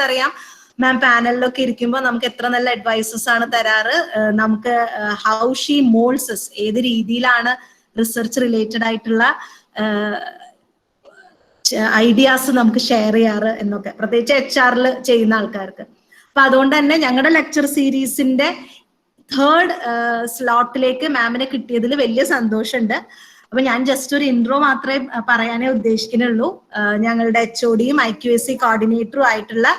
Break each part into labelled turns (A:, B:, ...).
A: അറിയാം മാം പാനലിലൊക്കെ ഇരിക്കുമ്പോൾ നമുക്ക് എത്ര നല്ല അഡ്വൈസസ് ആണ് തരാറ്. നമുക്ക് ഹൗ ഷീ മോൾസസ്, ഏത് രീതിയിലാണ് റിസർച്ച് റിലേറ്റഡ് ആയിട്ടുള്ള ഐഡിയാസ് നമുക്ക് ഷെയർ ചെയ്യാറ് എന്നൊക്കെ, പ്രത്യേകിച്ച് HR ചെയ്യുന്ന ആൾക്കാർക്ക്. അപ്പൊ അതുകൊണ്ട് തന്നെ ഞങ്ങളുടെ ലെക്ചർ സീരീസിന്റെ 3rd സ്ലോട്ടിലേക്ക് മാമിനെ കിട്ടിയതിൽ വലിയ സന്തോഷമുണ്ട്. അപ്പൊ ഞാൻ ജസ്റ്റ് ഒരു ഇൻട്രോ മാത്രമേ പറയാനേ ഉദ്ദേശിക്കുന്നുള്ളൂ. ഞങ്ങളുടെ HODയും IQAC കോർഡിനേറ്ററും ആയിട്ടുള്ള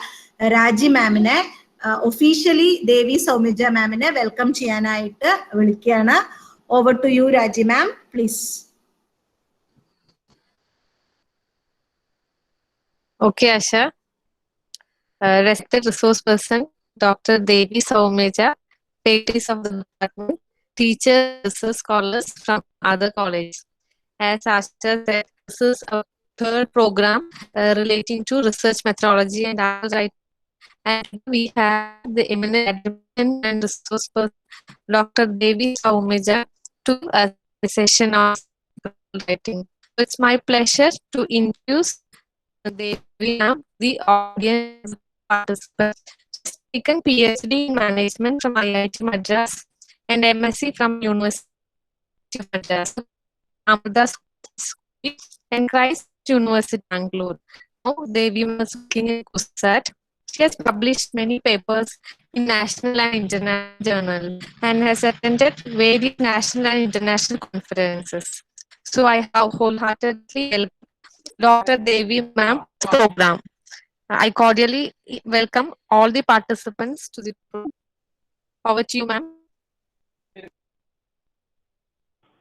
A: രാജി മാമിനെ ഒഫീഷ്യലി ദേവി സൗമ്യജ മാമിനെ വെൽക്കം ചെയ്യാനായിട്ട് വിളിക്കുകയാണ്. ഓവർ ടു യു രാജി മാം, please.
B: Okay, Asha. Respected resource person, Dr. Devi Saumeja, faculties of the department, teachers, research scholars from other colleges. As Asha said, this is our 3rd program relating to research methodology and right. And we have the eminent academic and resource person, Dr. Devi Saumeja, to a session on writing. It's my pleasure to introduce Devi Ma'am, the audience participants. Taken PhD in management from IIT Madras and MSc from University of Madras, Amrita School and Christ University, Bangalore. Now Devi Ma'am is working in CUSAT. She has published many papers in national and international journals and has attended various national and international conferences. So I have wholeheartedly welcomed Dr. Devi Ma'am program. I cordially welcome all the participants to the program. Over to you, ma'am.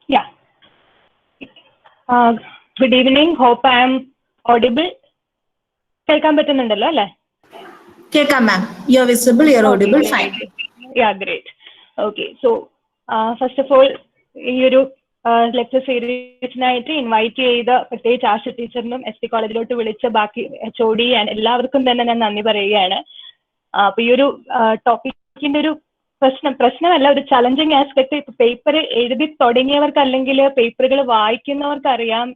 C: Yeah. Good evening. Hope I am audible. കേൾക്കാൻ പറ്റുന്നുണ്ടല്ലോ അല്ലേ?
A: കേൾക്കാം മാം. You're visible, you're audible, fine.
C: Yeah, great. Okay, so first of all, ഈ ഒരു lecture സീരീസിനായിട്ട് invite ചെയ്ത പ്രത്യേകിച്ച് ആശ ടീച്ചറിനും ST കോളേജിലോട്ട് വിളിച്ച ബാക്കി HOD എല്ലാവർക്കും തന്നെ ഞാൻ നന്ദി പറയുകയാണ്. അപ്പൊ ഈ ഒരു ടോപ്പിക്കിന്റെ ഒരു പ്രശ്നമല്ല, ഒരു ചലഞ്ചിങ് ആസ്പെക്ട്. ഇപ്പൊ പേപ്പർ എഴുതി തുടങ്ങിയവർക്ക് അല്ലെങ്കിൽ പേപ്പറുകൾ വായിക്കുന്നവർക്ക് അറിയാം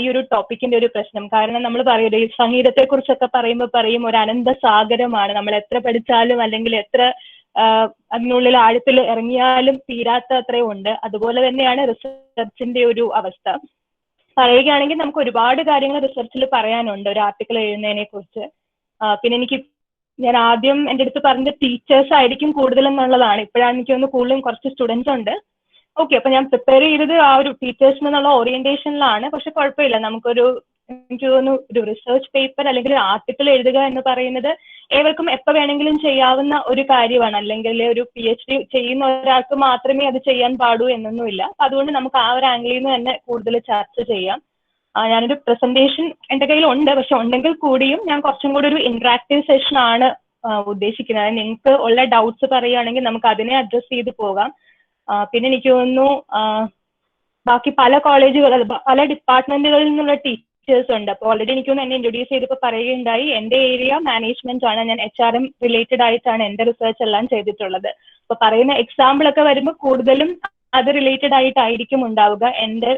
C: ഈ ഒരു ടോപ്പിക്കിന്റെ ഒരു പ്രശ്നം. കാരണം നമ്മൾ പറയൂലേ, ഈ സംഗീതത്തെ കുറിച്ചൊക്കെ പറയും ഒരു അനന്ത സാഗരമാണ്, നമ്മൾ എത്ര പഠിച്ചാലും അല്ലെങ്കിൽ എത്ര അതിനുള്ളിൽ ആഴത്തിൽ ഇറങ്ങിയാലും തീരാത്ത അത്രയും ഉണ്ട്. അതുപോലെ തന്നെയാണ് റിസർച്ചിന്റെ ഒരു അവസ്ഥ. പറയുകയാണെങ്കിൽ നമുക്ക് ഒരുപാട് കാര്യങ്ങൾ റിസർച്ചിൽ പറയാനുണ്ട് ഒരു ആർട്ടിക്കിൾ എഴുതുന്നതിനെ കുറിച്ച്. പിന്നെ ഞാൻ ആദ്യം എൻ്റെ അടുത്ത് പറഞ്ഞ ടീച്ചേഴ്സ് ആയിരിക്കും കൂടുതലെന്നുള്ളതാണ്. ഇപ്പോഴാണ് എനിക്ക് തോന്നുന്നു കൂടുതലും കുറച്ച് സ്റ്റുഡൻസ് ഉണ്ട്. ഓക്കെ, അപ്പൊ ഞാൻ പ്രിപ്പയർ ചെയ്തത് ആ ഒരു ടീച്ചേഴ്സ് എന്നുള്ള ഓറിയന്റേഷനിലാണ്. പക്ഷെ കുഴപ്പമില്ല, എനിക്ക് തോന്നുന്നു ഒരു റിസർച്ച് പേപ്പർ അല്ലെങ്കിൽ ഒരു ആർട്ടിക്കിൾ എഴുതുക എന്ന് പറയുന്നത് ഏവർക്കും എപ്പോൾ വേണമെങ്കിലും ചെയ്യാവുന്ന ഒരു കാര്യമാണ്. അല്ലെങ്കിൽ ഒരു PhD ചെയ്യുന്ന ഒരാൾക്ക് മാത്രമേ അത് ചെയ്യാൻ പാടൂ എന്നൊന്നുമില്ല. അതുകൊണ്ട് നമുക്ക് ആ ഒരു ആംഗിളിൽ നിന്ന് തന്നെ കൂടുതൽ ചർച്ച ചെയ്യാം. ഞാനൊരു പ്രസന്റേഷൻ എൻ്റെ കയ്യിൽ ഉണ്ട്, പക്ഷെ ഉണ്ടെങ്കിൽ കൂടിയും ഞാൻ കുറച്ചും കൂടി ഒരു ഇന്ററാക്റ്റീവ് സെഷൻ ആണ് ഉദ്ദേശിക്കുന്നത്. നിങ്ങൾക്ക് ഉള്ള ഡൗട്ട്സ് പറയുകയാണെങ്കിൽ നമുക്ക് അതിനെ അഡ്രസ് ചെയ്ത് പോകാം. പിന്നെ എനിക്ക് തോന്നുന്നു ബാക്കി പല കോളേജുകൾ, പല ഡിപ്പാർട്ട്മെന്റുകളിൽ നിന്നുള്ള ടീച്ചേഴ്സ് ഉണ്ട്. അപ്പോൾ ഓൾറെഡി എനിക്ക് തോന്നുന്നു എന്നെ ഇൻട്രൊഡ്യൂസ് ചെയ്തപ്പോൾ പറയുകയുണ്ടായി, എൻ്റെ ഏരിയ മാനേജ്മെന്റ് ആണ്, ഞാൻ HRM റിലേറ്റഡ് ആയിട്ടാണ് എൻ്റെ റിസർച്ച് എല്ലാം ചെയ്തിട്ടുള്ളത്. അപ്പൊ പറയുന്ന എക്സാമ്പിൾ ഒക്കെ വരുമ്പോൾ കൂടുതലും അത് റിലേറ്റഡ് ആയിട്ടായിരിക്കും ഉണ്ടാവുക. എൻ്റെ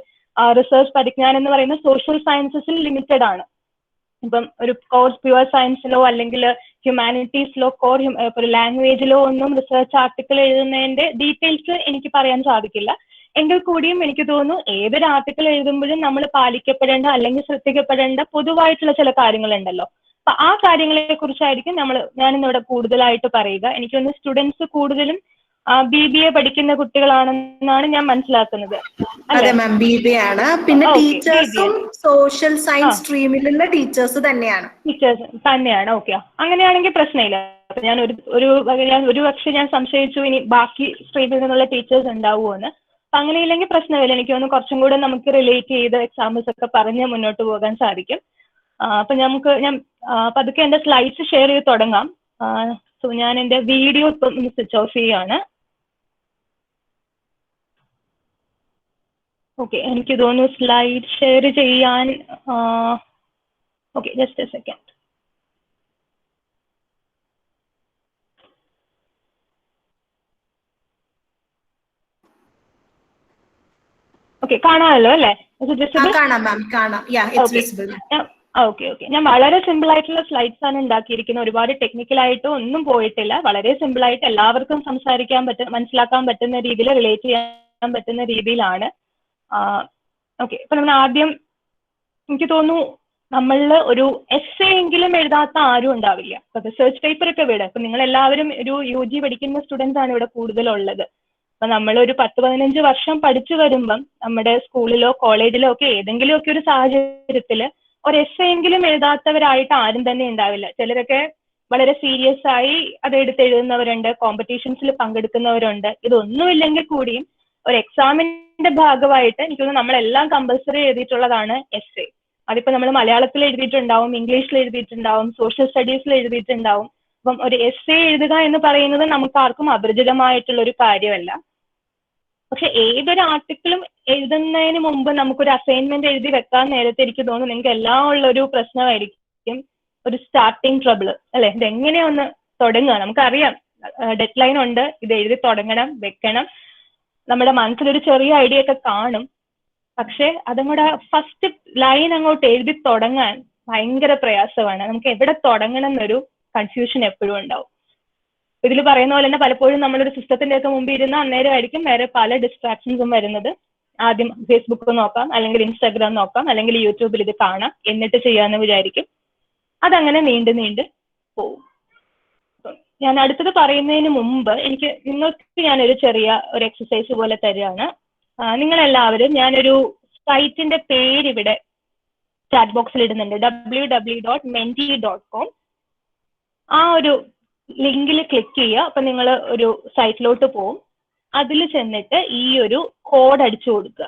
C: റിസർച്ച് പരിജ്ഞാനം എന്ന് പറയുന്നത് സോഷ്യൽ സയൻസസിൽ ലിമിറ്റഡ് ആണ്. ഇപ്പം ഒരു കോഴ്സ് പ്യുവർ സയൻസിലോ അല്ലെങ്കിൽ ഹ്യൂമാനിറ്റീസിലോ ഒരു ലാംഗ്വേജിലോ ഒന്നും റിസർച്ച് ആർട്ടിക്കിൾ എഴുതുന്നതിന്റെ ഡീറ്റെയിൽസ് എനിക്ക് പറയാൻ സാധിക്കില്ല. എങ്കിൽ കൂടിയും എനിക്ക് തോന്നുന്നു ഏതൊരു ആർട്ടിക്കിൾ എഴുതുമ്പോഴും നമ്മൾ പാലിക്കപ്പെടേണ്ട അല്ലെങ്കിൽ ശ്രദ്ധിക്കപ്പെടേണ്ട പൊതുവായിട്ടുള്ള ചില കാര്യങ്ങളുണ്ടല്ലോ. അപ്പൊ ആ കാര്യങ്ങളെ കുറിച്ചായിരിക്കും ഞാനിന്നിവിടെ കൂടുതലായിട്ട് പറയുക. എനിക്ക് തോന്നുന്നു സ്റ്റുഡൻസ് കൂടുതലും BBA പഠിക്കുന്ന കുട്ടികളാണെന്നാണ് ഞാൻ മനസ്സിലാക്കുന്നത്.
A: അതെ മാം, BBA ആണ്. പിന്നെ ടീച്ചേഴ്സും സോഷ്യൽ സയൻസ് സ്ട്രീമിലുള്ള ടീച്ചേഴ്സ് തന്നെയാണ്.
C: ഓക്കെ, അങ്ങനെയാണെങ്കിൽ പ്രശ്നമില്ല. അപ്പൊ ഞാൻ ഒരു പക്ഷെ ഞാൻ സംശയിച്ചു ഇനി ബാക്കി സ്ട്രീമിൽ നിന്നുള്ള ടീച്ചേഴ്സ് ഉണ്ടാവുമെന്ന്. അപ്പൊ അങ്ങനെയില്ലെങ്കിൽ പ്രശ്നമില്ല. എനിക്ക് തോന്നുന്നു കുറച്ചും കൂടെ നമുക്ക് റിലേറ്റ് ചെയ്ത് എക്സാമ്പിൾസ് ഒക്കെ പറഞ്ഞ് മുന്നോട്ട് പോകാൻ സാധിക്കും. അപ്പൊ ഞാൻ പതുക്കെ എന്റെ സ്ലൈഡ്സ് ഷെയർ ചെയ്ത് തുടങ്ങാം. സോ ഞാൻ എന്റെ വീഡിയോ ഇപ്പം സ്വിച്ച് ഓഫ് ചെയ്യാണ്. ഓക്കെ, എനിക്ക് തോന്നുന്നു സ്ലൈഡ് ഷെയർ ചെയ്യാൻ. Okay, just A second. Okay, കാണാമല്ലോ അല്ലേ?
A: കാണാം മാം, കാണാം. യാ, ഇറ്റ്സ് വിസിബിൾ.
C: ഓക്കെ ഓക്കെ, ഞാൻ വളരെ സിമ്പിൾ ആയിട്ടുള്ള സ്ലൈഡ്സ് ആണ് ഉണ്ടാക്കിയിരിക്കുന്നത്. ഒരുപാട് ടെക്നിക്കലായിട്ടോ ഒന്നും പോയിട്ടില്ല. വളരെ സിമ്പിൾ ആയിട്ട് എല്ലാവർക്കും സംസാരിക്കാൻ മനസ്സിലാക്കാൻ പറ്റുന്ന രീതിയിൽ, റിലേറ്റ് ചെയ്യാൻ പറ്റുന്ന രീതിയിലാണ്. ഓക്കെ, ഇപ്പൊ നമ്മൾ ആദ്യം, എനിക്ക് തോന്നുന്നു നമ്മളിൽ ഒരു എസ്സേ എങ്കിലും എഴുതാത്ത ആരും ഉണ്ടാവില്ല. ഇപ്പൊ റിസർച്ച് പേപ്പർ ഒക്കെ വിട്, ഇപ്പൊ നിങ്ങൾ എല്ലാവരും ഒരു UG പഠിക്കുന്ന സ്റ്റുഡൻസ് ആണ് ഇവിടെ കൂടുതലുള്ളത്. അപ്പൊ നമ്മൾ ഒരു 10-15 വർഷം പഠിച്ചു വരുമ്പം നമ്മുടെ സ്കൂളിലോ കോളേജിലോ ഒക്കെ ഏതെങ്കിലും ഒക്കെ ഒരു സാഹചര്യത്തിൽ ഒരു എസ്സേ എങ്കിലും എഴുതാത്തവരായിട്ട് ആരും തന്നെ ഉണ്ടാവില്ല. ചിലരൊക്കെ വളരെ സീരിയസ് ആയി അത് എടുത്ത് എഴുതുന്നവരുണ്ട്, കോമ്പറ്റീഷൻസിൽ പങ്കെടുക്കുന്നവരുണ്ട്. ഇതൊന്നുമില്ലെങ്കിൽ കൂടിയും ഒരു എക്സാമിന്റെ ഭാഗമായിട്ട് എനിക്ക് തോന്നുന്നു നമ്മളെല്ലാം കമ്പൽസറി എഴുതിയിട്ടുള്ളതാണ് എസ്സേ. അതിപ്പോ നമ്മൾ മലയാളത്തിൽ എഴുതിയിട്ടുണ്ടാവും, ഇംഗ്ലീഷിൽ എഴുതിയിട്ടുണ്ടാവും, സോഷ്യൽ സ്റ്റഡീസിൽ എഴുതിയിട്ടുണ്ടാവും. അപ്പം ഒരു എസ്സേ എഴുതുക എന്ന് പറയുന്നത് നമുക്ക് ആർക്കും അപരിചിതമായിട്ടുള്ള ഒരു കാര്യമല്ല. പക്ഷെ ഏതൊരു ആർട്ടിക്കിളും എഴുതുന്നതിന് മുമ്പ് നമുക്കൊരു അസൈൻമെന്റ് എഴുതി വെക്കാൻ നേരത്തെ എനിക്ക് തോന്നുന്നു നിങ്ങൾക്ക് എല്ലാം ഉള്ളൊരു പ്രശ്നമായിരിക്കും ഒരു സ്റ്റാർട്ടിങ് ട്രബിൾ, അല്ലെ? ഇതെങ്ങനെയാ ഒന്ന് തുടങ്ങുക? നമുക്കറിയാം ഡെഡ് ലൈൻ ഉണ്ട്, ഇത് എഴുതി തുടങ്ങണം, വെക്കണം, നമ്മുടെ മനസ്സിലൊരു ചെറിയ ഐഡിയ ഒക്കെ കാണും. പക്ഷെ അതും കൂടെ ഫസ്റ്റ് ലൈൻ അങ്ങോട്ട് എഴുതി തുടങ്ങാൻ ഭയങ്കര പ്രയാസമാണ്. നമുക്ക് എവിടെ തുടങ്ങണം എന്നൊരു കൺഫ്യൂഷൻ എപ്പോഴും ഉണ്ടാവും. ഇതിൽ പറയുന്ന പോലെ തന്നെ പലപ്പോഴും നമ്മളൊരു സിസ്റ്റത്തിന്റെ ഒക്കെ മുമ്പിൽ ഇരുന്ന് അന്നേരമായിരിക്കും വേറെ പല ഡിസ്ട്രാക്ഷൻസും വരുന്നത്. ആദ്യം ഫേസ്ബുക്ക് നോക്കാം, അല്ലെങ്കിൽ ഇൻസ്റ്റാഗ്രാം നോക്കാം, അല്ലെങ്കിൽ യൂട്യൂബിൽ ഇത് കാണാം, എന്നിട്ട് ചെയ്യാമെന്ന് വിചാരിക്കും. അതങ്ങനെ നീണ്ട് നീണ്ട് പോവും. ഞാൻ അടുത്തത് പറയുന്നതിന് മുമ്പ് നിങ്ങൾക്ക് ഞാനൊരു ചെറിയ ഒരു എക്സസൈസ് പോലെ തരികയാണ്. നിങ്ങളെല്ലാവരും, ഞാനൊരു സൈറ്റിന്റെ പേര് ഇവിടെ ചാറ്റ് ബോക്സിൽ ഇടുന്നുണ്ട്, www.menti.com. ആ ഒരു ലിങ്കിൽ ക്ലിക്ക് ചെയ്യുക. അപ്പൊ നിങ്ങൾ ഒരു സൈറ്റിലോട്ട് പോകും. അതിൽ ചെന്നിട്ട് ഈ ഒരു കോഡ് അടിച്ചു കൊടുക്കുക,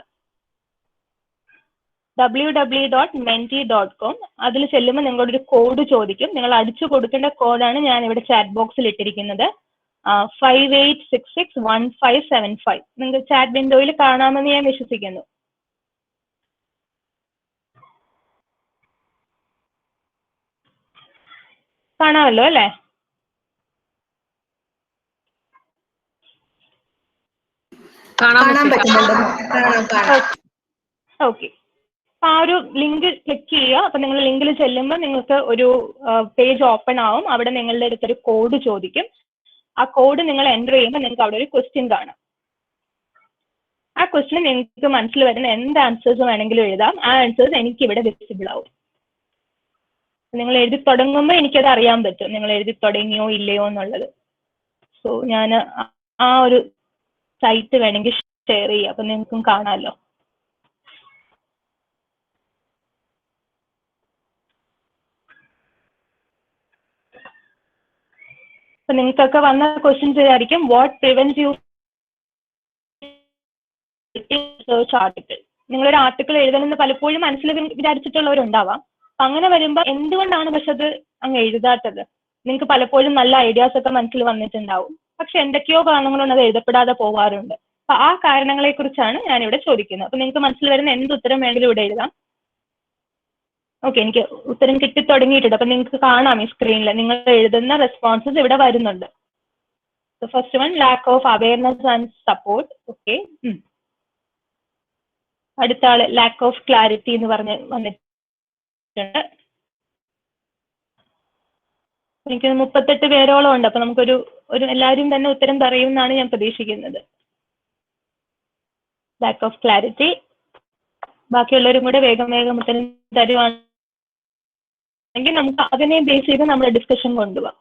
C: www.menti.com. അതിൽ ചെല്ലുമ്പോൾ നിങ്ങളോട് ഒരു കോഡ് ചോദിക്കും. നിങ്ങൾ അടിച്ചു കൊടുക്കേണ്ട കോഡാണ് ഞാൻ ഇവിടെ ചാറ്റ് ബോക്സിൽ ഇട്ടിരിക്കുന്നത്, 58661575. നിങ്ങൾക്ക് ചാറ്റ് വിൻഡോയിൽ കാണാമെന്ന് ഞാൻ വിശ്വസിക്കുന്നു. കാണാമല്ലോ അല്ലേ?
A: കാണാൻ പറ്റുന്നുണ്ട്.
C: ഓക്കെ, അപ്പൊ ആ ഒരു ലിങ്ക് ക്ലിക്ക് ചെയ്യുക. അപ്പൊ നിങ്ങൾ ലിങ്കിൽ ചെല്ലുമ്പോൾ നിങ്ങൾക്ക് ഒരു പേജ് ഓപ്പൺ ആവും. അവിടെ നിങ്ങളുടെ അടുത്തൊരു കോഡ് ചോദിക്കും. ആ കോഡ് നിങ്ങൾ എൻ്റർ ചെയ്യുമ്പോൾ നിങ്ങൾക്ക് അവിടെ ഒരു ക്വസ്റ്റ്യൻ കാണാം. ആ ക്വസ്റ്റ്യൻ നിങ്ങൾക്ക് മനസ്സിൽ വരുന്ന എന്ത് ആൻസേഴ്സ് വേണമെങ്കിലും എഴുതാം. ആ ആൻസേഴ്സ് എനിക്ക് ഇവിടെ വിസിബിൾ ആവും. നിങ്ങൾ എഴുതി തുടങ്ങുമ്പോൾ എനിക്കത് അറിയാൻ പറ്റും നിങ്ങൾ എഴുതി തുടങ്ങിയോ ഇല്ലയോ എന്നുള്ളത്. സോ ഞാൻ ആ ഒരു സൈറ്റ് വേണമെങ്കിൽ ഷെയർ ചെയ്യാം, അപ്പൊ നിങ്ങൾക്കും കാണാമല്ലോ. അപ്പൊ നിങ്ങൾക്കൊക്കെ വന്ന ക്വസ്റ്റ്യൻസ് ആയിരിക്കും, what prevents you research article. നിങ്ങളൊരു ആർട്ടിക്കിൾ എഴുതണമെന്ന് പലപ്പോഴും മനസ്സിൽ വിചാരിച്ചിട്ടുള്ളവരുണ്ടാവാം. അങ്ങനെ വരുമ്പോൾ എന്തുകൊണ്ടാണ് പക്ഷെ അത് അങ്ങ് എഴുതാത്തത്? നിങ്ങൾക്ക് പലപ്പോഴും നല്ല ഐഡിയാസ് ഒക്കെ മനസ്സിൽ വന്നിട്ടുണ്ടാവും, പക്ഷെ എന്തൊക്കെയോ കാരണങ്ങളുണ്ട് അത് എഴുതപ്പെടാതെ പോകാറുണ്ട്. അപ്പൊ ആ കാരണങ്ങളെ കുറിച്ചാണ് ഞാനിവിടെ ചോദിക്കുന്നത്. അപ്പൊ നിങ്ങൾക്ക് മനസ്സിൽ വരുന്ന എന്ത് ഉത്തരം വേണമെങ്കിലും ഇവിടെ എഴുതാം. ഓക്കെ, എനിക്ക് ഉത്തരം കിട്ടി തുടങ്ങിയിട്ടുണ്ട്. അപ്പൊ നിങ്ങൾക്ക് കാണാം ഈ സ്ക്രീനിൽ നിങ്ങൾ എഴുതുന്ന റെസ്പോൺസസ് ഇവിടെ വരുന്നുണ്ട്. First one, lack of awareness and support. Okay, അടുത്ത ആള് ലാക്ക് ഓഫ് ക്ലാരിറ്റി എന്ന് പറഞ്ഞ് വന്നിട്ടുണ്ട്. എനിക്ക് 38 പേരോളം ഉണ്ട്. അപ്പൊ നമുക്കൊരു എല്ലാവരും തന്നെ ഉത്തരം പറയുമെന്നാണ് ഞാൻ പ്രതീക്ഷിക്കുന്നത്. Lack of clarity. ബാക്കിയുള്ളവരും കൂടെ വേഗം വേഗം ഉത്തരം തരുവാണെങ്കിൽ നമുക്ക് അതിനെ ബേസ് ചെയ്ത് നമ്മുടെ ഡിസ്കഷൻ കൊണ്ടുപോകാം.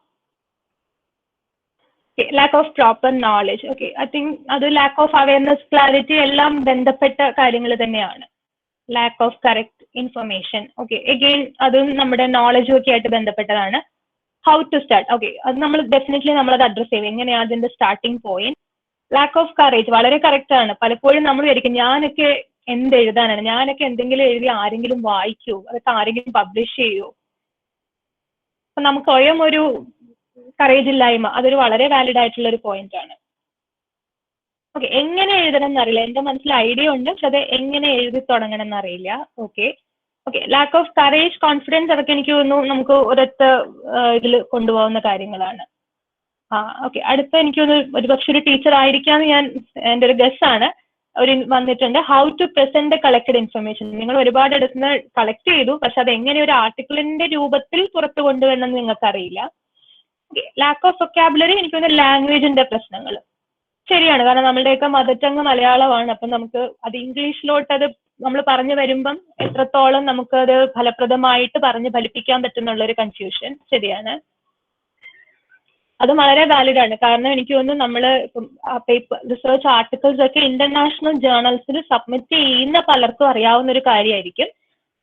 C: Lack of proper knowledge. Okay, I think അത് ലാക്ക് ഓഫ് അവയർനെസ്, ക്ലാരിറ്റി എല്ലാം ബന്ധപ്പെട്ട കാര്യങ്ങൾ തന്നെയാണ്. Lack of correct information. Okay, again അതും നമ്മുടെ നോളജും ഒക്കെ ആയിട്ട് ബന്ധപ്പെട്ടതാണ്. How to start. ഓക്കെ, അത് നമ്മൾ ഡെഫിനറ്റ്ലി നമ്മളത് അഡ്രസ് ചെയ്യും, എങ്ങനെയാണ് അതിന്റെ starting point. Lakh of courage വളരെ കറക്റ്റ് ആണ്. പലപ്പോഴും നമ്മൾ വിചാരിക്കും ഞാനൊക്കെ എന്ത് എഴുതാനാണ്, ഞാനൊക്കെ എന്തെങ്കിലും എഴുതി ആരെങ്കിലും വായിക്കൂ, അതൊക്കെ ആരെങ്കിലും പബ്ലിഷ് ചെയ്യൂ. അപ്പൊ നമുക്ക് സ്വയം ഒരു കറേജ് ഇല്ലായ്മ, അതൊരു വളരെ വാലിഡ് ആയിട്ടുള്ള ഒരു പോയിന്റ് ആണ്. ഓക്കെ, എങ്ങനെ എഴുതണം എന്നറിയില്ല, എന്റെ മനസ്സിൽ ഐഡിയ ഉണ്ട്, പക്ഷെ അത് എങ്ങനെ എഴുതി തുടങ്ങണം എന്നറിയില്ല. Okay, lakh of courage, confidence, അതൊക്കെ എനിക്ക് തോന്നുന്നു നമുക്ക് ഒരൊറ്റ ഇതിൽ കൊണ്ടുപോകുന്ന കാര്യങ്ങളാണ്. ഓക്കെ, അടുത്ത എനിക്ക് തോന്നുന്നു ഒരുപക്ഷെ ഒരു ടീച്ചർ ആയിരിക്കാന്ന് എൻ്റെ ഒരു ഗസ് ആണ്. ഒരു വന്നിട്ടുണ്ട്, how to present the collected information. നിങ്ങൾ ഒരുപാട് ഇടത്തുനിന്ന് കളക്ട് ചെയ്തു, പക്ഷെ അത് എങ്ങനെ ഒരു ആർട്ടിക്കിളിന്റെ രൂപത്തിൽ പുറത്തു കൊണ്ടുവരണമെന്ന് നിങ്ങൾക്ക് അറിയില്ല. ലാക്ക് ഓഫ് വൊക്കാബുലറി, എനിക്ക് തോന്നുന്നു ലാംഗ്വേജിന്റെ പ്രശ്നങ്ങൾ ശരിയാണ്. കാരണം നമ്മളുടെയൊക്കെ മദർ ടങ് മലയാളമാണ്. അപ്പം നമുക്ക് അത് ഇംഗ്ലീഷിലോട്ട് അത് നമ്മൾ പറഞ്ഞു വരുമ്പം എത്രത്തോളം നമുക്കത് ഫലപ്രദമായിട്ട് പറഞ്ഞ് ഫലിപ്പിക്കാൻ പറ്റുന്നുള്ള ഒരു കൺഫ്യൂഷൻ ശരിയാണ്. അത് വളരെ വാലിഡ് ആണ്. കാരണം എനിക്ക് തോന്നുന്നു നമ്മൾ പേപ്പർ റിസർച്ച് ആർട്ടിക്കിൾസ് ഒക്കെ ഇന്റർനാഷണൽ ജേർണൽസിൽ സബ്മിറ്റ് ചെയ്യുന്ന പലർക്കും അറിയാവുന്ന ഒരു കാര്യമായിരിക്കും.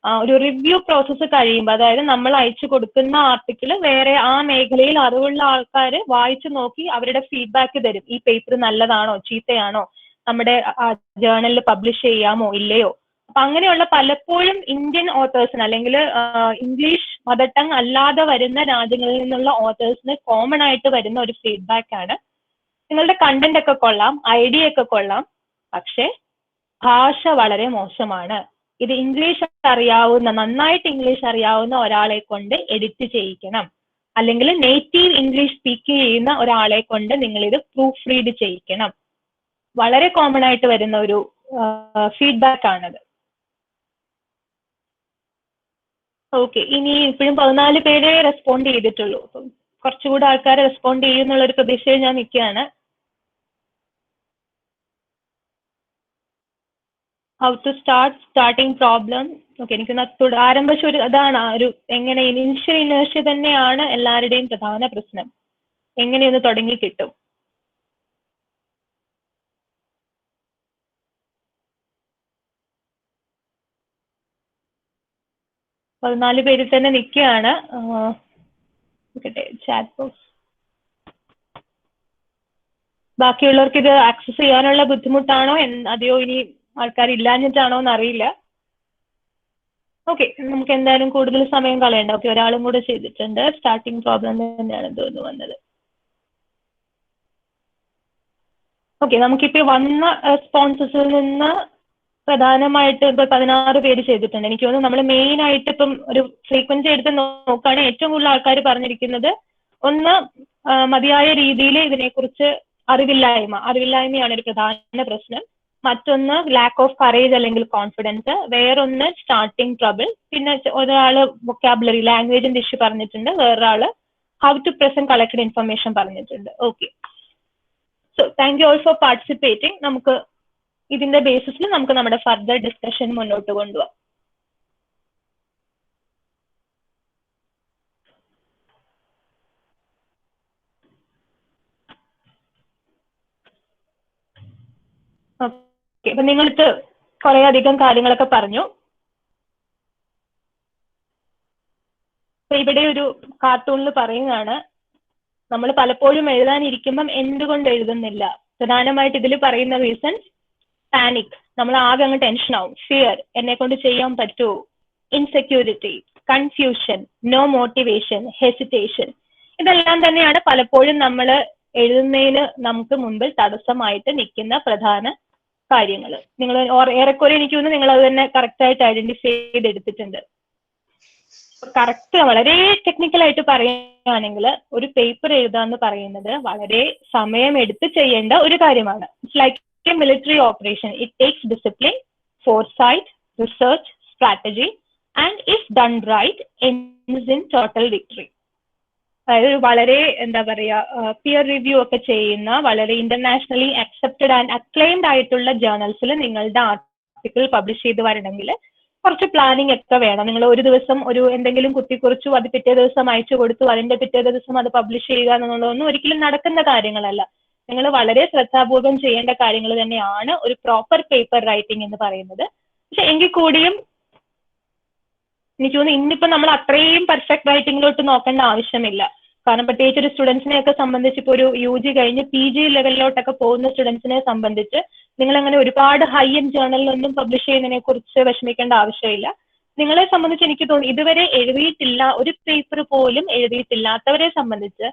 C: ഒരു റിവ്യൂ പ്രോസസ്സ് കഴിയുമ്പോൾ, അതായത് നമ്മൾ അയച്ചു കൊടുക്കുന്ന ആർട്ടിക്കിൾ വേറെ ആ മേഖലയിൽ അറിവുള്ള ആൾക്കാർ വായിച്ചു നോക്കി അവരുടെ ഫീഡ്ബാക്ക് തരും. ഈ പേപ്പർ നല്ലതാണോ ചീത്തയാണോ, നമ്മുടെ ജേർണലിൽ പബ്ലിഷ് ചെയ്യാമോ ഇല്ലയോ. അപ്പൊ അങ്ങനെയുള്ള പലപ്പോഴും ഇന്ത്യൻ ഓത്തേഴ്സിന് അല്ലെങ്കിൽ ഇംഗ്ലീഷ് മദർ ടങ് അല്ലാതെ വരുന്ന രാജ്യങ്ങളിൽ നിന്നുള്ള ഓത്തേഴ്സിന് കോമൺ ആയിട്ട് വരുന്ന ഒരു ഫീഡ്ബാക്ക് ആണ്, നിങ്ങളുടെ കണ്ടന്റ് ഒക്കെ കൊള്ളാം, ഐഡിയ ഒക്കെ കൊള്ളാം, പക്ഷെ ഭാഷ വളരെ മോശമാണ്. ഇത് ഇംഗ്ലീഷ് അറിയാവുന്ന, നന്നായിട്ട് ഇംഗ്ലീഷ് അറിയാവുന്ന ഒരാളെ കൊണ്ട് എഡിറ്റ് ചെയ്യിക്കണം, അല്ലെങ്കിൽ നേറ്റീവ് ഇംഗ്ലീഷ് സ്പീക്ക് ചെയ്യുന്ന ഒരാളെ കൊണ്ട് നിങ്ങൾ ഇത് പ്രൂഫ് റീഡ് ചെയ്യിക്കണം. വളരെ കോമൺ ആയിട്ട് വരുന്ന ഒരു ഫീഡ്ബാക്ക് ആണത്. ഓക്കെ, ഇനി ഇപ്പോഴും 14 പേരെ റെസ്പോണ്ട് ചെയ്തിട്ടുള്ളൂ. അപ്പം കുറച്ചുകൂടെ ആൾക്കാർ റെസ്പോണ്ട് ചെയ്യുന്നുള്ള ഒരു പ്രതീക്ഷയിൽ ഞാൻ നിൽക്കുകയാണ്. How to starting problem. Okay, എനിക്ക് ആരംഭിച്ച ഒരു അതാണ് ഒരു എങ്ങനെ ഇനീഷ്യൽ ഇനേഴ്ഷ്യ തന്നെയാണ് എല്ലാവരുടെയും പ്രധാന പ്രശ്നം. എങ്ങനെയൊന്ന് തുടങ്ങി കിട്ടും. പതിനാല് പേരിൽ തന്നെ നിൽക്കുകയാണ്. ചാറ്റ് ബോക്സ് ബാക്കിയുള്ളവർക്ക് ഇത് ആക്സസ് ചെയ്യാനുള്ള ബുദ്ധിമുട്ടാണോ അതെയോ ഇനി ആൾക്കാർ ഇല്ലാഞ്ഞിട്ടാണോ എന്നറിയില്ല. ഓക്കെ, നമുക്ക് എന്തായാലും കൂടുതൽ സമയം കളയണ്ട. ഓക്കെ, ഒരാളും കൂടെ ചെയ്തിട്ടുണ്ട്. സ്റ്റാർട്ടിങ് പ്രോബ്ലം തന്നെയാണ് തോന്നുന്നു വന്നത്. ഓക്കെ, നമുക്കിപ്പോൾ വന്ന റെസ്പോൺസസിൽ നിന്ന് പ്രധാനമായിട്ട് ഇപ്പൊ 16 പേര് ചെയ്തിട്ടുണ്ട്. എനിക്ക് തോന്നുന്നു നമ്മൾ മെയിൻ ആയിട്ട് ഇപ്പം ഒരു ഫ്രീക്വൻസി എടുത്ത് നോക്കുകയാണെങ്കിൽ ഏറ്റവും കൂടുതൽ ആൾക്കാർ പറഞ്ഞിരിക്കുന്നത് ഒന്ന് മതിയായ രീതിയിൽ ഇതിനെക്കുറിച്ച് അറിവില്ലായ്മയാണ് ഒരു പ്രധാന പ്രശ്നം. മറ്റൊന്ന് ലാക്ക് ഓഫ് കറേജ് അല്ലെങ്കിൽ കോൺഫിഡൻസ്, വേറൊന്ന് സ്റ്റാർട്ടിങ് ട്രബിൾ, പിന്നെ ഒരാള് വൊക്കാബുലറി ലാംഗ്വേജിന്റെ ഇഷ്യൂ പറഞ്ഞിട്ടുണ്ട്, വേറൊരാള് how to present collected information പറഞ്ഞിട്ടുണ്ട്. Okay, so thank you all for participating. നമുക്ക് ഇതിന്റെ ബേസിസിൽ നമുക്ക് നമ്മുടെ ഫർദർ ഡിസ്കഷൻ മുന്നോട്ട് കൊണ്ടുപോകാം. ഓക്കെ, അപ്പൊ നിങ്ങൾക്ക് കുറെ അധികം കാര്യങ്ങളൊക്കെ പറഞ്ഞു. ഇവിടെ ഒരു കാർട്ടൂണിൽ പറയുന്നതാണ്, നമ്മൾ പലപ്പോഴും എഴുതാനിരിക്കുമ്പം എന്തുകൊണ്ട് എഴുതുന്നില്ല. പ്രധാനമായിട്ട് ഇതിൽ പറയുന്ന റീസൺസ് പാനിക്, നമ്മൾ ആകെ അങ്ങ് ടെൻഷൻ ആവും, ഫിയർ, എന്നെ കൊണ്ട് ചെയ്യാൻ പറ്റുമോ, insecurity, confusion, no motivation, hesitation. ഇതെല്ലാം തന്നെയാണ് പലപ്പോഴും നമ്മൾ എഴുതുന്നതിന് നമുക്ക് മുമ്പിൽ തടസ്സമായിട്ട് നിൽക്കുന്ന പ്രധാന കാര്യങ്ങൾ. നിങ്ങൾ ഏറെക്കുറെ എനിക്ക് തോന്നുന്നു നിങ്ങൾ അത് തന്നെ കറക്റ്റ് ആയിട്ട് ഐഡന്റിഫൈ ചെയ്തെടുത്തിട്ടുണ്ട്. കറക്റ്റ് വളരെ ടെക്നിക്കൽ ആയിട്ട് പറയുകയാണെങ്കിൽ ഒരു പേപ്പർ എഴുതുക എന്ന് പറയുന്നത് വളരെ സമയമെടുത്ത് ചെയ്യേണ്ട ഒരു കാര്യമാണ്. It's like a military operation. It takes discipline, foresight, research, strategy, and if done right ends in total victory. അതായത് വളരെ എന്താ പറയുക, പിയർ റിവ്യൂ ഒക്കെ ചെയ്യുന്ന വളരെ ഇന്റർനാഷണലി അക്സെപ്റ്റഡ് ആൻഡ് അക്ലെയിംഡ് ആയിട്ടുള്ള ജേർണൽസിൽ നിങ്ങളുടെ ആർട്ടിക്കിൾ പബ്ലിഷ് ചെയ്ത് വരണമെങ്കിൽ കുറച്ച് പ്ലാനിങ് ഒക്കെ വേണം. നിങ്ങൾ ഒരു ദിവസം ഒരു എന്തെങ്കിലും കുത്തിക്കുറിച്ചു, അത് പിറ്റേ ദിവസം അയച്ചു കൊടുത്തു, അതിന്റെ പിറ്റേ ദിവസം അത് പബ്ലിഷ് ചെയ്യുക എന്നുള്ളതൊന്നും ഒരിക്കലും നടക്കുന്ന കാര്യങ്ങളല്ല. നിങ്ങൾ വളരെ ശ്രദ്ധാപൂർവം ചെയ്യേണ്ട കാര്യങ്ങൾ തന്നെയാണ് ഒരു പ്രോപ്പർ പേപ്പർ റൈറ്റിംഗ് എന്ന് പറയുന്നത്. പക്ഷെ എങ്കിൽ കൂടിയും എനിക്ക് തോന്നുന്നു ഇന്നിപ്പോ നമ്മൾ അത്രയും പെർഫെക്റ്റ് റൈറ്റിംഗിലോട്ട് നോക്കേണ്ട ആവശ്യമില്ല. കാരണം പ്രത്യേകിച്ച് ഒരു സ്റ്റുഡൻസിനെയൊക്കെ സംബന്ധിച്ച് ഇപ്പോൾ ഒരു UG കഴിഞ്ഞ് PG ലെവലിലോട്ടൊക്കെ പോകുന്ന സ്റ്റുഡൻസിനെ സംബന്ധിച്ച് നിങ്ങൾ അങ്ങനെ ഒരുപാട് ഹൈ എൻഡ് ജേർണലിലൊന്നും പബ്ലിഷ് ചെയ്യുന്നതിനെ കുറിച്ച് വിഷമിക്കേണ്ട ആവശ്യമില്ല. നിങ്ങളെ സംബന്ധിച്ച് എനിക്ക് തോന്നുന്നു ഇതുവരെ എഴുതിയിട്ടില്ല, ഒരു പേപ്പർ പോലും എഴുതിയിട്ടില്ലാത്തവരെ സംബന്ധിച്ച്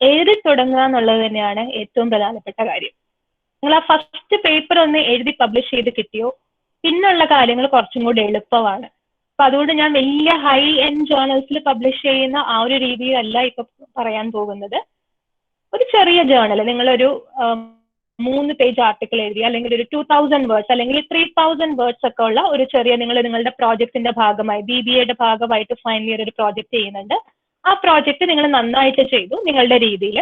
C: എഴുതി തുടങ്ങുക എന്നുള്ളത് തന്നെയാണ് ഏറ്റവും പ്രധാനപ്പെട്ട കാര്യം. നിങ്ങൾ ആ ഫസ്റ്റ് പേപ്പർ ഒന്ന് എഴുതി പബ്ലിഷ് ചെയ്ത് കിട്ടിയോ പിന്നുള്ള കാര്യങ്ങൾ കുറച്ചും കൂടി എളുപ്പമാണ്. അപ്പൊ അതുകൊണ്ട് ഞാൻ വലിയ ഹൈ എൻഡ് ജേർണൽസിൽ പബ്ലിഷ് ചെയ്യുന്ന ആ ഒരു രീതിയിലല്ല ഇപ്പൊ പറയാൻ പോകുന്നത്. ഒരു ചെറിയ ജേർണൽ, നിങ്ങളൊരു 3 പേജ് ആർട്ടിക്കിൾ എഴുതി, അല്ലെങ്കിൽ ഒരു 2000 വേർഡ്സ് അല്ലെങ്കിൽ 3000 വേർഡ്സ് ഒക്കെ ഉള്ള ഒരു ചെറിയ നിങ്ങളുടെ പ്രോജക്റ്റിന്റെ ഭാഗമായി BBAയുടെ ഭാഗമായിട്ട് ഫൈനൽ ഇയർ ഒരു പ്രോജക്റ്റ് ചെയ്യുന്നുണ്ട്. ആ പ്രോജക്റ്റ് നിങ്ങൾ നന്നായിട്ട് ചെയ്തു നിങ്ങളുടെ രീതിയിൽ.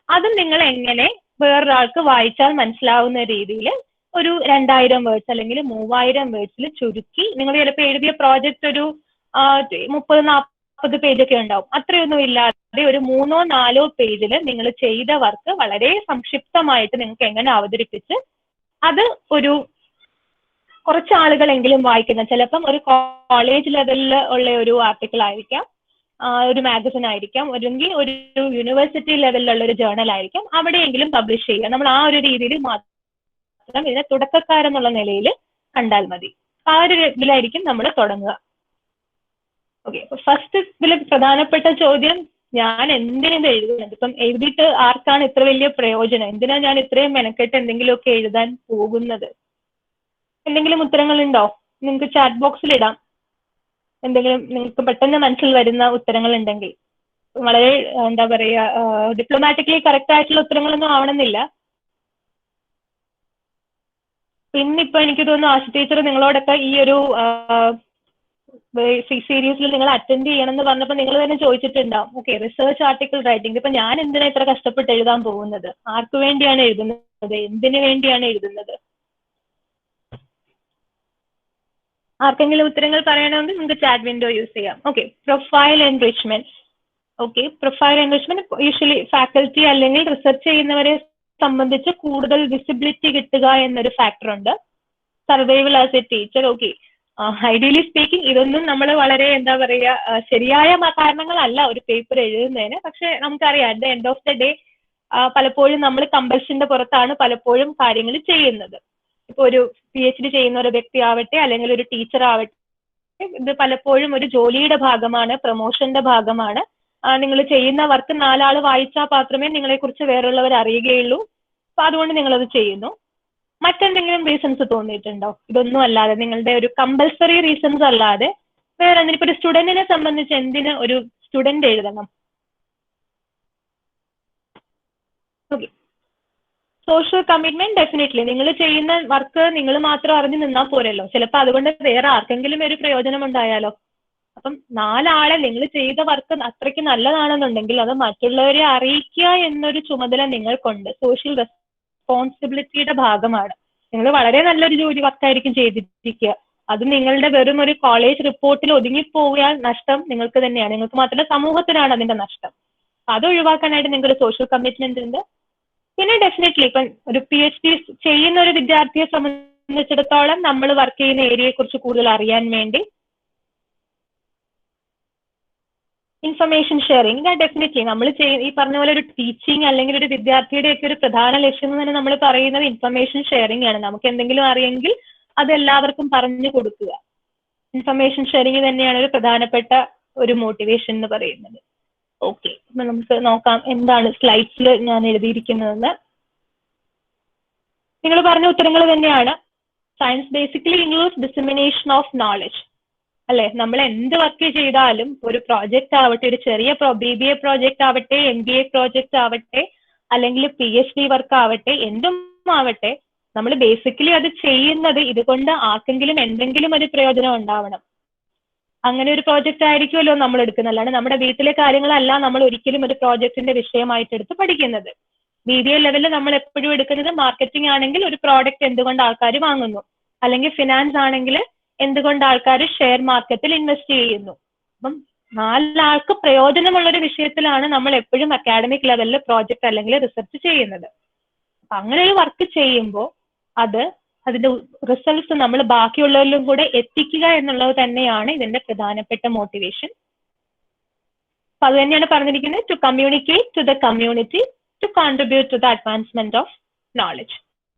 C: അതും നിങ്ങൾ എങ്ങനെ വേറൊരാൾക്ക് വായിച്ചാൽ മനസ്സിലാവുന്ന രീതിയിൽ ഒരു 2000 വേർഡ്സ് അല്ലെങ്കിൽ 3000 വേർഡ്സിൽ ചുരുക്കി, നിങ്ങൾ ചിലപ്പോൾ എഴുതിയ പ്രോജക്റ്റ് ഒരു 30-40 പേജൊക്കെ ഉണ്ടാവും. അത്രയൊന്നും ഇല്ലാതെ ഒരു 3-4 പേജിൽ നിങ്ങൾ ചെയ്ത വർക്ക് വളരെ സംക്ഷിപ്തമായിട്ട് നിങ്ങൾക്ക് എങ്ങനെ അവതരിപ്പിച്ച് അത് ഒരു കുറച്ച് ആളുകളെങ്കിലും വായിക്കുന്ന, ചിലപ്പം ഒരു കോളേജ് ലെവലിൽ ഉള്ള ഒരു ആർട്ടിക്കിൾ ആയിരിക്കാം, ഒരു മാഗസിൻ ആയിരിക്കാം, അല്ലെങ്കിൽ ഒരു യൂണിവേഴ്സിറ്റി ലെവലിലുള്ള ഒരു ജേർണൽ ആയിരിക്കാം, അവിടെയെങ്കിലും പബ്ലിഷ് ചെയ്യുക. നമ്മൾ ആ ഒരു രീതിയിൽ മാത്രം ഇതിനെ തുടക്കക്കാരെന്നുള്ള നിലയിൽ കണ്ടാൽ മതി. ആ ഒരു ഇതിലായിരിക്കും നമ്മൾ തുടങ്ങുക. ഓക്കെ, അപ്പൊ ഫസ്റ്റ് ഇതിൽ പ്രധാനപ്പെട്ട ചോദ്യം, ഞാൻ എന്തിനാണ് എഴുതുന്നത്? ഇപ്പം എഴുതിയിട്ട് ആർക്കാണ് ഇത്ര വലിയ പ്രയോജനം? എന്തിനാ ഞാൻ ഇത്രയും മെനക്കെട്ട് എന്തെങ്കിലുമൊക്കെ എഴുതാൻ പോകുന്നത്? എന്തെങ്കിലും ഉത്തരങ്ങളുണ്ടോ? നിങ്ങൾക്ക് ചാറ്റ് ബോക്സിൽ ഇടാം. എന്തെങ്കിലും നിങ്ങൾക്ക് പെട്ടെന്ന് മനസ്സിൽ വരുന്ന ഉത്തരങ്ങൾ ഉണ്ടെങ്കിൽ. വളരെ എന്താ പറയുക, ഡിപ്ലോമാറ്റിക്കലി കറക്റ്റ് ആയിട്ടുള്ള ഉത്തരങ്ങളൊന്നും ആവണമെന്നില്ല. പിന്നിപ്പോ എനിക്ക് തോന്നുന്നു ആശു ടീച്ചർ നിങ്ങളോടൊക്കെ ഈ ഒരു സീരീസിൽ നിങ്ങൾ അറ്റൻഡ് ചെയ്യണം എന്ന് പറഞ്ഞപ്പോൾ നിങ്ങൾ തന്നെ ചോദിച്ചിട്ടുണ്ടാവും, ഓക്കെ, റിസർച്ച് ആർട്ടിക്കിൾ റൈറ്റിംഗ്, ഇപ്പൊ ഞാൻ എന്തിനാ ഇത്ര കഷ്ടപ്പെട്ട് എഴുതാൻ പോകുന്നത്? ആർക്ക് വേണ്ടിയാണ് എഴുതുന്നത്? എന്തിനു വേണ്ടിയാണ് എഴുതുന്നത്? ആർക്കെങ്കിലും ഉത്തരങ്ങൾ പറയണമെങ്കിൽ നിങ്ങൾക്ക് ചാറ്റ് വിൻഡോ യൂസ് ചെയ്യാം. Okay, profile enrichment. Okay, profile enrichment usually faculty അല്ലെങ്കിൽ റിസർച്ച് ചെയ്യുന്നവരെ സംബന്ധിച്ച് കൂടുതൽ വിസിബിലിറ്റി കിട്ടുക എന്നൊരു ഫാക്ടർ ഉണ്ട്. Survival as A teacher. Okay, ideally speaking ഇതൊന്നും നമ്മൾ വളരെ എന്താ പറയുക ശരിയായ കാരണങ്ങളല്ല ഒരു പേപ്പർ എഴുതുന്നതിന്. പക്ഷെ നമുക്കറിയാം at the end of the day പലപ്പോഴും നമ്മൾ കമ്പൽഷന്റെ പുറത്താണ് പലപ്പോഴും കാര്യങ്ങൾ ചെയ്യുന്നത്. ഇപ്പൊ ഒരു PhD ചെയ്യുന്ന ഒരു വ്യക്തി ആവട്ടെ അല്ലെങ്കിൽ ഒരു ടീച്ചർ ആവട്ടെ, ഇത് പലപ്പോഴും ഒരു ജോലിയുടെ ഭാഗമാണ്, പ്രൊമോഷന്റെ ഭാഗമാണ്. നിങ്ങൾ ചെയ്യുന്ന വർക്ക് 4 ആൾ വായിച്ചാൽ മാത്രമേ നിങ്ങളെ കുറിച്ച് വേറുള്ളവർ അറിയുകയുള്ളൂ. അപ്പൊ അതുകൊണ്ട് നിങ്ങളത് ചെയ്യുന്നു. മറ്റെന്തെങ്കിലും റീസൺസ് തോന്നിയിട്ടുണ്ടോ? ഇതൊന്നും അല്ലാതെ, നിങ്ങളുടെ ഒരു കമ്പൽസറി റീസൺസ് അല്ലാതെ വേറെ എന്തിനും? ഇപ്പൊ ഒരു സ്റ്റുഡന്റിനെ സംബന്ധിച്ച് എന്തിന് ഒരു സ്റ്റുഡന്റ് എഴുതണം? Okay, social commitment definitely. നിങ്ങൾ ചെയ്യുന്ന വർക്ക് നിങ്ങൾ മാത്രം അറിഞ്ഞു നിന്നാൽ പോരല്ലോ, ചിലപ്പോൾ അതുകൊണ്ട് വേറെ ആർക്കെങ്കിലും ഒരു പ്രയോജനം ഉണ്ടായാലോ. അപ്പം 4 ആളെ നിങ്ങൾ ചെയ്ത വർക്ക് അത്രയ്ക്ക് നല്ലതാണെന്നുണ്ടെങ്കിൽ അത് മറ്റുള്ളവരെ അറിയിക്കുക എന്നൊരു ചുമതല നിങ്ങൾക്കുണ്ട്. സോഷ്യൽ റെസ്പോൺസിബിലിറ്റിയുടെ ഭാഗമാണ്. നിങ്ങൾ വളരെ നല്ലൊരു ജോലി വർക്കായിരിക്കും ചെയ്തിരിക്കുക, അത് നിങ്ങളുടെ വെറും ഒരു കോളേജ് റിപ്പോർട്ടിൽ ഒതുങ്ങിപ്പോയാൽ നഷ്ടം നിങ്ങൾക്ക് തന്നെയാണ്. നിങ്ങൾക്ക് മാത്രമല്ല സമൂഹത്തിനാണ് അതിന്റെ നഷ്ടം. അത് ഒഴിവാക്കാനായിട്ട് നിങ്ങൾക്ക് ഒരു സോഷ്യൽ കമ്മിറ്റ്മെന്റ് ഉണ്ട്. പിന്നെ ഡെഫിനറ്റ്ലി ഇപ്പം ഒരു PhD ചെയ്യുന്ന ഒരു വിദ്യാർത്ഥിയെ സംബന്ധിച്ചിടത്തോളം നമ്മൾ വർക്ക് ചെയ്യുന്ന ഏരിയയെ കുറിച്ച് കൂടുതൽ അറിയാൻ വേണ്ടി ഇൻഫർമേഷൻ ഷെയറിംഗ് ഡെഫിനറ്റ്ലി നമ്മൾ ഈ പറഞ്ഞ പോലെ ഒരു ടീച്ചിങ് അല്ലെങ്കിൽ ഒരു വിദ്യാർത്ഥിയുടെ ഒക്കെ ഒരു പ്രധാന ലക്ഷ്യം എന്ന് തന്നെ നമ്മൾ പറയുന്നത് ഇൻഫർമേഷൻ ഷെയറിംഗ് ആണ്. നമുക്ക് എന്തെങ്കിലും അറിയെങ്കിൽ അത് എല്ലാവർക്കും പറഞ്ഞു കൊടുക്കുക. ഇൻഫർമേഷൻ ഷെയറിംഗ് തന്നെയാണ് ഒരു പ്രധാനപ്പെട്ട ഒരു മോട്ടിവേഷൻ എന്ന് പറയുന്നത്. ഓക്കെ, അപ്പൊ നമുക്ക് നോക്കാം എന്താണ് സ്ലൈഡ്സിൽ ഞാൻ എഴുതിയിരിക്കുന്നതെന്ന്. നിങ്ങൾ പറഞ്ഞ ഉത്തരങ്ങൾ തന്നെയാണ്. Science basically includes dissemination of knowledge, അല്ലെ? നമ്മൾ എന്ത് വർക്ക് ചെയ്താലും, ഒരു പ്രോജക്റ്റ് ആവട്ടെ, ഒരു ചെറിയ BBA പ്രോജക്റ്റ് ആവട്ടെ, MBA പ്രോജക്റ്റ് ആവട്ടെ, അല്ലെങ്കിൽ PhD വർക്ക് ആവട്ടെ, എന്തും ആവട്ടെ, നമ്മൾ ബേസിക്കലി അത് ചെയ്യുന്നത് ഇതുകൊണ്ട് ആർക്കെങ്കിലും എന്തെങ്കിലും ഒരു പ്രയോജനം ഉണ്ടാവണം. അങ്ങനെ ഒരു പ്രോജക്റ്റ് ആയിരിക്കുമല്ലോ നമ്മൾ എടുക്കുന്നത്. അല്ലാണ്ട് നമ്മുടെ വീട്ടിലെ കാര്യങ്ങളല്ല നമ്മൾ ഒരിക്കലും ഒരു പ്രോജക്റ്റിന്റെ വിഷയമായിട്ട് എടുത്ത് പഠിക്കുന്നത്. BBA ലെവലിൽ നമ്മൾ എപ്പോഴും എടുക്കുന്നത് മാർക്കറ്റിംഗ് ആണെങ്കിൽ ഒരു പ്രോഡക്റ്റ് എന്തുകൊണ്ട് ആൾക്കാർ വാങ്ങുന്നു, അല്ലെങ്കിൽ ഫിനാൻസ് ആണെങ്കിൽ എന്തുകൊണ്ട് ആൾക്കാർ ഷെയർ മാർക്കറ്റിൽ ഇൻവെസ്റ്റ് ചെയ്യുന്നു. അപ്പം 4 ആൾക്ക് പ്രയോജനമുള്ളൊരു വിഷയത്തിലാണ് നമ്മൾ എപ്പോഴും അക്കാഡമിക് ലെവലിൽ പ്രോജക്റ്റ് അല്ലെങ്കിൽ റിസർച്ച് ചെയ്യുന്നത്. അപ്പൊ അങ്ങനെ ഒരു വർക്ക് ചെയ്യുമ്പോൾ അതിന്റെ റിസൾട്ട്സ് നമ്മൾ ബാക്കിയുള്ളവരിലും കൂടെ എത്തിക്കുക എന്നുള്ളത് തന്നെയാണ് ഇതിന്റെ പ്രധാനപ്പെട്ട മോട്ടിവേഷൻ. അപ്പൊ അത് തന്നെയാണ് പറഞ്ഞിരിക്കുന്നത്, to communicate to the community, to contribute to the advancement of knowledge.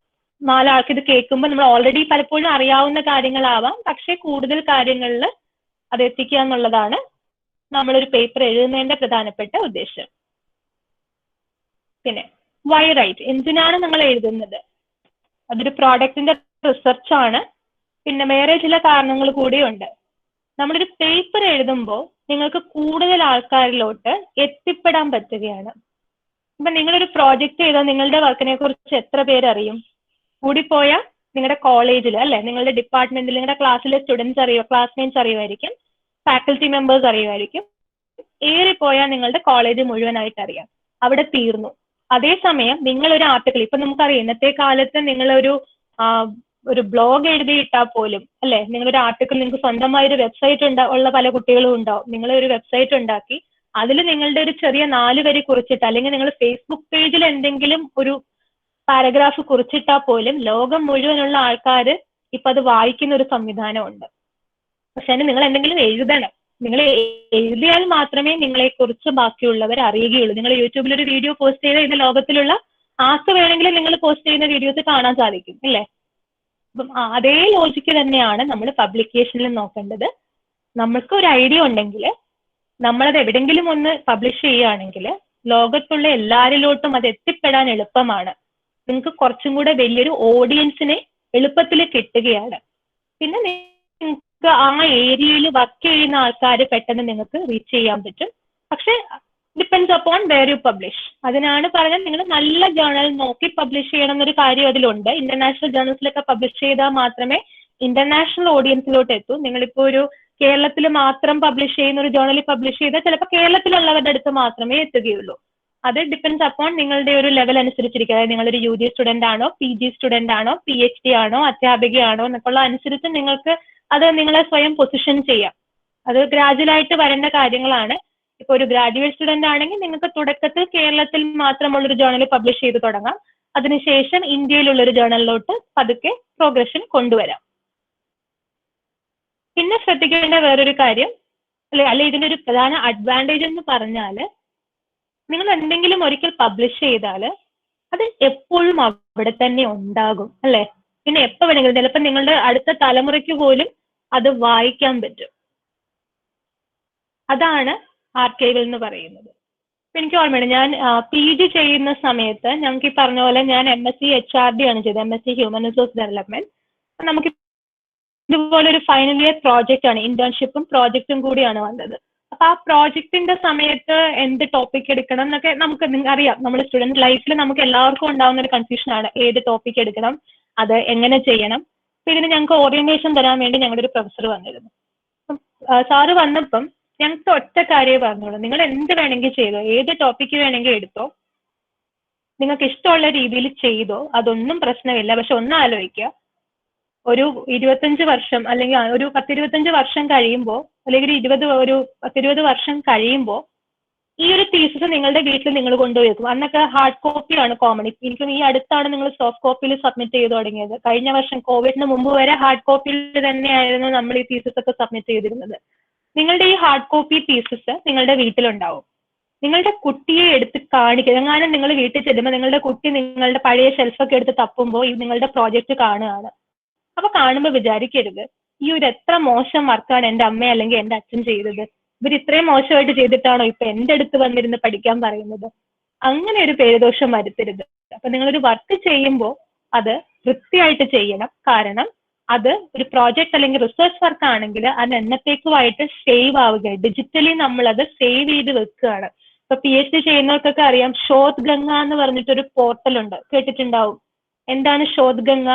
C: 4 ആൾക്ക് ഇത് കേൾക്കുമ്പോൾ നമ്മൾ ഓൾറെഡി പലപ്പോഴും അറിയാവുന്ന കാര്യങ്ങളാവാം, പക്ഷെ കൂടുതൽ കാര്യങ്ങളിൽ അത് എത്തിക്കുക എന്നുള്ളതാണ് നമ്മളൊരു പേപ്പർ എഴുതുന്നതിന്റെ പ്രധാനപ്പെട്ട ഉദ്ദേശം. പിന്നെ വൈ റൈറ്റ്, എന്തിനാണ് നമ്മൾ എഴുതുന്നത്? അതൊരു പ്രോഡക്റ്റിന്റെ റിസർച്ച് ആണ്. പിന്നെ വേറെ ചില കാരണങ്ങൾ കൂടിയുണ്ട്. നമ്മളൊരു പേപ്പർ എഴുതുമ്പോൾ നിങ്ങൾക്ക് കൂടുതൽ ആൾക്കാരിലോട്ട് എത്തിപ്പെടാൻ പറ്റുകയാണ്. അപ്പൊ നിങ്ങളൊരു പ്രോജക്റ്റ് ചെയ്താൽ നിങ്ങളുടെ വർക്കിനെ കുറിച്ച് എത്ര പേര് അറിയും? കൂടിപ്പോയാൽ നിങ്ങളുടെ കോളേജിൽ അല്ലെ, നിങ്ങളുടെ ഡിപ്പാർട്ട്മെന്റിൽ, നിങ്ങളുടെ ക്ലാസ്സിലെ സ്റ്റുഡൻസ് അറിയോ, ക്ലാസ്മേറ്റ്സ് അറിയുമായിരിക്കും, ഫാക്കൽറ്റി മെമ്പേഴ്സ് അറിയുമായിരിക്കും. ഏറിപ്പോയാൽ നിങ്ങളുടെ കോളേജ് മുഴുവനായിട്ട് അറിയാം. അവിടെ തീർന്നു. അതേസമയം നിങ്ങളൊരു ആർട്ടിക്കിൾ, ഇപ്പൊ നമുക്കറിയാം ഇന്നത്തെ കാലത്ത് നിങ്ങളൊരു ഒരു ബ്ലോഗ് എഴുതിയിട്ടാൽ പോലും അല്ലെ, നിങ്ങളൊരു ആർട്ടിക്കിൾ, നിങ്ങൾക്ക് സ്വന്തമായ ഒരു വെബ്സൈറ്റ് ഉള്ള പല കുട്ടികളും ഉണ്ടാവും. നിങ്ങളൊരു വെബ്സൈറ്റ് ഉണ്ടാക്കി അതിൽ നിങ്ങളുടെ ഒരു ചെറിയ 4 വരി കുറിച്ചിട്ട്, അല്ലെങ്കിൽ നിങ്ങൾ ഫേസ്ബുക്ക് പേജിൽ എന്തെങ്കിലും ഒരു പാരഗ്രാഫ് കുറിച്ചിട്ടാൽ പോലും ലോകം മുഴുവനുള്ള ആൾക്കാർ ഇപ്പൊ അത് വായിക്കുന്ന ഒരു സംവിധാനമുണ്ട്. പക്ഷെ നിങ്ങൾ എന്തെങ്കിലും എഴുതണം. നിങ്ങൾ എഴുതിയാൽ മാത്രമേ നിങ്ങളെ കുറിച്ച് ബാക്കിയുള്ളവർ അറിയുകയുള്ളൂ. നിങ്ങൾ യൂട്യൂബിൽ ഒരു വീഡിയോ പോസ്റ്റ് ചെയ്താൽ ഇത് ലോകത്തിലുള്ള ആർക്ക് വേണമെങ്കിലും നിങ്ങൾ പോസ്റ്റ് ചെയ്യുന്ന വീഡിയോസ് കാണാൻ സാധിക്കും അല്ലേ? അപ്പം അതേ ലോജിക്ക് തന്നെയാണ് നമ്മൾ പബ്ലിക്കേഷനിൽ നോക്കേണ്ടത്. നമ്മൾക്ക് ഒരു ഐഡിയ ഉണ്ടെങ്കിൽ നമ്മളത് എവിടെങ്കിലും ഒന്ന് പബ്ലിഷ് ചെയ്യുകയാണെങ്കിൽ ലോകത്തുള്ള എല്ലാവരിലോട്ടും അത് എത്തിപ്പെടാൻ എളുപ്പമാണ്. നിങ്ങൾക്ക് കുറച്ചും കൂടെ വലിയൊരു ഓഡിയൻസിനെ എളുപ്പത്തിൽ കിട്ടുകയാണ്. പിന്നെ നിങ്ങൾക്ക് ആ ഏരിയയിൽ വർക്ക് ചെയ്യുന്ന ആൾക്കാർ പെട്ടെന്ന് നിങ്ങൾക്ക് റീച്ച് ചെയ്യാൻ പറ്റും. പക്ഷെ depends upon where you publish. അതിനാണ് പറഞ്ഞത് നിങ്ങൾ നല്ല ജേർണൽ നോക്കി പബ്ലിഷ് ചെയ്യണം എന്നൊരു കാര്യം അതിലുണ്ട്. ഇന്റർനാഷണൽ ജേർണൽസിലൊക്കെ പബ്ലിഷ് ചെയ്താൽ മാത്രമേ ഇന്റർനാഷണൽ ഓഡിയൻസിലോട്ട് എത്തൂ. നിങ്ങളിപ്പോ ഒരു കേരളത്തിൽ മാത്രം പബ്ലിഷ് ചെയ്യുന്ന ഒരു ജേർണലിൽ പബ്ലിഷ് ചെയ്താൽ ചിലപ്പോൾ കേരളത്തിലുള്ളവരുടെ അടുത്ത് മാത്രമേ എത്തുകയുള്ളൂ. അത് ഡിപ്പെൻഡ്സ് അപ്പോൺ നിങ്ങളുടെ ഒരു ലെവൽ അനുസരിച്ചിരിക്കും. അതായത് നിങ്ങളൊരു UG സ്റ്റുഡന്റ് ആണോ, PG സ്റ്റുഡന്റ് ആണോ, PhD ആണോ, അധ്യാപികയാണോ എന്നൊക്കെയുള്ള അനുസരിച്ച് നിങ്ങൾക്ക് അത് നിങ്ങളെ സ്വയം പൊസിഷൻ ചെയ്യാം. അത് ഗ്രാജുവലായിട്ട് വരേണ്ട കാര്യങ്ങളാണ്. ഇപ്പൊ ഒരു ഗ്രാജുവേറ്റ് സ്റ്റുഡന്റ് ആണെങ്കിൽ നിങ്ങൾക്ക് തുടക്കത്തിൽ കേരളത്തിൽ മാത്രമുള്ളൊരു ജേർണൽ പബ്ലിഷ് ചെയ്ത് തുടങ്ങാം. അതിനുശേഷം ഇന്ത്യയിലുള്ളൊരു ജേർണലിലോട്ട് പതുക്കെ പ്രോഗ്രഷൻ കൊണ്ടുവരാം. പിന്നെ ശ്രദ്ധിക്കേണ്ട വേറൊരു കാര്യം അല്ലെ ഇതിന്റെ ഒരു പ്രധാന അഡ്വാൻറ്റേജ് എന്ന് പറഞ്ഞാല്, നിങ്ങൾ എന്തെങ്കിലും ഒരിക്കൽ പബ്ലിഷ് ചെയ്താൽ അത് എപ്പോഴും അവിടെ തന്നെ ഉണ്ടാകും അല്ലെ. പിന്നെ എപ്പോ വേണമെങ്കിലും ചിലപ്പോൾ നിങ്ങളുടെ അടുത്ത തലമുറയ്ക്ക് പോലും അത് വായിക്കാൻ പറ്റും. അതാണ് ആർക്കൈവൽ എന്ന് പറയുന്നത്. എനിക്ക് ഓർമ്മയുണ്ട്, ഞാൻ PG ചെയ്യുന്ന സമയത്ത് ഞങ്ങൾക്ക് ഈ പറഞ്ഞ പോലെ ഞാൻ MSc HRD ആണ് ചെയ്തത്, MSc ഹ്യൂമൻ റിസോഴ്സ് ഡെവലപ്മെന്റ്. നമുക്ക് ഇതുപോലെ ഒരു ഫൈനൽ ഇയർ പ്രോജക്റ്റ് ആണ്, ഇന്റേൺഷിപ്പും പ്രോജക്റ്റും കൂടിയാണ് വന്നത്. അപ്പൊ ആ പ്രോജക്റ്റിന്റെ സമയത്ത് എന്ത് ടോപ്പിക് എടുക്കണം എന്നൊക്കെ നമുക്ക് അറിയാം. നമ്മുടെ സ്റ്റുഡന്റ് ലൈഫിൽ നമുക്ക് എല്ലാവർക്കും ഉണ്ടാവുന്ന ഒരു കൺഫ്യൂഷൻ ആണ്, ഏത് ടോപ്പിക് എടുക്കണം, അത് എങ്ങനെ ചെയ്യണം. അപ്പൊ ഇതിന് ഞങ്ങൾക്ക് ഓറിയന്റേഷൻ തരാൻ വേണ്ടി ഞങ്ങളുടെ ഒരു പ്രൊഫസർ വന്നിരുന്നു. സാറ് വന്നപ്പം ഞങ്ങൾക്ക് ഒറ്റ കാര്യമേ പറഞ്ഞോളൂ, നിങ്ങൾ എന്ത് വേണമെങ്കിൽ ചെയ്തോ, ഏത് ടോപ്പിക്ക് വേണമെങ്കിൽ എടുത്തോ, നിങ്ങൾക്ക് ഇഷ്ടമുള്ള രീതിയിൽ ചെയ്തോ, അതൊന്നും പ്രശ്നമില്ല. പക്ഷെ ഒന്ന് ആലോചിക്കുക, ഒരു 25 വർഷം അല്ലെങ്കിൽ ഒരു 10-25 വർഷം കഴിയുമ്പോൾ, അല്ലെങ്കിൽ ഒരു 10-20 വർഷം കഴിയുമ്പോൾ ഈ ഒരു തീസിസ് നിങ്ങളുടെ വീട്ടിൽ നിങ്ങൾ കൊണ്ടുപോയി വെക്കും. അന്നൊക്കെ ഹാർഡ് കോപ്പിയാണ് കോമൺ. എനിക്കും ഈ അടുത്താണ് നിങ്ങൾ സോഫ്റ്റ് കോപ്പിയിൽ സബ്മിറ്റ് ചെയ്ത് തുടങ്ങിയത്. കഴിഞ്ഞ വർഷം കോവിഡിന് മുമ്പ് വരെ ഹാർഡ് കോപ്പിയിൽ തന്നെയായിരുന്നു നമ്മൾ ഈ തീസിസ് ഒക്കെ സബ്മിറ്റ് ചെയ്തിരുന്നത്. നിങ്ങളുടെ ഈ ഹാർഡ് കോപ്പി തീസിസ് നിങ്ങളുടെ വീട്ടിലുണ്ടാവും. നിങ്ങളുടെ കുട്ടിയെ എടുത്ത് കാണിക്കുക. എങ്ങാനും നിങ്ങൾ വീട്ടിൽ ചെല്ലുമ്പോൾ നിങ്ങളുടെ കുട്ടി നിങ്ങളുടെ പഴയ ഷെൽഫൊക്കെ എടുത്ത് തപ്പുമ്പോൾ ഈ നിങ്ങളുടെ പ്രോജക്റ്റ് കാണുകയാണ്. അപ്പൊ കാണുമ്പോൾ വിചാരിക്കരുത്, ഈ ഒരു എത്ര മോശം വർക്കാണ് എൻ്റെ അമ്മ അല്ലെങ്കിൽ എൻ്റെ അച്ഛൻ ചെയ്തത്, ഇവർ ഇത്രയും മോശമായിട്ട് ചെയ്തിട്ടാണോ ഇപ്പൊ എൻ്റെ അടുത്ത് വന്നിരുന്ന് പഠിക്കാൻ പറയുന്നത്. അങ്ങനെ ഒരു പേരുദോഷം വരുത്തരുത്. അപ്പൊ നിങ്ങളൊരു വർക്ക് ചെയ്യുമ്പോൾ അത് വൃത്തിയായിട്ട് ചെയ്യണം. കാരണം അത് ഒരു പ്രോജക്റ്റ് അല്ലെങ്കിൽ റിസർച്ച് വർക്ക് ആണെങ്കിൽ അത് എന്നത്തേക്കുമായിട്ട് സേവ് ആവുക, ഡിജിറ്റലി നമ്മളത് സേവ് ചെയ്ത് വെക്കുകയാണ്. ഇപ്പൊ PhD ചെയ്യുന്നവർക്കൊക്കെ അറിയാം, ശോധ് ഗംഗ എന്ന് പറഞ്ഞിട്ടൊരു പോർട്ടൽ ഉണ്ട്, കേട്ടിട്ടുണ്ടാവും. എന്താണ് ശോധ് ഗംഗ?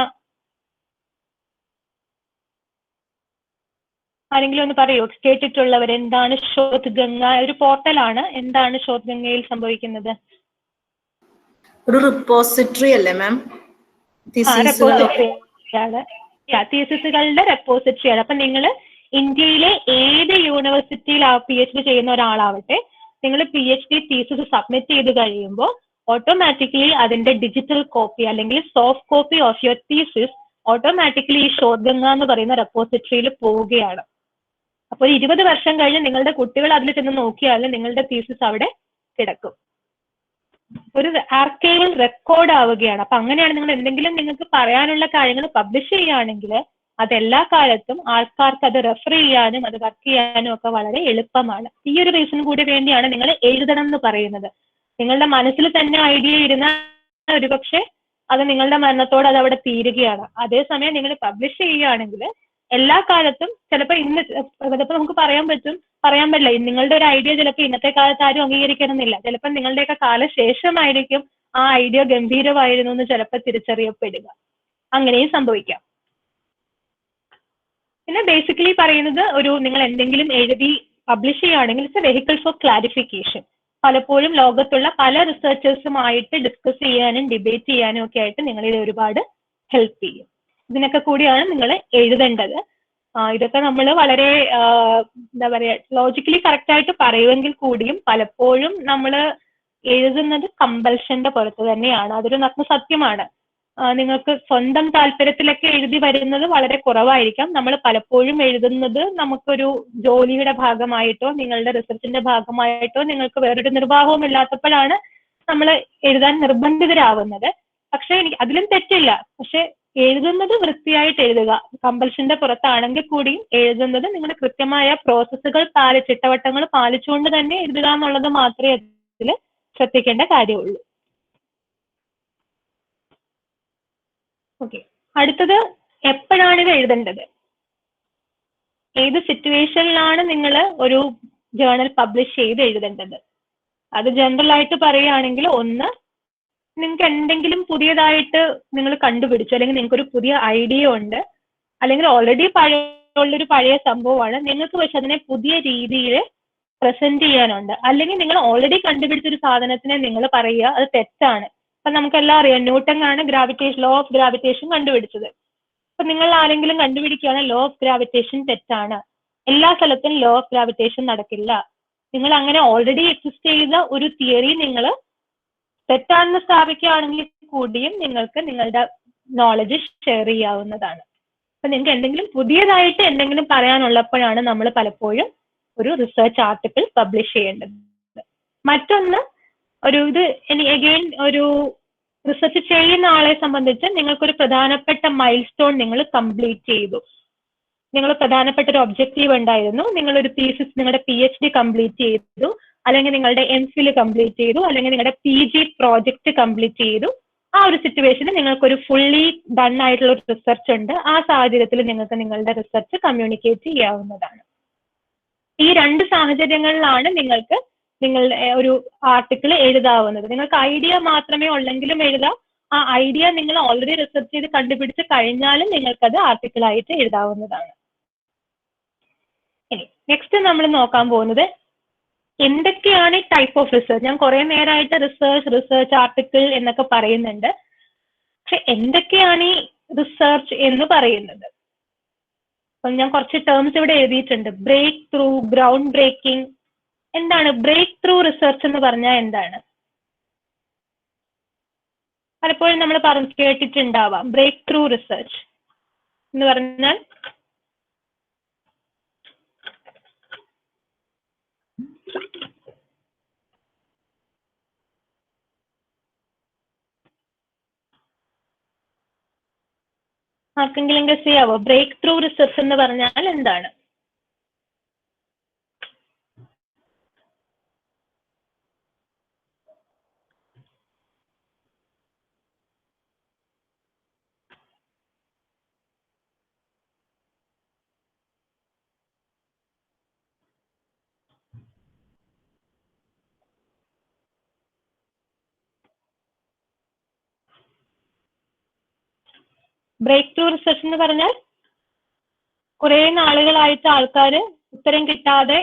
C: ആരെങ്കിലും ഒന്ന് പറയോ, കേട്ടിട്ടുള്ളവർ? എന്താണ് ശോധ് ഗംഗ? ഒരു പോർട്ടലാണ്. എന്താണ് ശോധ് ഗംഗയിൽ സംഭവിക്കുന്നത്?
A: ഒരു റിപ്പോസിറ്ററി അല്ലേ മാം?
C: റെപ്പോസിറ്ററിയാണ്, തീസിസുകളുടെ റെപ്പോസിറ്ററിയാണ്. അപ്പൊ നിങ്ങൾ ഇന്ത്യയിലെ ഏത് യൂണിവേഴ്സിറ്റിയിൽ PhD ചെയ്യുന്ന ഒരാളാവട്ടെ, നിങ്ങൾ PhD തീസിസ് സബ്മിറ്റ് ചെയ്ത് കഴിയുമ്പോൾ ഓട്ടോമാറ്റിക്കലി അതിന്റെ ഡിജിറ്റൽ കോപ്പി അല്ലെങ്കിൽ soft copy of your thesis automatically ഈ ശോധ് ഗംഗ എന്ന് പറയുന്ന റെപ്പോസിറ്ററിയിൽ പോവുകയാണ്. അപ്പോൾ 20 വർഷം കഴിഞ്ഞ് നിങ്ങളുടെ കുട്ടികൾ അതിൽ ചെന്ന് നോക്കിയാൽ നിങ്ങളുടെ തീസിസ് അവിടെ കിടക്കും, ഒരു ആർക്കൈവൽ റെക്കോർഡ് ആവുകയാണ്. അപ്പൊ അങ്ങനെയാണ് നിങ്ങൾ എന്തെങ്കിലും നിങ്ങൾക്ക് പറയാനുള്ള കാര്യങ്ങൾ പബ്ലിഷ് ചെയ്യുകയാണെങ്കിൽ അതെല്ലാ കാലത്തും ആൾക്കാർക്ക് അത് റെഫർ ചെയ്യാനും അത് വർക്ക് ചെയ്യാനും ഒക്കെ വളരെ എളുപ്പമാണ്. ഈ ഒരു റീസൺ കൂടി വേണ്ടിയാണ് നിങ്ങൾ എഴുതണം എന്ന് പറയുന്നത്. നിങ്ങളുടെ മനസ്സിൽ തന്നെ ഐഡിയ ഇരുന്നാൽ ഒരുപക്ഷെ അത് നിങ്ങളുടെ മരണത്തോട് അത് അവിടെ തീരുകയാണ്. അതേസമയം നിങ്ങൾ പബ്ലിഷ് ചെയ്യുകയാണെങ്കിൽ എല്ലാ കാലത്തും ചിലപ്പോൾ ഇന്ന് ചിലപ്പോൾ നമുക്ക് പറയാൻ പറ്റില്ല, നിങ്ങളുടെ ഒരു ഐഡിയ ചിലപ്പോൾ ഇന്നത്തെ കാലത്ത് ആരും അംഗീകരിക്കണമെന്നില്ല. ചിലപ്പോൾ നിങ്ങളുടെയൊക്കെ കാലശേഷമായിരിക്കും ആ ഐഡിയ ഗംഭീരമായിരുന്നു എന്ന് ചിലപ്പോൾ തിരിച്ചറിയപ്പെടുക. അങ്ങനെയും സംഭവിക്കാം. പിന്നെ ബേസിക്കലി പറയുന്നത്, നിങ്ങൾ എന്തെങ്കിലും എഴുതി പബ്ലിഷ് ചെയ്യുകയാണെങ്കിൽ it's A vehicle for clarification. പലപ്പോഴും ലോകത്തുള്ള പല റിസർച്ചേഴ്സുമായിട്ട് ഡിസ്കസ് ചെയ്യാനും ഡിബേറ്റ് ചെയ്യാനും ഒക്കെ ആയിട്ട് നിങ്ങളിത് ഒരുപാട് ഹെൽപ്പ് ചെയ്യും. ഇതിനൊക്കെ കൂടിയാണ് നിങ്ങൾ എഴുതേണ്ടത്. ഇതൊക്കെ നമ്മൾ വളരെ എന്താ പറയുക, ലോജിക്കലി കറക്റ്റ് ആയിട്ട് പറയുമെങ്കിൽ കൂടിയും പലപ്പോഴും നമ്മൾ എഴുതുന്നത് കമ്പൽഷന്റെ പുറത്ത് തന്നെയാണ്. അതൊരു നഗ്നസത്യമാണ്. നിങ്ങൾക്ക് സ്വന്തം താല്പര്യത്തിലൊക്കെ എഴുതി വരുന്നത് വളരെ കുറവായിരിക്കാം. നമ്മൾ പലപ്പോഴും എഴുതുന്നത് നമുക്കൊരു ജോലിയുടെ ഭാഗമായിട്ടോ നിങ്ങളുടെ റിസർച്ചിന്റെ ഭാഗമായിട്ടോ നിങ്ങൾക്ക് വേറൊരു നിർവാഹവും ഇല്ലാത്തപ്പോഴാണ് നമ്മൾ എഴുതാൻ നിർബന്ധിതരാവുന്നത്. പക്ഷെ അതിലും തെറ്റില്ല. പക്ഷെ എഴുതുന്നത് വൃത്തിയായിട്ട് എഴുതുക. കമ്പൽഷന്റെ പുറത്താണെങ്കിൽ കൂടിയും എഴുതുന്നത് നിങ്ങൾ കൃത്യമായ പ്രോസസ്സുകൾ ചിട്ടവട്ടങ്ങൾ പാലിച്ചുകൊണ്ട് തന്നെ എഴുതുക എന്നുള്ളത് മാത്രമേ അതിൽ ശ്രദ്ധിക്കേണ്ട കാര്യമുള്ളൂ. ഓക്കെ, അടുത്തത് എപ്പോഴാണ് ഇത് എഴുതേണ്ടത്? ഏത് സിറ്റുവേഷനിലാണ് നിങ്ങൾ ഒരു ജേർണൽ പബ്ലിഷ് ചെയ്ത് എഴുതേണ്ടത്? അത് ജനറൽ ആയിട്ട് പറയുകയാണെങ്കിൽ, ഒന്ന്, നിങ്ങൾക്ക് എന്തെങ്കിലും പുതിയതായിട്ട് നിങ്ങൾ കണ്ടുപിടിച്ചു, അല്ലെങ്കിൽ നിങ്ങൾക്ക് ഒരു പുതിയ ഐഡിയ ഉണ്ട്, അല്ലെങ്കിൽ ഓൾറെഡി ഉള്ളൊരു പഴയ സംഭവമാണ്, നിങ്ങൾക്ക് പക്ഷെ അതിനെ പുതിയ രീതിയിൽ പ്രസന്റ് ചെയ്യാനുണ്ട്, അല്ലെങ്കിൽ നിങ്ങൾ ഓൾറെഡി കണ്ടുപിടിച്ചൊരു സാധനത്തിനെ നിങ്ങൾ പറയുക അത് തെറ്റാണ്. അപ്പൊ നമുക്കെല്ലാം അറിയാം, ന്യൂട്ടൺ ആണ് ലോ ഓഫ് ഗ്രാവിറ്റേഷൻ കണ്ടുപിടിച്ചത്. അപ്പൊ നിങ്ങൾ ആരെങ്കിലും കണ്ടുപിടിക്കുകയാണ് ലോ ഓഫ് ഗ്രാവിറ്റേഷൻ തെറ്റാണ്, എല്ലാ സ്ഥലത്തും ലോ ഓഫ് ഗ്രാവിറ്റേഷൻ നടക്കില്ല, നിങ്ങൾ അങ്ങനെ ഓൾറെഡി എക്സിസ്റ്റ് ചെയ്ത ഒരു തിയറി നിങ്ങൾ തെറ്റാണെന്ന് സ്ഥാപിക്കുകയാണെങ്കിൽ കൂടിയും നിങ്ങൾക്ക് നിങ്ങളുടെ നോളജ് ഷെയർ ചെയ്യാവുന്നതാണ്. അപ്പൊ നിങ്ങൾക്ക് എന്തെങ്കിലും പുതിയതായിട്ട് എന്തെങ്കിലും പറയാനുള്ളപ്പോഴാണ് നമ്മൾ പലപ്പോഴും ഒരു റിസർച്ച് ആർട്ടിക്കിൾ പബ്ലിഷ് ചെയ്യേണ്ടത്. മറ്റൊന്ന്, ഒരു റിസർച്ച് ചെയ്യുന്ന ആളെ സംബന്ധിച്ച് നിങ്ങൾക്കൊരു പ്രധാനപ്പെട്ട മൈൽ സ്റ്റോൺ നിങ്ങൾ കംപ്ലീറ്റ് ചെയ്തു. നിങ്ങൾ പ്രധാനപ്പെട്ട ഒരു ഒബ്ജക്റ്റീവ് ഉണ്ടായിരുന്നു, നിങ്ങളൊരു തീസിസ്, നിങ്ങളുടെ PhD കംപ്ലീറ്റ് ചെയ്തു, അല്ലെങ്കിൽ നിങ്ങളുടെ MPhil കംപ്ലീറ്റ് ചെയ്തു, അല്ലെങ്കിൽ നിങ്ങളുടെ PG പ്രോജക്റ്റ് കംപ്ലീറ്റ് ചെയ്തു. ആ ഒരു സിറ്റുവേഷനിൽ നിങ്ങൾക്കൊരു ഫുള്ളി ഡൺ ആയിട്ടുള്ള ഒരു റിസർച്ച് ഉണ്ട്. ആ സാഹചര്യത്തിൽ നിങ്ങൾക്ക് നിങ്ങളുടെ റിസർച്ച് കമ്മ്യൂണിക്കേറ്റ് ചെയ്യാവുന്നതാണ്. ഈ രണ്ട് സാഹചര്യങ്ങളിലാണ് നിങ്ങൾക്ക് നിങ്ങളുടെ ഒരു ആർട്ടിക്കിൾ എഴുതാവുന്നത്. നിങ്ങൾക്ക് ഐഡിയ മാത്രമേ ഉള്ളെങ്കിലും എഴുതാം. ആ ഐഡിയ നിങ്ങൾ ഓൾറെഡി റിസർച്ച് ചെയ്ത് കണ്ടുപിടിച്ച് കഴിഞ്ഞാലും നിങ്ങൾക്കത് ആർട്ടിക്കിളായിട്ട് എഴുതാവുന്നതാണ്. ഇനി നെക്സ്റ്റ് നമ്മൾ നോക്കാൻ പോകുന്നത് എന്തൊക്കെയാണ് ടൈപ്പ് ഓഫ് റിസർച്ച്. ഞാൻ കുറെ നേരമായിട്ട് റിസർച്ച് ആർട്ടിക്കിൾ എന്നൊക്കെ പറയുന്നുണ്ട്. പക്ഷെ എന്തൊക്കെയാണ് ഈ റിസർച്ച് എന്ന് പറയുന്നത്? അപ്പം ഞാൻ കുറച്ച് ടേംസ് ഇവിടെ എഴുതിയിട്ടുണ്ട്. Breakthrough, groundbreaking. എന്താണ് ബ്രേക്ക് ത്രൂ റിസർച്ച് എന്ന് പറഞ്ഞാൽ? എന്താണ്? പലപ്പോഴും നമ്മൾ കേട്ടിട്ടുണ്ടാവാം ബ്രേക്ക് ത്രൂ റിസർച്ച് എന്ന് പറഞ്ഞാൽ ആർക്കെങ്കിലും ഗസ് ചെയ്യാവോ? ബ്രേക്ക് ത്രൂ റിസർച്ച് എന്ന് പറഞ്ഞാൽ എന്താണ്? ബ്രേക്ക് ത്രൂ റിസർച്ച് എന്ന് പറഞ്ഞാൽ കുറെ നാളുകളായിട്ട് ആൾക്കാർ ഉത്തരം കിട്ടാതെ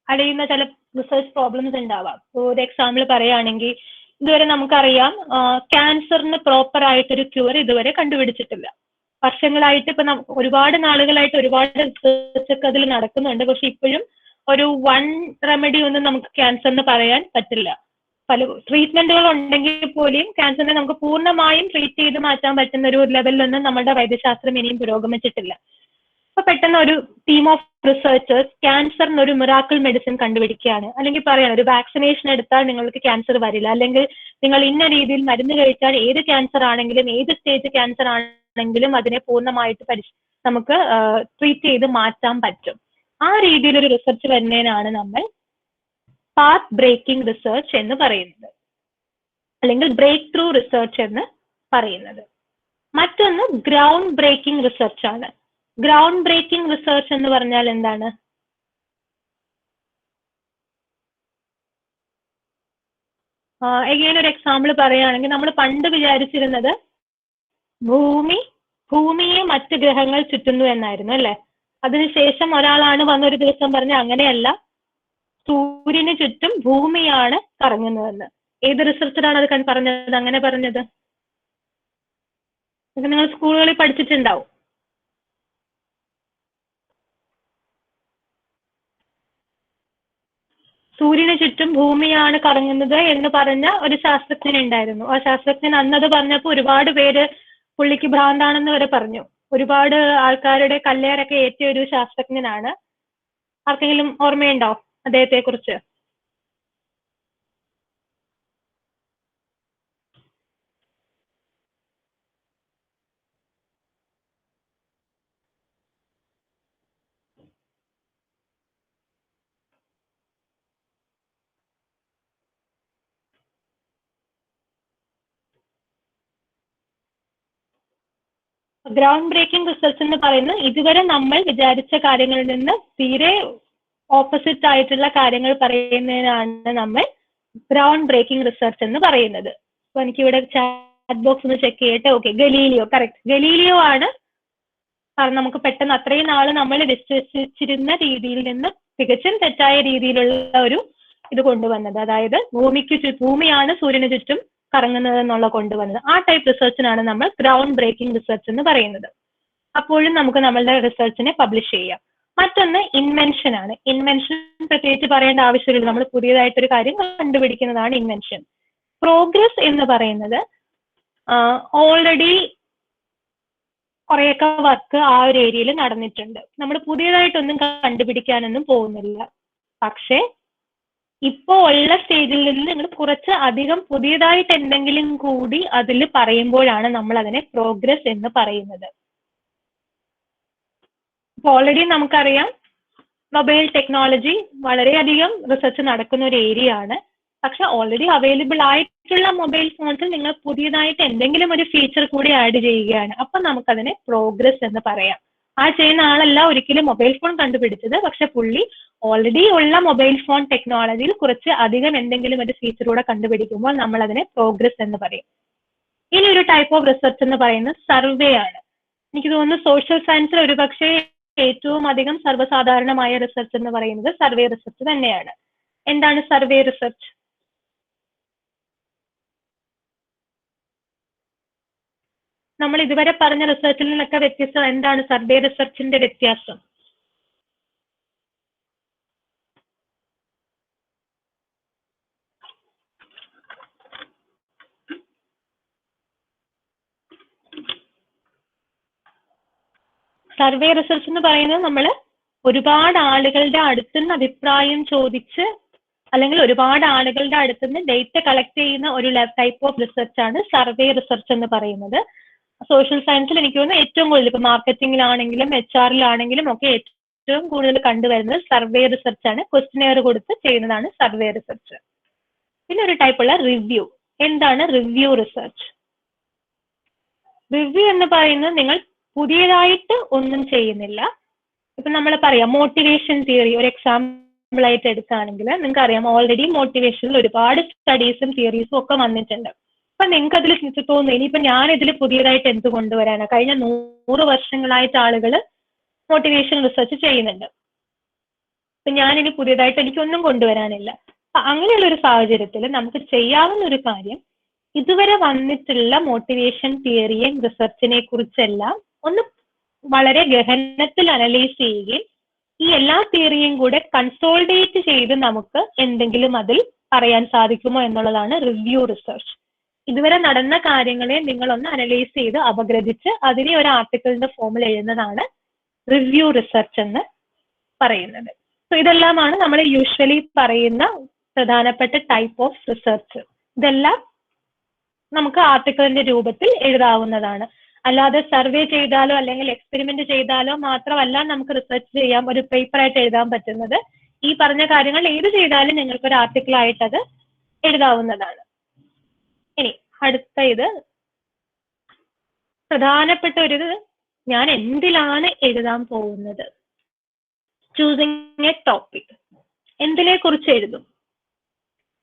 C: അടയുന്ന ചില റിസർച്ച് പ്രോബ്ലംസ് ഉണ്ടാവാം. ഒരു എക്സാമ്പിൾ പറയുകയാണെങ്കിൽ, ഇതുവരെ നമുക്കറിയാം ക്യാൻസറിന് പ്രോപ്പർ ആയിട്ടൊരു ക്യൂർ ഇതുവരെ കണ്ടുപിടിച്ചിട്ടില്ല. വർഷങ്ങളായിട്ട് ഇപ്പൊ ഒരുപാട് നാളുകളായിട്ട് ഒരുപാട് റിസർച്ച് ഒക്കെ അതിൽ നടക്കുന്നുണ്ട്. പക്ഷെ ഇപ്പോഴും ഒരു വൺ റെമഡി ഒന്നും നമുക്ക് ക്യാൻസറിന് പറയാൻ പറ്റില്ല. പല ട്രീറ്റ്മെന്റുകൾ ഉണ്ടെങ്കിൽ പോലും ക്യാൻസറിനെ നമുക്ക് പൂർണ്ണമായും ട്രീറ്റ് ചെയ്ത് മാറ്റാൻ പറ്റുന്ന ഒരു ലെവലിലൊന്നും നമ്മുടെ വൈദ്യശാസ്ത്രം ഇനിയും പുരോഗമിച്ചിട്ടില്ല. അപ്പൊ പെട്ടെന്ന് ഒരു ടീം ഓഫ് റിസർച്ചേഴ്സ് ക്യാൻസറിന് ഒരു മിറാക്കിൾ മെഡിസിൻ കണ്ടുപിടിക്കുകയാണ്. അല്ലെങ്കിൽ പറയാണ് ഒരു വാക്സിനേഷൻ എടുത്താൽ നിങ്ങൾക്ക് ക്യാൻസർ വരില്ല, അല്ലെങ്കിൽ നിങ്ങൾ ഇന്ന രീതിയിൽ മരുന്ന് കഴിച്ചാൽ ഏത് ക്യാൻസർ ആണെങ്കിലും ഏത് സ്റ്റേജ് ക്യാൻസർ ആണെങ്കിലും അതിനെ പൂർണ്ണമായിട്ട് നമുക്ക് ട്രീറ്റ് ചെയ്ത് മാറ്റാൻ പറ്റും. ആ രീതിയിലൊരു റിസർച്ച് വരുന്നതിനാണ് നമ്മൾ പാത്ത് ബ്രേക്കിംഗ് റിസർച്ച് എന്ന് പറയുന്നത്, അല്ലെങ്കിൽ ബ്രേക്ക് ത്രൂ റിസർച്ച് എന്ന് പറയുന്നത്. മറ്റൊന്ന് ഗ്രൗണ്ട് ബ്രേക്കിംഗ് റിസർച്ച് ആണ്. ഗ്രൗണ്ട് ബ്രേക്കിംഗ് റിസർച്ച് എന്ന് പറഞ്ഞാൽ എന്താണ്? എങ്ങനെ ഒരു എക്സാമ്പിൾ പറയുകയാണെങ്കിൽ നമ്മൾ പണ്ട് വിചാരിച്ചിരുന്നത് ഭൂമിയെ മറ്റ് ഗ്രഹങ്ങൾ ചുറ്റുന്നു എന്നായിരുന്നു അല്ലെ. അതിനുശേഷം ഒരാളാണ് വന്നൊരു ദിവസം പറഞ്ഞ അങ്ങനെയല്ല, സൂര്യന് ചുറ്റും ഭൂമിയാണ് കറങ്ങുന്നതെന്ന്. ഏത് റിസർച്ചറാണ് അത് പറഞ്ഞത്, അങ്ങനെ പറഞ്ഞത്? നിങ്ങൾ സ്കൂളുകളിൽ പഠിച്ചിട്ടുണ്ടാവും. സൂര്യന് ചുറ്റും ഭൂമിയാണ് കറങ്ങുന്നത് എന്ന് പറഞ്ഞ ഒരു ശാസ്ത്രജ്ഞൻ ഉണ്ടായിരുന്നു. ആ ശാസ്ത്രജ്ഞൻ അന്നത് പറഞ്ഞപ്പോൾ ഒരുപാട് പേര് പുള്ളിക്ക് ഭ്രാന്താണെന്ന് വരെ പറഞ്ഞു. ഒരുപാട് ആൾക്കാരുടെ കല്ലേറൊക്കെ ഏറ്റിയ ഒരു ശാസ്ത്രജ്ഞനാണ്. ആർക്കെങ്കിലും ഓർമ്മയുണ്ടോ അദ്ദേഹത്തെ കുറിച്ച്? ഗ്രൗണ്ട് ബ്രേക്കിംഗ് റിസർച്ച് എന്ന് പറയുന്നത് ഇതുവരെ നമ്മൾ വിചാരിച്ച കാര്യങ്ങളിൽ നിന്ന് തീരെ ഓപ്പോസിറ്റ് ആയിട്ടുള്ള കാര്യങ്ങൾ പറയുന്നതിനാണ് നമ്മൾ ഗ്രൗണ്ട് ബ്രേക്കിംഗ് റിസർച്ച് എന്ന് പറയുന്നത്. അപ്പൊ എനിക്കിവിടെ ചാറ്റ് ബോക്സ് ഒന്ന് ചെക്ക് ചെയ്യട്ടെ. Okay, Galileo, correct. ഗലീലിയോ ആണ് നമുക്ക് പെട്ടെന്ന് അത്രയും നാള് നമ്മൾ വിശ്വസിച്ചിരുന്ന രീതിയിൽ നിന്ന് തികച്ചും തെറ്റായ രീതിയിലുള്ള ഒരു ഇത് കൊണ്ടുവന്നത്. അതായത് ഭൂമിയാണ് സൂര്യന് ചുറ്റും കറങ്ങുന്നത് എന്നുള്ള കൊണ്ടുവന്നത്. ആ ടൈപ്പ് റിസർച്ചിനാണ് നമ്മൾ ഗ്രൗണ്ട് ബ്രേക്കിംഗ് റിസർച്ച് എന്ന് പറയുന്നത്. അപ്പോഴും നമുക്ക് നമ്മളുടെ റിസർച്ചിനെ പബ്ലിഷ് ചെയ്യാം. മറ്റൊന്ന് ഇൻവെൻഷൻ ആണ്. ഇൻവെൻഷൻ പ്രത്യേകിച്ച് പറയേണ്ട ആവശ്യമില്ല, നമ്മൾ പുതിയതായിട്ടൊരു കാര്യം കണ്ടുപിടിക്കുന്നതാണ് ഇൻവെൻഷൻ. പ്രോഗ്രസ് എന്ന് പറയുന്നത് ഓൾറെഡി കുറേയൊക്കെ വർക്ക് ആ ഒരു ഏരിയയിൽ നടന്നിട്ടുണ്ട്. നമ്മൾ പുതിയതായിട്ടൊന്നും കണ്ടുപിടിക്കാനൊന്നും പോകുന്നില്ല. പക്ഷേ ഇപ്പോ ഉള്ള സ്റ്റേജിൽ നിന്ന് നിങ്ങൾ കുറച്ച് അധികം പുതിയതായിട്ട് എന്തെങ്കിലും കൂടി അതിൽ പറയുമ്പോഴാണ് നമ്മൾ അതിനെ പ്രോഗ്രസ് എന്ന് പറയുന്നത്. ഇപ്പൊ ഓൾറെഡി നമുക്കറിയാം മൊബൈൽ ടെക്നോളജി വളരെയധികം റിസർച്ച് നടക്കുന്ന ഒരു ഏരിയ ആണ്. പക്ഷെ ഓൾറെഡി അവൈലബിൾ ആയിട്ടുള്ള മൊബൈൽ ഫോൺസിൽ നിങ്ങൾ പുതിയതായിട്ട് എന്തെങ്കിലും ഒരു ഫീച്ചർ കൂടി ആഡ് ചെയ്യുകയാണ്. അപ്പൊ നമുക്കതിനെ പ്രോഗ്രസ് എന്ന് പറയാം. ആ ചെയ്യുന്ന ആളല്ല ഒരിക്കലും മൊബൈൽ ഫോൺ കണ്ടുപിടിച്ചത്, പക്ഷെ പുള്ളി ഓൾറെഡി ഉള്ള മൊബൈൽ ഫോൺ ടെക്നോളജിയിൽ കുറച്ച് അധികം എന്തെങ്കിലും ഒരു ഫീച്ചർ കൂടെ കണ്ടുപിടിക്കുമ്പോൾ നമ്മൾ അതിനെ പ്രോഗ്രസ് എന്ന് പറയും. ഇനി ഒരു ടൈപ്പ് ഓഫ് റിസർച്ച് എന്ന് പറയുന്നത് സർവേ ആണ്. എനിക്ക് തോന്നുന്നു സോഷ്യൽ സയൻസിൽ ഒരുപക്ഷെ ഏറ്റവും അധികം സർവ്വസാധാരണമായ റിസർച്ച് എന്ന് പറയുന്നത് സർവേ റിസർച്ച് തന്നെയാണ്. എന്താണ് സർവേ റിസർച്ച്? നമ്മൾ ഇതുവരെ പറഞ്ഞ റിസർച്ചിൽ നിന്നൊക്കെ വ്യത്യസ്തം എന്താണ് സർവേ റിസർച്ചിന്റെ വ്യത്യാസം? സർവേ റിസർച്ച് എന്ന് പറയുന്നത് നമ്മൾ ഒരുപാട് ആളുകളുടെ അടുത്തുനിന്ന് അഭിപ്രായം ചോദിച്ച് അല്ലെങ്കിൽ ഒരുപാട് ആളുകളുടെ അടുത്തുനിന്ന് ഡേറ്റ കളക്ട് ചെയ്യുന്ന ഒരു ടൈപ്പ് ഓഫ് റിസർച്ച് ആണ് സർവേ റിസർച്ച് എന്ന് പറയുന്നത്. സോഷ്യൽ സയൻസിൽ എനിക്ക് തോന്നുന്നു ഏറ്റവും കൂടുതൽ ഇപ്പൊ മാർക്കറ്റിംഗിലാണെങ്കിലും HR-ലാണെങ്കിലും ഒക്കെ ഏറ്റവും കൂടുതൽ കണ്ടുവരുന്നത് സർവേ റിസർച്ച് ആണ്. ക്വസ്റ്റിനെയർ കൊടുത്ത് ചെയ്യുന്നതാണ് സർവേ റിസർച്ച്. പിന്നെ ഒരു ടൈപ്പുള്ള റിവ്യൂ. എന്താണ് റിവ്യൂ റിസർച്ച്? റിവ്യൂ എന്ന് പറയുന്നത് നിങ്ങൾ പുതിയതായിട്ട് ഒന്നും ചെയ്യുന്നില്ല. ഇപ്പൊ നമ്മൾ പറയാം മോട്ടിവേഷൻ തിയറി ഒരു എക്സാമ്പിൾ ആയിട്ട് എടുക്കുകയാണെങ്കിൽ നിങ്ങൾക്ക് അറിയാം ഓൾറെഡി മോട്ടിവേഷനിൽ ഒരുപാട് സ്റ്റഡീസും തിയറീസും ഒക്കെ വന്നിട്ടുണ്ട്. അപ്പൊ നിങ്ങൾക്ക് അതിൽ തോന്നുന്നു ഇനിയിപ്പോ ഞാൻ ഇതിൽ പുതിയതായിട്ട് എന്ത് കൊണ്ടുവരാനാണ്? കഴിഞ്ഞ 100 വർഷങ്ങളായിട്ട് ആളുകൾ മോട്ടിവേഷൻ റിസർച്ച് ചെയ്യുന്നുണ്ട്. അപ്പൊ ഞാനിനി പുതിയതായിട്ട് എനിക്കൊന്നും കൊണ്ടുവരാനില്ല. അപ്പൊ അങ്ങനെയുള്ള ഒരു സാഹചര്യത്തിൽ നമുക്ക് ചെയ്യാവുന്ന ഒരു കാര്യം ഇതുവരെ വന്നിട്ടുള്ള മോട്ടിവേഷൻ തിയറിയും റിസർച്ചിനെ കുറിച്ചെല്ലാം ഒന്ന് വളരെ ഗഹനത്തിൽ അനലൈസ് ചെയ്യുകയും ഈ എല്ലാ തിയറിയും കൂടെ കൺസോൾഡേറ്റ് ചെയ്ത് നമുക്ക് എന്തെങ്കിലും അതിൽ പറയാൻ സാധിക്കുമോ എന്നുള്ളതാണ് റിവ്യൂ റിസർച്ച്. ഇതുവരെ നടന്ന കാര്യങ്ങളെ നിങ്ങളൊന്ന് അനലൈസ് ചെയ്ത് അപഗ്രഥിച്ച് അതിനെ ഒരു ആർട്ടിക്കിളിന്റെ ഫോമിൽ എഴുതുന്നതാണ് റിവ്യൂ റിസർച്ച് എന്ന് പറയുന്നത്. സോ ഇതെല്ലാമാണ് നമ്മൾ യൂഷ്വലി പറയുന്ന പ്രധാനപ്പെട്ട ടൈപ്പ് ഓഫ് റിസർച്ച്. ഇതെല്ലാം നമുക്ക് ആർട്ടിക്കിളിന്റെ രൂപത്തിൽ എഴുതാവുന്നതാണ്. അല്ലാതെ സർവേ ചെയ്താലോ അല്ലെങ്കിൽ എക്സ്പെരിമെന്റ് ചെയ്താലോ മാത്രമല്ല നമുക്ക് റിസർച്ച് ചെയ്യാൻ ഒരു പേപ്പറായിട്ട് എഴുതാൻ പറ്റുന്നത്. ഈ പറഞ്ഞ കാര്യങ്ങൾ ഏത് ചെയ്താലും നിങ്ങൾക്ക് ഒരു ആർട്ടിക്കിൾ ആയിട്ട് അത് എഴുതാവുന്നതാണ്. ഇനി അടുത്ത ഇത് പ്രധാനപ്പെട്ട ഒരു ഞാൻ എന്തിലാണ് എഴുതാൻ പോകുന്നത്. ചൂസിങ് എ ടോപ്പിക്, എന്തിനെ കുറിച്ച് എഴുതും.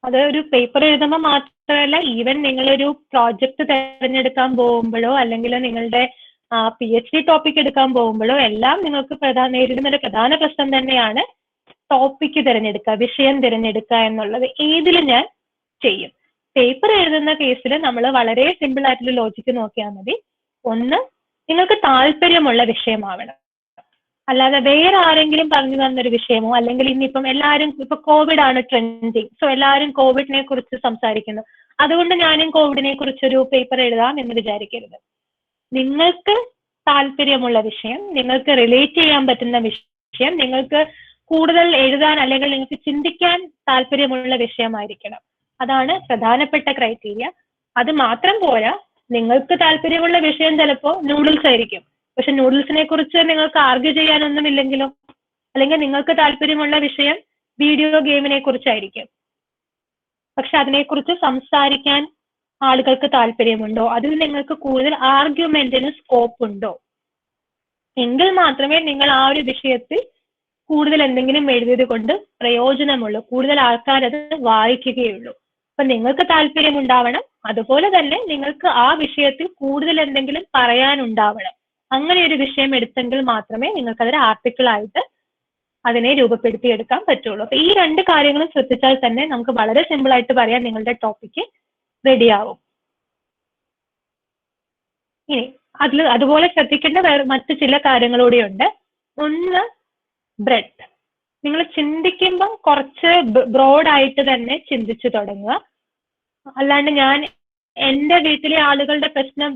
C: അത് ഒരു പേപ്പർ എഴുതുമ്പോൾ മാത്രമല്ല, ഈവൻ നിങ്ങളൊരു പ്രോജക്റ്റ് തിരഞ്ഞെടുക്കാൻ പോകുമ്പോഴോ അല്ലെങ്കിൽ നിങ്ങളുടെ PhD ടോപ്പിക് എടുക്കാൻ പോകുമ്പോഴോ എല്ലാം നിങ്ങൾക്ക് നേരിടുന്ന ഒരു പ്രധാന പ്രശ്നം തന്നെയാണ് ടോപ്പിക്ക് തിരഞ്ഞെടുക്കുക, വിഷയം തിരഞ്ഞെടുക്കുക എന്നുള്ളത്. ഏതിൽ ഞാൻ ചെയ്യും. പേപ്പർ എഴുതുന്ന കേസിൽ നമ്മൾ വളരെ സിമ്പിൾ ആയിട്ടുള്ള ലോജിക്ക് നോക്കിയാൽ മതി. ഒന്ന്, നിങ്ങൾക്ക് താല്പര്യമുള്ള വിഷയമാവണം. അല്ലാതെ വേറെ ആരെങ്കിലും പറഞ്ഞു തന്നൊരു വിഷയമോ അല്ലെങ്കിൽ ഇനിയിപ്പം എല്ലാവരും ഇപ്പൊ കോവിഡ് ആണ് ട്രെൻഡിങ്, സോ എല്ലാവരും കോവിഡിനെ കുറിച്ച് സംസാരിക്കുന്നു, അതുകൊണ്ട് ഞാനും കോവിഡിനെ കുറിച്ചൊരു പേപ്പർ എഴുതാം എന്ന് വിചാരിക്കരുത്. നിങ്ങൾക്ക് താല്പര്യമുള്ള വിഷയം, നിങ്ങൾക്ക് റിലേറ്റ് ചെയ്യാൻ പറ്റുന്ന വിഷയം, നിങ്ങൾക്ക് കൂടുതൽ എഴുതാൻ അല്ലെങ്കിൽ നിങ്ങൾക്ക് ചിന്തിക്കാൻ താല്പര്യമുള്ള വിഷയമായിരിക്കണം. അതാണ് പ്രധാനപ്പെട്ട ക്രൈറ്റീരിയ. അത് മാത്രം പോരാ, നിങ്ങൾക്ക് താല്പര്യമുള്ള വിഷയം ചിലപ്പോൾ നൂഡിൽസ് ആയിരിക്കും, പക്ഷെ നൂഡിൽസിനെ കുറിച്ച് നിങ്ങൾക്ക് ആർഗ്യൂ ചെയ്യാനൊന്നുമില്ലെങ്കിലോ, അല്ലെങ്കിൽ നിങ്ങൾക്ക് താല്പര്യമുള്ള വിഷയം വീഡിയോ ഗെയിമിനെ കുറിച്ചായിരിക്കും, പക്ഷെ അതിനെക്കുറിച്ച് സംസാരിക്കാൻ ആളുകൾക്ക് താല്പര്യമുണ്ടോ, അതിൽ നിങ്ങൾക്ക് കൂടുതൽ ആർഗ്യുമെന്റിന് സ്കോപ്പ് ഉണ്ടോ, എങ്കിൽ മാത്രമേ നിങ്ങൾ ആ ഒരു വിഷയത്തിൽ കൂടുതൽ എന്തെങ്കിലും എഴുതിയത് കൊണ്ട് പ്രയോജനമുള്ളൂ, കൂടുതൽ ആൾക്കാർ അത് വായിക്കുകയുള്ളൂ. അപ്പൊ നിങ്ങൾക്ക് താല്പര്യം ഉണ്ടാവണം, അതുപോലെ തന്നെ നിങ്ങൾക്ക് ആ വിഷയത്തിൽ കൂടുതൽ എന്തെങ്കിലും പറയാനുണ്ടാവണം. അങ്ങനെ ഒരു വിഷയം എടുത്തെങ്കിൽ മാത്രമേ നിങ്ങൾക്ക് അതൊരു ആർട്ടിക്കിളായിട്ട് അതിനെ രൂപപ്പെടുത്തിയെടുക്കാൻ പറ്റുള്ളൂ. അപ്പൊ ഈ രണ്ട് കാര്യങ്ങളും ശ്രദ്ധിച്ചാൽ തന്നെ നമുക്ക് വളരെ സിമ്പിൾ ആയിട്ട് പറയാം നിങ്ങളുടെ ടോപ്പിക്ക് റെഡിയാവും. ഇനി അതുപോലെ ശ്രദ്ധിക്കേണ്ട വേറെ മറ്റു ചില കാര്യങ്ങളൂടെ ഉണ്ട്. ഒന്ന്, ബ്രെഡ്. നിങ്ങൾ ചിന്തിക്കുമ്പോൾ കുറച്ച് ബ്രോഡായിട്ട് തന്നെ ചിന്തിച്ചു തുടങ്ങുക. അല്ലാണ്ട് ഞാൻ എൻ്റെ വീട്ടിലെ ആളുകളുടെ പ്രശ്നം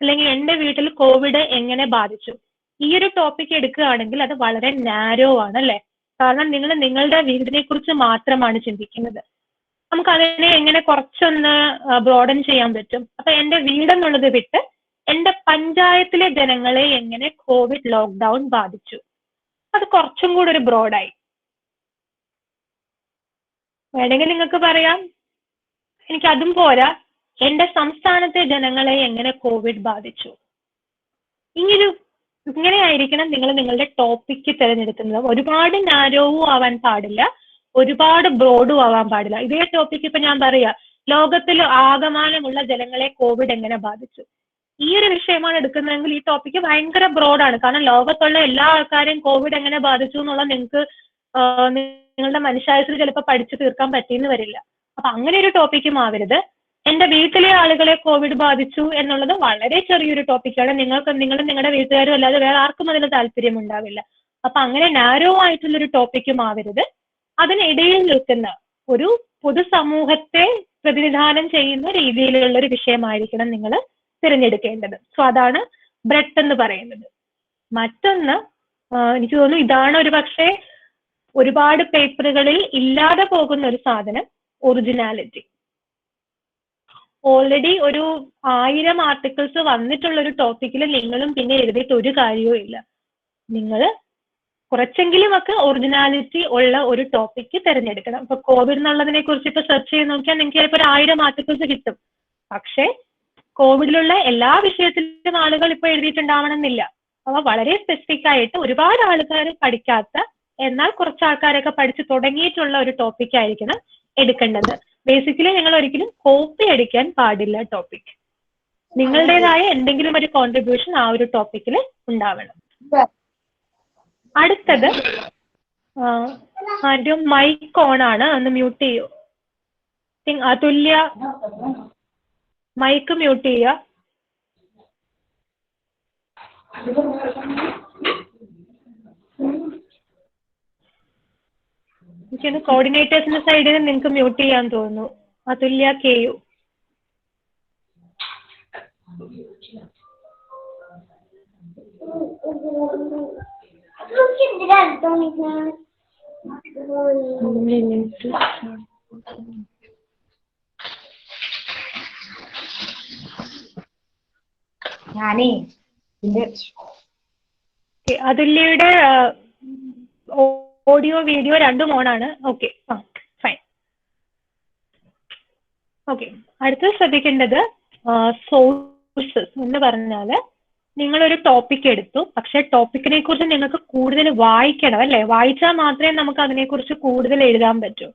C: അല്ലെങ്കിൽ എൻ്റെ വീട്ടിൽ കോവിഡ് എങ്ങനെ ബാധിച്ചു, ഈ ഒരു ടോപ്പിക് എടുക്കുകയാണെങ്കിൽ അത് വളരെ നാരോ ആണ് അല്ലേ. കാരണം നിങ്ങൾ നിങ്ങളുടെ വീടിനെ കുറിച്ച് മാത്രമാണ് ചിന്തിക്കുന്നത്. നമുക്ക് അതിനെ എങ്ങനെ കുറച്ചൊന്ന് ബ്രോഡൻ ചെയ്യാൻ പറ്റും. അപ്പൊ എൻ്റെ വീടെന്നുള്ളത് വിട്ട് എൻ്റെ പഞ്ചായത്തിലെ ജനങ്ങളെ എങ്ങനെ കോവിഡ് ലോക്ക്ഡൗൺ ബാധിച്ചു, അത് കുറച്ചും കൂടെ ഒരു ബ്രോഡായി. വേണമെങ്കിൽ നിങ്ങൾക്ക് പറയാം, എനിക്ക് അതും പോരാ, എൻ്റെ സംസ്ഥാനത്തെ ജനങ്ങളെ എങ്ങനെ കോവിഡ് ബാധിച്ചു. ഇങ്ങനെയായിരിക്കണം നിങ്ങൾ നിങ്ങളുടെ ടോപ്പിക്ക് തിരഞ്ഞെടുക്കുന്നത്. ഒരുപാട് നാരോവും ആവാൻ പാടില്ല, ഒരുപാട് ബ്രോഡും ആവാൻ പാടില്ല. ഇതേ ടോപ്പിക്ക് ഇപ്പൊ ഞാൻ പറയാ, ലോകത്തിൽ ആകമാനമുള്ള ജനങ്ങളെ കോവിഡ് എങ്ങനെ ബാധിച്ചു, ഈ ഒരു വിഷയമാണ് എടുക്കുന്നതെങ്കിൽ ഈ ടോപ്പിക്ക് ഭയങ്കര ബ്രോഡാണ്. കാരണം ലോകത്തുള്ള എല്ലാ ആൾക്കാരെയും കോവിഡ് എങ്ങനെ ബാധിച്ചു എന്നുള്ള നിങ്ങൾക്ക് നിങ്ങളുടെ മനുഷ്യായുസ്സിൽ ചിലപ്പോൾ പഠിച്ചു തീർക്കാൻ പറ്റിയെന്ന് വരില്ല. അപ്പൊ അങ്ങനെ ഒരു ടോപ്പിക്കും ആവരുത്. എൻ്റെ വീട്ടിലെ ആളുകളെ കോവിഡ് ബാധിച്ചു എന്നുള്ളത് വളരെ ചെറിയൊരു ടോപ്പിക്കാണ്. നിങ്ങളും നിങ്ങളുടെ വീട്ടുകാരും അല്ലാതെ വേറെ ആർക്കും അതിന് താല്പര്യം ഉണ്ടാവില്ല. അപ്പൊ അങ്ങനെ നാരോ ആയിട്ടുള്ളൊരു ടോപ്പിക്കും ആവരുത്. അതിനിടയിൽ നിൽക്കുന്ന ഒരു പൊതുസമൂഹത്തെ പ്രതിനിധാനം ചെയ്യുന്ന രീതിയിലുള്ള ഒരു വിഷയമായിരിക്കണം നിങ്ങൾ തിരഞ്ഞെടുക്കേണ്ടത്. സോ അതാണ് ബ്രെഡ് എന്ന് പറയുന്നത്. മറ്റൊന്ന്, എനിക്ക് തോന്നുന്നു ഇതാണ് ഒരു പക്ഷേ ഒരുപാട് പേപ്പറുകളിൽ ഇല്ലാതെ പോകുന്ന ഒരു സാധനം, ഒറിജിനാലിറ്റി. ഓൾറെഡി ഒരു 1000 ആർട്ടിക്കിൾസ് വന്നിട്ടുള്ള ഒരു ടോപ്പിക്കിൽ നിങ്ങളും പിന്നെ എഴുതിയിട്ട് ഒരു കാര്യവും ഇല്ല. നിങ്ങൾ കുറച്ചെങ്കിലും ഒക്കെ ഒറിജിനാലിറ്റി ഉള്ള ഒരു ടോപ്പിക്ക് തിരഞ്ഞെടുക്കണം. ഇപ്പൊ കോവിഡ് എന്നുള്ളതിനെ കുറിച്ച് ഇപ്പൊ സെർച്ച് ചെയ്ത് നോക്കിയാൽ നിങ്ങൾക്ക് ചിലപ്പോൾ 1000 ആർട്ടിക്കിൾസ് കിട്ടും. പക്ഷേ കോവിഡിലുള്ള എല്ലാ വിഷയത്തിലും ആളുകൾ ഇപ്പൊ എഴുതിയിട്ടുണ്ടാവണമെന്നില്ല. അപ്പൊ വളരെ സ്പെസിഫിക് ആയിട്ട് ഒരുപാട് ആൾക്കാർ പഠിക്കാത്ത, എന്നാൽ കുറച്ച് ആൾക്കാരൊക്കെ പഠിച്ചു തുടങ്ങിയിട്ടുള്ള ഒരു ടോപ്പിക് ആയിരിക്കണം എടുക്കേണ്ടത്. ബേസിക്കലി നിങ്ങൾ ഒരിക്കലും കോപ്പി അടിക്കാൻ പാടില്ല ടോപ്പിക്. നിങ്ങളുടേതായ എന്തെങ്കിലും ഒരു കോൺട്രിബ്യൂഷൻ ആ ഒരു ടോപ്പിക്കിൽ ഉണ്ടാവണം. അടുത്തത്, ആദ്യം മൈക്ക് ഓൺ ആണ്, ഒന്ന് മ്യൂട്ട് ചെയ്യൂ. അതുല്യ, മൈക്ക് മ്യൂട്ട് ചെയ്യുക. എനിക്കൊന്ന് കോർഡിനേറ്റേഴ്സിന്റെ സൈഡിൽ നിന്ന് നിങ്ങൾക്ക് മ്യൂട്ട് ചെയ്യാൻ തോന്നുന്നു. അതുല്യ KU. അതുല്യയുടെ ഓഡിയോ വീഡിയോ രണ്ടും ഓണാണ്. Okay, fine. ഓക്കെ, അടുത്തത് ശ്രദ്ധിക്കേണ്ടത് സോഴ്സസ് എന്ന് പറഞ്ഞാൽ നിങ്ങളൊരു ടോപ്പിക് എടുത്തു, പക്ഷെ ടോപ്പിക്കിനെ കുറിച്ച് നിങ്ങൾക്ക് കൂടുതൽ വായിക്കണം അല്ലെ? വായിച്ചാൽ മാത്രമേ നമുക്ക് അതിനെക്കുറിച്ച് കൂടുതൽ എഴുതാൻ പറ്റൂ.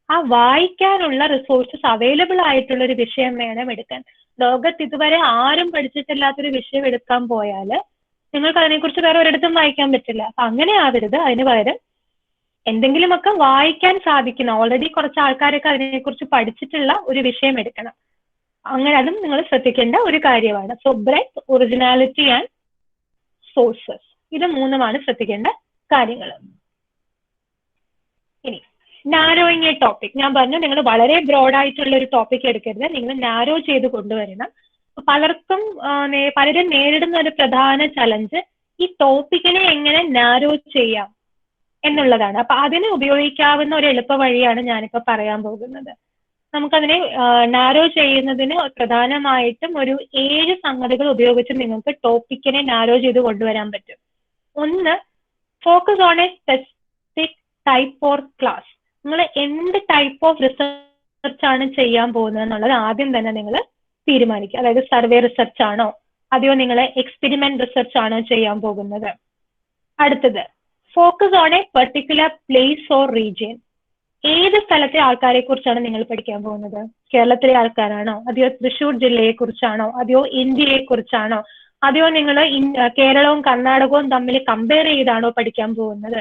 C: ആ വായിക്കാനുള്ള റിസോഴ്സസ് അവൈലബിൾ ആയിട്ടുള്ള ഒരു വിഷയം വേണം എടുക്കാൻ. ലോകത്ത് ഇതുവരെ ആരും പഠിച്ചിട്ടില്ലാത്തൊരു വിഷയം എടുക്കാൻ പോയാൽ നിങ്ങൾക്ക് അതിനെക്കുറിച്ച് വേറെ ഒരിടത്തും വായിക്കാൻ പറ്റില്ല. അപ്പൊ അങ്ങനെ ആവരുത്. അതിന് പകരം എന്തെങ്കിലുമൊക്കെ വായിക്കാൻ സാധിക്കുന്ന, ഓൾറെഡി കുറച്ച് ആൾക്കാരൊക്കെ അതിനെക്കുറിച്ച് പഠിച്ചിട്ടുള്ള ഒരു വിഷയം എടുക്കണം. അങ്ങനെ അതും നിങ്ങൾ ശ്രദ്ധിക്കേണ്ട ഒരു കാര്യമാണ്. So breadth, originality and sources, ഇത് മൂന്നുമാണ് ശ്രദ്ധിക്കേണ്ട കാര്യങ്ങൾ. ഇനി നാരോയിങ് എ ടോപ്പിക്. ഞാൻ പറഞ്ഞു നിങ്ങൾ വളരെ ബ്രോഡ് ആയിട്ടുള്ള ഒരു ടോപ്പിക് എടുക്കരുത്, നിങ്ങൾ നാരോ ചെയ്ത് കൊണ്ടുവരണം. പലരും നേരിടുന്ന ഒരു പ്രധാന ചലഞ്ച് ഈ ടോപ്പിക്കിനെ എങ്ങനെ നാരോ ചെയ്യാം എന്നുള്ളതാണ്. അപ്പൊ അതിന് ഉപയോഗിക്കാവുന്ന ഒരു എളുപ്പ വഴിയാണ് ഞാനിപ്പോ പറയാൻ പോകുന്നത്. നമുക്കതിനെ നാരോ ചെയ്യുന്നതിന് പ്രധാനമായിട്ടും ഒരു 7 സംഗതികൾ ഉപയോഗിച്ച് നിങ്ങൾക്ക് ടോപ്പിക്കിനെ നാരോ ചെയ്ത് കൊണ്ടുവരാൻ പറ്റും. ഒന്ന്, focus on A specific type or class. നിങ്ങൾ എന്ത് ടൈപ്പ് ഓഫ് റിസർച്ച് ആണ് ചെയ്യാൻ പോകുന്നത് എന്നുള്ളത് ആദ്യം തന്നെ നിങ്ങൾ തീരുമാനിക്കുക. അതായത് സർവേ റിസർച്ച് ആണോ, അതെയോ നിങ്ങൾ എക്സ്പെരിമെന്റ് റിസർച്ച് ആണോ ചെയ്യാൻ പോകുന്നത്. അടുത്തത്, focus on a particular place or region. ഏത് സ്ഥലത്തെ ആൾക്കാരെ കുറിച്ചാണ് നിങ്ങൾ പഠിക്കാൻ പോകുന്നത്? കേരളത്തിലെ ആൾക്കാരാണോ, അതെയോ തൃശ്ശൂർ ജില്ലയെ കുറിച്ചാണോ, അതെയോ ഇന്ത്യയെ കുറിച്ചാണോ, അതെയോ നിങ്ങൾ കേരളവും കർണാടകവും തമ്മിൽ കമ്പയർ ചെയ്താണോ പഠിക്കാൻ പോകുന്നത്?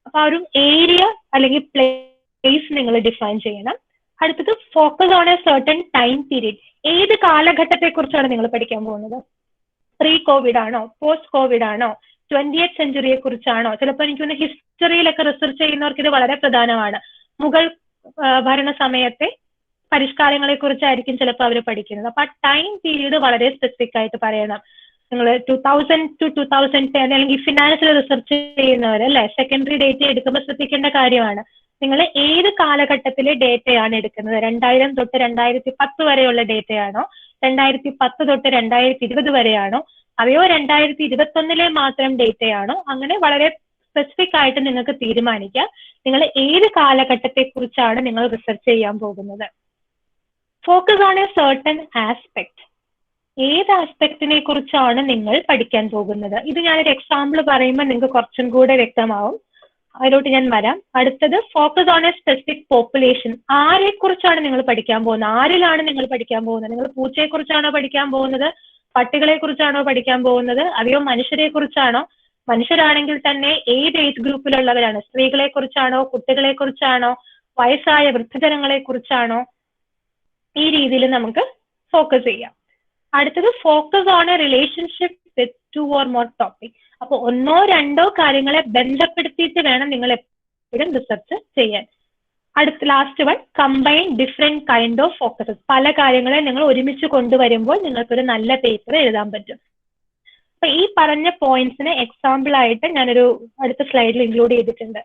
C: അപ്പൊ ആ ഒരു ഏരിയ അല്ലെങ്കിൽ പ്ലേസ് നിങ്ങൾ ഡിഫൈൻ ചെയ്യണം. അടുത്തത്, focus on A certain time period. ഏത് കാലഘട്ടത്തെ കുറിച്ചാണ് നിങ്ങൾ പഠിക്കാൻ പോകുന്നത്? പ്രീ കോവിഡ് ആണോ, പോസ്റ്റ് കോവിഡ് ആണോ, 20th സെഞ്ചുറിയെ കുറിച്ചാണോ? ചിലപ്പോൾ എനിക്ക് തോന്നുന്നു ഹിസ്റ്ററിയിലൊക്കെ റിസർച്ച് ചെയ്യുന്നവർക്ക് ഇത് വളരെ പ്രധാനമാണ്. മുഗൾ ഭരണ സമയത്തെ പരിഷ്കാരങ്ങളെ കുറിച്ചായിരിക്കും ചിലപ്പോൾ അവർ പഠിക്കുന്നത്. അപ്പൊ ആ ടൈം പീരീഡ് വളരെ സ്പെസിഫിക് ആയിട്ട് പറയണം. നിങ്ങൾ 2000 to 2010 അല്ലെങ്കിൽ ഫിനാൻഷ്യൽ റിസർച്ച് ചെയ്യുന്നവർ അല്ലെ, സെക്കൻഡറി ഡേറ്റ എടുക്കുമ്പോൾ ശ്രദ്ധിക്കേണ്ട കാര്യമാണ്. നിങ്ങൾ ഏത് കാലഘട്ടത്തിലെ ഡേറ്റയാണ് എടുക്കുന്നത്? 2000 തൊട്ട് 2010 വരെയുള്ള ഡേറ്റയാണോ, 2010 തൊട്ട് 2020 വരെയാണോ, അതെയോ 2021 മാത്രം ഡേറ്റയാണോ? അങ്ങനെ വളരെ സ്പെസിഫിക് ആയിട്ട് നിങ്ങൾക്ക് തീരുമാനിക്കാം നിങ്ങൾ ഏത് കാലഘട്ടത്തെ കുറിച്ചാണ് നിങ്ങൾ റിസർച്ച് ചെയ്യാൻ പോകുന്നത്. Focus on A certain aspect. ഏത് ആസ്പെക്റ്റിനെ കുറിച്ചാണ് നിങ്ങൾ പഠിക്കാൻ പോകുന്നത്? ഇത് ഞാനൊരു എക്സാമ്പിൾ പറയുമ്പോൾ നിങ്ങൾക്ക് കുറച്ചും കൂടെ വ്യക്തമാവും. അതിലോട്ട് ഞാൻ വരാം. അടുത്തത്, focus on A specific population. ആരെ കുറിച്ചാണ് നിങ്ങൾ പഠിക്കാൻ പോകുന്നത്? ആരിലാണ് നിങ്ങൾ പഠിക്കാൻ പോകുന്നത്? നിങ്ങൾ പൂച്ചയെ കുറിച്ചാണോ പഠിക്കാൻ പോകുന്നത്, പട്ടികളെ കുറിച്ചാണോ പഠിക്കാൻ പോകുന്നത്, അതെയോ മനുഷ്യരെ കുറിച്ചാണോ? മനുഷ്യരാണെങ്കിൽ തന്നെ ഏത് ഏജ് ഗ്രൂപ്പിലുള്ളവരാണ്? സ്ത്രീകളെ കുറിച്ചാണോ, കുട്ടികളെ കുറിച്ചാണോ, വയസ്സായ വൃദ്ധജനങ്ങളെ കുറിച്ചാണോ? ഈ രീതിയിൽ നമുക്ക് ഫോക്കസ് ചെയ്യാം. അടുത്തത്, focus on A relationship with 2 or more topic. അപ്പൊ 1 or 2 കാര്യങ്ങളെ ബന്ധപ്പെടുത്തിയിട്ട് വേണം നിങ്ങൾ എപ്പോഴും റിസർച്ച് ചെയ്യാൻ. അടുത്ത last one, combine different kind of focuses. പല കാര്യങ്ങളെ നിങ്ങൾ ഒരുമിച്ച് കൊണ്ടുവരുമ്പോൾ നിങ്ങൾക്കൊരു നല്ല പേപ്പർ എഴുതാൻ പറ്റും. അപ്പൊ ഈ പറഞ്ഞ പോയിന്റ്സിന് എക്സാമ്പിൾ ആയിട്ട് ഞാനൊരു അടുത്ത സ്ലൈഡിൽ ഇൻക്ലൂഡ് ചെയ്തിട്ടുണ്ട്.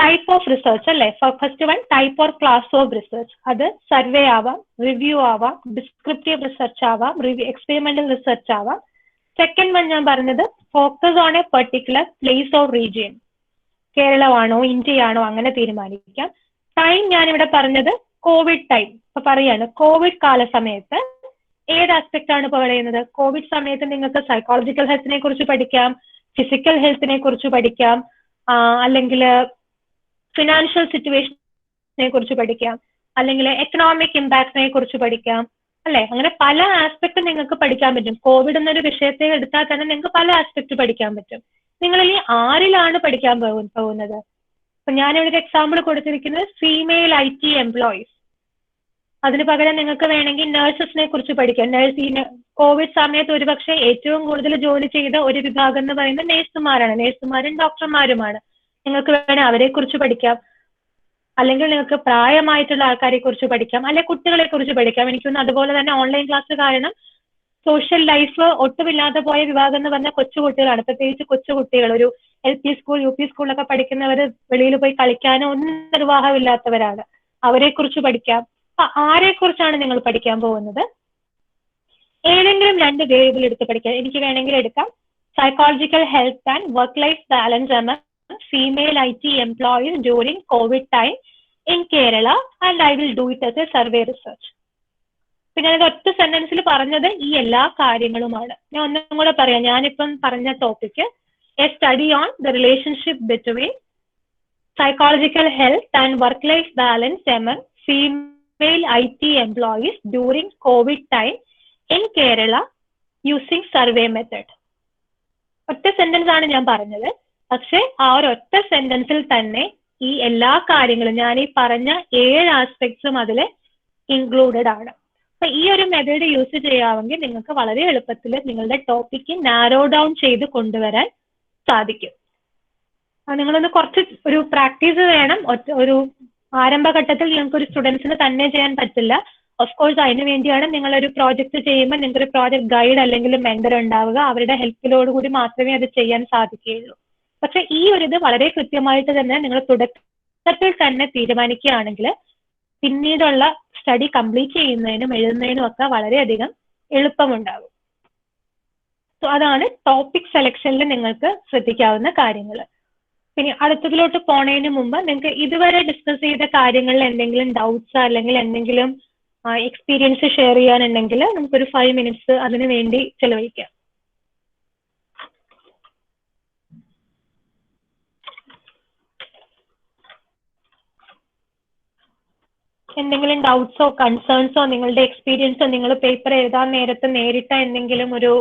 C: ടൈപ്പ് ഓഫ് റിസർച്ച് അല്ലെ, first one type or class of research. അത് സർവേ ആവാം, റിവ്യൂ ആവാം, ഡിസ്ക്രിപ്റ്റീവ് റിസർച്ച് ആവാം, എക്സ്പെരിമെന്റൽ റിസർച്ച് ആവാം. സെക്കൻഡ് വൺ ഞാൻ പറഞ്ഞത് focus on a particular place or region. കേരളമാണോ ഇന്ത്യയാണോ അങ്ങനെ തീരുമാനിക്കാം. ടൈം ഞാനിവിടെ പറഞ്ഞത് കോവിഡ് ടൈം. ഇപ്പൊ പറയാണ് കോവിഡ് കാല സമയത്ത് ഏത് ആസ്പെക്ട് ആണ് പറയുന്നത്? കോവിഡ് സമയത്ത് നിങ്ങൾക്ക് സൈക്കോളജിക്കൽ ഹെൽത്തിനെ കുറിച്ച് പഠിക്കാം, ഫിസിക്കൽ ഹെൽത്തിനെ കുറിച്ച് പഠിക്കാം, അല്ലെങ്കിൽ ഫിനാൻഷ്യൽ സിറ്റുവേഷനെ കുറിച്ച് പഠിക്കാം, അല്ലെങ്കിൽ എക്കണോമിക് ഇമ്പാക്ടിനെ കുറിച്ച് പഠിക്കാം അല്ലെ. അങ്ങനെ പല ആസ്പെക്ട് നിങ്ങൾക്ക് പഠിക്കാൻ പറ്റും. കോവിഡ് എന്നൊരു വിഷയത്തെ എടുത്താൽ തന്നെ നിങ്ങൾക്ക് പല ആസ്പെക്ട് പഠിക്കാൻ പറ്റും. നിങ്ങളിൽ ആരിലാണ് പഠിക്കാൻ പോകുന്നത്? അപ്പൊ ഞാനിവിടെ ഒരു എക്സാമ്പിൾ കൊടുത്തിരിക്കുന്നത് ഫീമെയിൽ IT എംപ്ലോയീസ്. അതിന് പകരം നിങ്ങൾക്ക് വേണമെങ്കിൽ നഴ്സസിനെ കുറിച്ച് പഠിക്കാം. കോവിഡ് സമയത്ത് ഒരുപക്ഷെ ഏറ്റവും കൂടുതൽ ജോലി ചെയ്ത ഒരു വിഭാഗം എന്ന് പറയുന്നത് നേഴ്സുമാരാണ്. നേഴ്സുമാരും ഡോക്ടർമാരുമാണ്. നിങ്ങൾക്ക് വേണേൽ അവരെ കുറിച്ച് പഠിക്കാം. അല്ലെങ്കിൽ നിങ്ങൾക്ക് പ്രായമായിട്ടുള്ള ആൾക്കാരെ കുറിച്ച് പഠിക്കാം, അല്ലെ കുട്ടികളെ കുറിച്ച് പഠിക്കാം. എനിക്കൊന്ന് അതുപോലെ തന്നെ ഓൺലൈൻ ക്ലാസ് കാരണം സോഷ്യൽ ലൈഫ് ഒട്ടുമില്ലാതെ പോയ വിഭാഗം എന്ന് പറഞ്ഞാൽ കൊച്ചുകുട്ടികളാണ്. പ്രത്യേകിച്ച് കൊച്ചുകുട്ടികൾ, ഒരു LP സ്കൂൾ UP സ്കൂളിലൊക്കെ പഠിക്കുന്നവർ വെളിയിൽ പോയി കളിക്കാനോ ഒന്നും നിർവാഹമില്ലാത്തവരാണ്. അവരെ കുറിച്ച് പഠിക്കാം. അപ്പൊ ആരെ കുറിച്ചാണ് നിങ്ങൾ പഠിക്കാൻ പോകുന്നത്? ഏതെങ്കിലും 2 വേരിയബിൾ എടുത്ത് പഠിക്കാം. എനിക്ക് വേണമെങ്കിൽ എടുക്കാം psychological health and work life balance എന്ന female IT employees during COVID time in Kerala, and I will do it as a survey research. ഞാനത് ഒറ്റ സെന്റൻസിൽ പറഞ്ഞത് ഈ എല്ലാ കാര്യങ്ങളുമാണ്. ഞാൻ ഒന്നും കൂടെ പറയാം. ഞാനിപ്പം പറഞ്ഞ topic A study on the relationship between psychological health and work-life balance among female IT employees during COVID time in Kerala using survey method. ഒറ്റ സെന്റൻസ് ആണ് ഞാൻ പറഞ്ഞത്. പക്ഷെ ആ ഒരു ഒറ്റ സെന്റൻസിൽ തന്നെ ഈ എല്ലാ കാര്യങ്ങളും ഞാൻ ഈ പറഞ്ഞ 7 ആസ്പെക്ട്സും അതിൽ ഇൻക്ലൂഡഡ് ആണ്. അപ്പൊ ഈ ഒരു മെത്തേഡ് യൂസ് ചെയ്യാമെങ്കിൽ നിങ്ങൾക്ക് വളരെ എളുപ്പത്തിൽ നിങ്ങളുടെ ടോപ്പിക്ക് നാരോ ഡൗൺ ചെയ്ത് കൊണ്ടുവരാൻ സാധിക്കും. നിങ്ങളൊന്ന് കുറച്ച് ഒരു പ്രാക്ടീസ് വേണം. ഒരു ആരംഭഘട്ടത്തിൽ നിങ്ങൾക്ക് ഒരു സ്റ്റുഡൻസിന് തന്നെ ചെയ്യാൻ പറ്റില്ല. ഓഫ് കോഴ്സ് അതിന് വേണ്ടിയാണ് നിങ്ങളൊരു പ്രോജക്റ്റ് ചെയ്യുമ്പോൾ നിങ്ങൾക്ക് ഒരു പ്രോജക്ട് ഗൈഡ് അല്ലെങ്കിൽ മെന്റർ ഉണ്ടാവുക. അവരുടെ ഹെൽപ്പിലോട് കൂടി മാത്രമേ അത് ചെയ്യാൻ സാധിക്കുകയുള്ളൂ. പക്ഷെ ഈ ഒരു ഇത് വളരെ കൃത്യമായിട്ട് തന്നെ നിങ്ങൾ തുടക്കത്തിൽ തന്നെ തീരുമാനിക്കുകയാണെങ്കിൽ പിന്നീടുള്ള സ്റ്റഡി കംപ്ലീറ്റ് ചെയ്യുന്നതിനും എഴുതുന്നതിനും ഒക്കെ വളരെയധികം എളുപ്പമുണ്ടാകും. സോ അതാണ് ടോപ്പിക് സെലക്ഷനിൽ നിങ്ങൾക്ക് ശ്രദ്ധിക്കാവുന്ന കാര്യങ്ങൾ. പിന്നെ അടുത്തതിലോട്ട് പോണതിന് മുമ്പ് നിങ്ങൾക്ക് ഇതുവരെ ഡിസ്കസ് ചെയ്ത കാര്യങ്ങളിൽ എന്തെങ്കിലും ഡൗട്ട്സ് അല്ലെങ്കിൽ എന്തെങ്കിലും എക്സ്പീരിയൻസ് ഷെയർ ചെയ്യാനുണ്ടെങ്കിൽ നമുക്കൊരു 5 minutes അതിനു വേണ്ടി ചെലവഴിക്കാം. എന്തെങ്കിലും ഡൗട്ട്സോ കൺസേൺസോ നിങ്ങളുടെ എക്സ്പീരിയൻസോ നിങ്ങൾ പേപ്പർ എഴുതാൻ നേരത്തെ നേരിട്ട എന്തെങ്കിലും ഒരു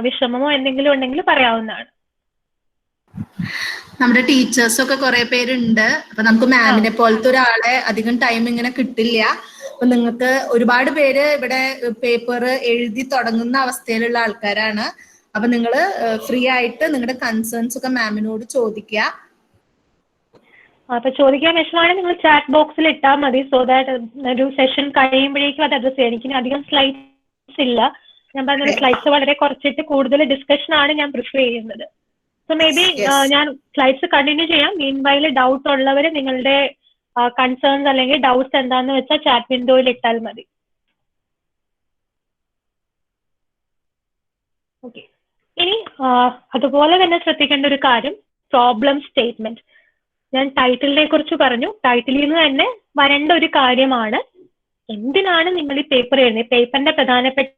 C: വിഷമമോ എന്തെങ്കിലും ഉണ്ടെങ്കിൽ പറയാവുന്നതാണ്.
A: നമ്മുടെ ടീച്ചേഴ്സ് ഒക്കെ കുറെ പേരുണ്ട്. അപ്പൊ നമുക്ക് മാമിനെ പോലത്തെ ഒരാളെ അധികം ടൈം ഇങ്ങനെ കിട്ടില്ല. അപ്പൊ നിങ്ങൾക്ക് ഒരുപാട് പേര് ഇവിടെ പേപ്പർ എഴുതി തുടങ്ങുന്ന അവസ്ഥയിലുള്ള ആൾക്കാരാണ്. അപ്പൊ നിങ്ങൾ ഫ്രീ ആയിട്ട് നിങ്ങളുടെ കൺസേൺസ് ഒക്കെ മാമിനോട് ചോദിക്കുക.
C: അപ്പൊ ചോദിക്കാൻ വിഷയമാണെങ്കിൽ നിങ്ങൾ ചാറ്റ് ബോക്സിൽ ഇട്ടാൽ മതി. സോ ദാറ്റ് ഒരു സെഷൻ കഴിയുമ്പോഴേക്കും അത് അഡ്രസ് ചെയ്യാം. എനിക്ക് അധികം സ്ലൈഡ്സ് ഇല്ല. ഞാൻ പറഞ്ഞ സ്ലൈഡ്സ് വളരെ കുറച്ചിട്ട് കൂടുതൽ ഡിസ്കഷൻ ആണ് ഞാൻ പ്രിഫർ ചെയ്യുന്നത്. സോ മേ ബി ഞാൻ സ്ലൈഡ്സ് കണ്ടിന്യൂ ചെയ്യാം. മീൻ വൈൽ ഡൗട്ട് ഉള്ളവർ നിങ്ങളുടെ കൺസേൺസ് അല്ലെങ്കിൽ ഡൗട്ട്സ് എന്താന്ന് വെച്ചാൽ ചാറ്റ് വിൻഡോയിൽ ഇട്ടാൽ മതി. ഓക്കെ. ഇനി അതുപോലെ തന്നെ ശ്രദ്ധിക്കേണ്ട ഒരു കാര്യം പ്രോബ്ലം സ്റ്റേറ്റ്മെന്റ്. ഞാൻ ടൈറ്റിലിനെ കുറിച്ച് പറഞ്ഞു. ടൈറ്റിലിൽ നിന്ന് തന്നെ വരേണ്ട ഒരു കാര്യമാണ് എന്തിനാണ് നിങ്ങൾ ഈ പേപ്പർ എഴുതുന്നത്, പേപ്പറിന്റെ പ്രധാനപ്പെട്ട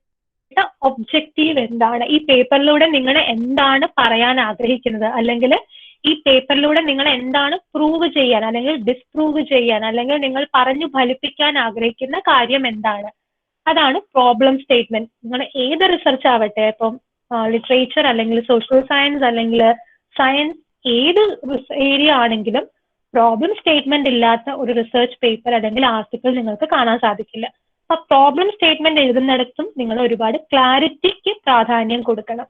C: ഒബ്ജക്റ്റീവ് എന്താണ്, ഈ പേപ്പറിലൂടെ നിങ്ങൾ എന്താണ് പറയാൻ ആഗ്രഹിക്കുന്നത്, അല്ലെങ്കിൽ ഈ പേപ്പറിലൂടെ നിങ്ങൾ എന്താണ് പ്രൂവ് ചെയ്യാൻ അല്ലെങ്കിൽ ഡിസ്പ്രൂവ് ചെയ്യാൻ അല്ലെങ്കിൽ നിങ്ങൾ പറഞ്ഞു ഫലിപ്പിക്കാൻ ആഗ്രഹിക്കുന്ന കാര്യം എന്താണ്, അതാണ് പ്രോബ്ലം സ്റ്റേറ്റ്മെന്റ്. നിങ്ങൾ ഏത് റിസർച്ച് ആവട്ടെ, ഇപ്പം ലിറ്ററേച്ചർ അല്ലെങ്കിൽ സോഷ്യൽ സയൻസ് അല്ലെങ്കിൽ സയൻസ് ഏത് ഏരിയ ആണെങ്കിലും പ്രോബ്ലം സ്റ്റേറ്റ്മെന്റ് ഇല്ലാത്ത ഒരു റിസർച്ച് പേപ്പർ അല്ലെങ്കിൽ ആർട്ടിക്കിൾ നിങ്ങൾക്ക് കാണാൻ സാധിക്കില്ല. അപ്പൊ പ്രോബ്ലം സ്റ്റേറ്റ്മെന്റ് എഴുതുന്നിടത്തും നിങ്ങൾ ഒരുപാട് ക്ലാരിറ്റിക്ക് പ്രാധാന്യം കൊടുക്കണം.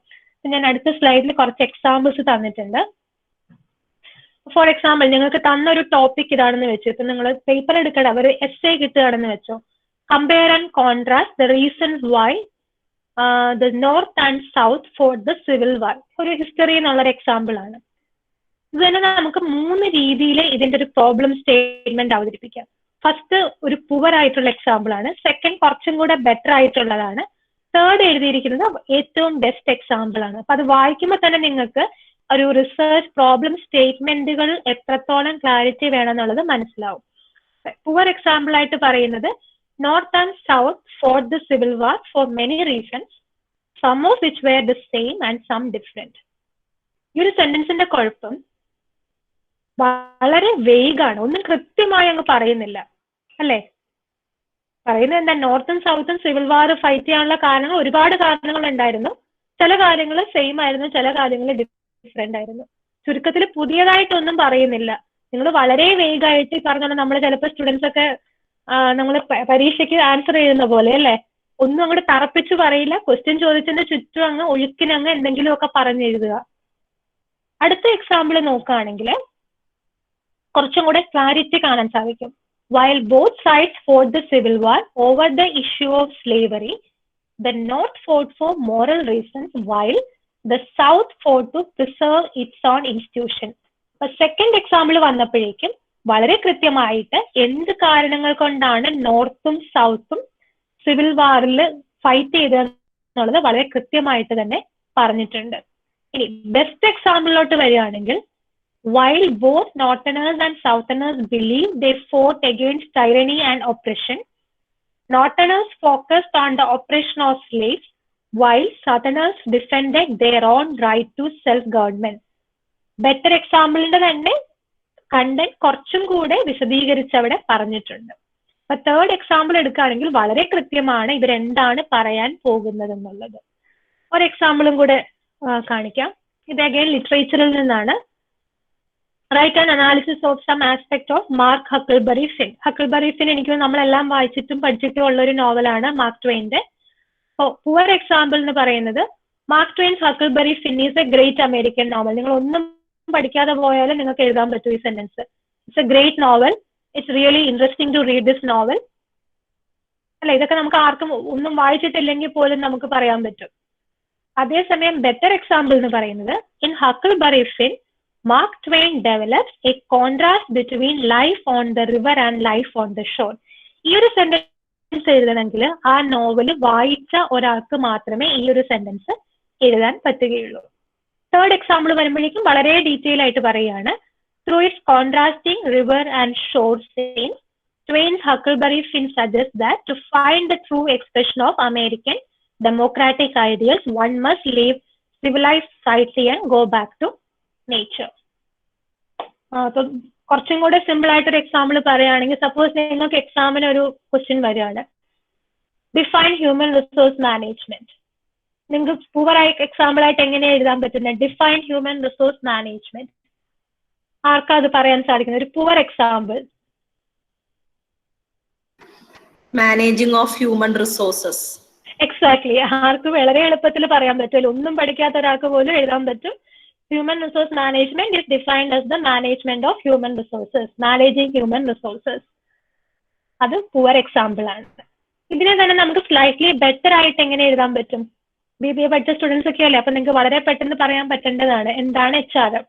C: ഞാൻ അടുത്ത സ്ലൈഡിൽ കുറച്ച് എക്സാമ്പിൾസ് തന്നിട്ടുണ്ട്. ഫോർ എക്സാമ്പിൾ നിങ്ങൾക്ക് തന്നൊരു ടോപ്പിക് ഇതാണെന്ന് വെച്ചു. ഇപ്പൊ നിങ്ങൾ പേപ്പർ എടുക്കണം, ഒരു എസ്സേ കിട്ടുകയാണെന്ന് വെച്ചോ. Compare and contrast the reasons why the north and south for the civil വാർ. ഒരു ഹിസ്റ്ററി എന്നുള്ളൊരു എക്സാമ്പിൾ ആണ്. ഇത് തന്നെ നമുക്ക് 3 രീതിയിൽ ഇതിന്റെ ഒരു പ്രോബ്ലം സ്റ്റേറ്റ്മെന്റ് അവതരിപ്പിക്കാം. ഫസ്റ്റ് ഒരു പുവർ ആയിട്ടുള്ള എക്സാമ്പിൾ ആണ്. സെക്കൻഡ് കുറച്ചും കൂടെ ബെറ്റർ ആയിട്ടുള്ളതാണ്. തേർഡ് എഴുതിയിരിക്കുന്നത് ഏറ്റവും ബെസ്റ്റ് എക്സാമ്പിൾ ആണ്. അപ്പൊ അത് വായിക്കുമ്പോൾ തന്നെ നിങ്ങൾക്ക് ഒരു റിസർച്ച് പ്രോബ്ലം സ്റ്റേറ്റ്മെന്റുകൾ എത്രത്തോളം ക്ലാരിറ്റി വേണമെന്നുള്ളത് മനസ്സിലാവും. പുവർ എക്സാമ്പിൾ ആയിട്ട് പറയുന്നത് north and south fought the civil war for many reasons, some of which were the same and some different. ഈ ഒരു സെന്റൻസിന്റെ കുഴപ്പം വളരെ വേഗാണ്, ഒന്നും കൃത്യമായി അങ്ങ് പറയുന്നില്ല അല്ലേ. പറയുന്നത് എന്താ, നോർത്തും സൗത്തും സിവിൽ വാർ ഫൈറ്റ് ചെയ്യാനുള്ള കാരണങ്ങൾ ഒരുപാട് കാരണങ്ങൾ ഉണ്ടായിരുന്നു. ചില കാര്യങ്ങൾ സെയിം ആയിരുന്നു, ചില കാര്യങ്ങൾ ഡിഫറെന്റ് ആയിരുന്നു. ചുരുക്കത്തിൽ പുതിയതായിട്ടൊന്നും പറയുന്നില്ല. നിങ്ങൾ വളരെ വേഗമായിട്ട് പറഞ്ഞാൽ നമ്മൾ ചിലപ്പോൾ സ്റ്റുഡൻസ് ഒക്കെ നമ്മൾ പരീക്ഷയ്ക്ക് ആൻസർ ചെയ്യുന്ന പോലെ അല്ലേ, ഒന്നും അങ്ങോട്ട് തറപ്പിച്ച് പറയില്ല. ക്വസ്റ്റ്യൻ ചോദിച്ചതിന്റെ ചുറ്റും അങ്ങ് ഒഴുക്കിനങ്ങ് എന്തെങ്കിലുമൊക്കെ പറഞ്ഞെഴുതുക. അടുത്ത എക്സാമ്പിൾ നോക്കുകയാണെങ്കിൽ കുറച്ചും കൂടെ ക്ലാരിറ്റി കാണാൻ സാധിക്കും. While both sides fought the civil war over the issue of slavery, the North fought for moral reasons while the South fought to preserve its own institution. അപ്പൊ സെക്കൻഡ് എക്സാമ്പിൾ വന്നപ്പോഴേക്കും വളരെ കൃത്യമായിട്ട് എന്ത് കാരണങ്ങൾ കൊണ്ടാണ് നോർത്തും സൗത്തും സിവിൽ വാറിൽ ഫൈറ്റ് ചെയ്തതെന്നുള്ളത് വളരെ കൃത്യമായിട്ട് തന്നെ പറഞ്ഞിട്ടുണ്ട്. ഇനി ബെസ്റ്റ് എക്സാമ്പിളിലോട്ട് വരികയാണെങ്കിൽ while both northerners and southerners believe they fought against tyranny and oppression, Northerners focused on the oppression of slaves, while Southerners defended their own right to self-government. Better എക്സാമ്പിളിന്റെ തന്നെ content കുറച്ചും കൂടെ വിശദീകരിച്ച് അവിടെ പറഞ്ഞിട്ടുണ്ട്. അപ്പൊ തേർഡ് എക്സാമ്പിൾ എടുക്കുകയാണെങ്കിൽ വളരെ കൃത്യമാണ് ഇവരെന്താണ് പറയാൻ പോകുന്നത് എന്നുള്ളത്. ഒരു എക്സാമ്പിളും കൂടെ കാണിക്കാം. ഇത് അഗൈൻ ലിറ്ററേച്ചറിൽ നിന്നാണ്. Write an analysis of some aspect of Mark Huckleberry Finn. Huckleberry Finn എനിക്ക് നമ്മളെല്ലാം വായിച്ചിട്ടും പഠിച്ചിട്ടും ഉള്ള ഒരു നോവലാണ് മാർക്ക് ട്വെയിന്റെ. പുവർ എക്സാമ്പിൾ എന്ന് പറയുന്നത് Mark Twain's Huckleberry Finn is a great American novel. നിങ്ങൾ ഒന്നും പഠിക്കാതെ പോയാലും നിങ്ങൾക്ക് എഴുതാൻ പറ്റും ഈ sentence. It's a great novel, it's really interesting to read this novel. അല്ല, ഇതൊക്കെ നമുക്ക് ആർക്കും ഒന്നും വായിച്ചിട്ടില്ലെങ്കിൽ പോലും നമുക്ക് പറയാൻ പറ്റും. അതേസമയം ബെറ്റർ എക്സാമ്പിൾ എന്ന് പറയുന്നത് in Huckleberry Finn Mark Twain develops a contrast between life on the river and life on the shore. ഈ ഒരു സെന്റൻസ് എഴുതണമെങ്കിൽ ആ നോവൽ വായിച്ച ഒരാൾക്ക് മാത്രമേ ഈ ഒരു സെന്റൻസ് എഴുതാൻ പറ്റുകയുള്ളൂ. തേർഡ് എക്സാമ്പിൾ വരുമ്പോഴേക്കും വളരെ ഡീറ്റെയിൽ ആയിട്ട് പറയുകയാണ്. Through its contrasting river and shore scenes, Twain's Huckleberry Finn suggests that to find the true expression of American democratic ideals, one must leave civilized society and go back to nature. അപ്പൊ കുറച്ചും കൂടെ simple ആയിട്ടൊരു example പറയുകയാണെങ്കിൽ, suppose നിങ്ങൾക്ക് എക്സാമിന് ഒരു question വരികയാണ്, define human resource management. നിങ്ങൾക്ക് പൂവറായി എക്സാമ്പിൾ ആയിട്ട് എങ്ങനെ എഴുതാൻ പറ്റുന്നത്? Define human resource management. ആർക്കാ അത് പറയാൻ സാധിക്കുന്നത്? ഒരു poor example.
A: Managing of human resources.
C: Exactly. ആർക്ക് വളരെ എളുപ്പത്തിൽ പറയാൻ പറ്റുമല്ലോ. ഒന്നും പഠിക്കാത്ത ഒരാൾക്ക് പോലും എഴുതാൻ പറ്റും. Human resource management is defined as the management of human resources, managing human resources. അത് പൂവർ എക്സാമ്പിൾ ആണ്. ഇതിനെ തന്നെ നമുക്ക് സ്ലൈറ്റ്ലി ബെറ്റർ ആയിട്ട് എങ്ങനെ എഴുതാൻ പറ്റും? BBA പഠിച്ച സ്റ്റുഡൻസ് ഒക്കെ അല്ലേ, അപ്പൊ നിങ്ങൾക്ക് വളരെ പെട്ടെന്ന് പറയാൻ പറ്റേണ്ടതാണ് എന്താണ് HRM.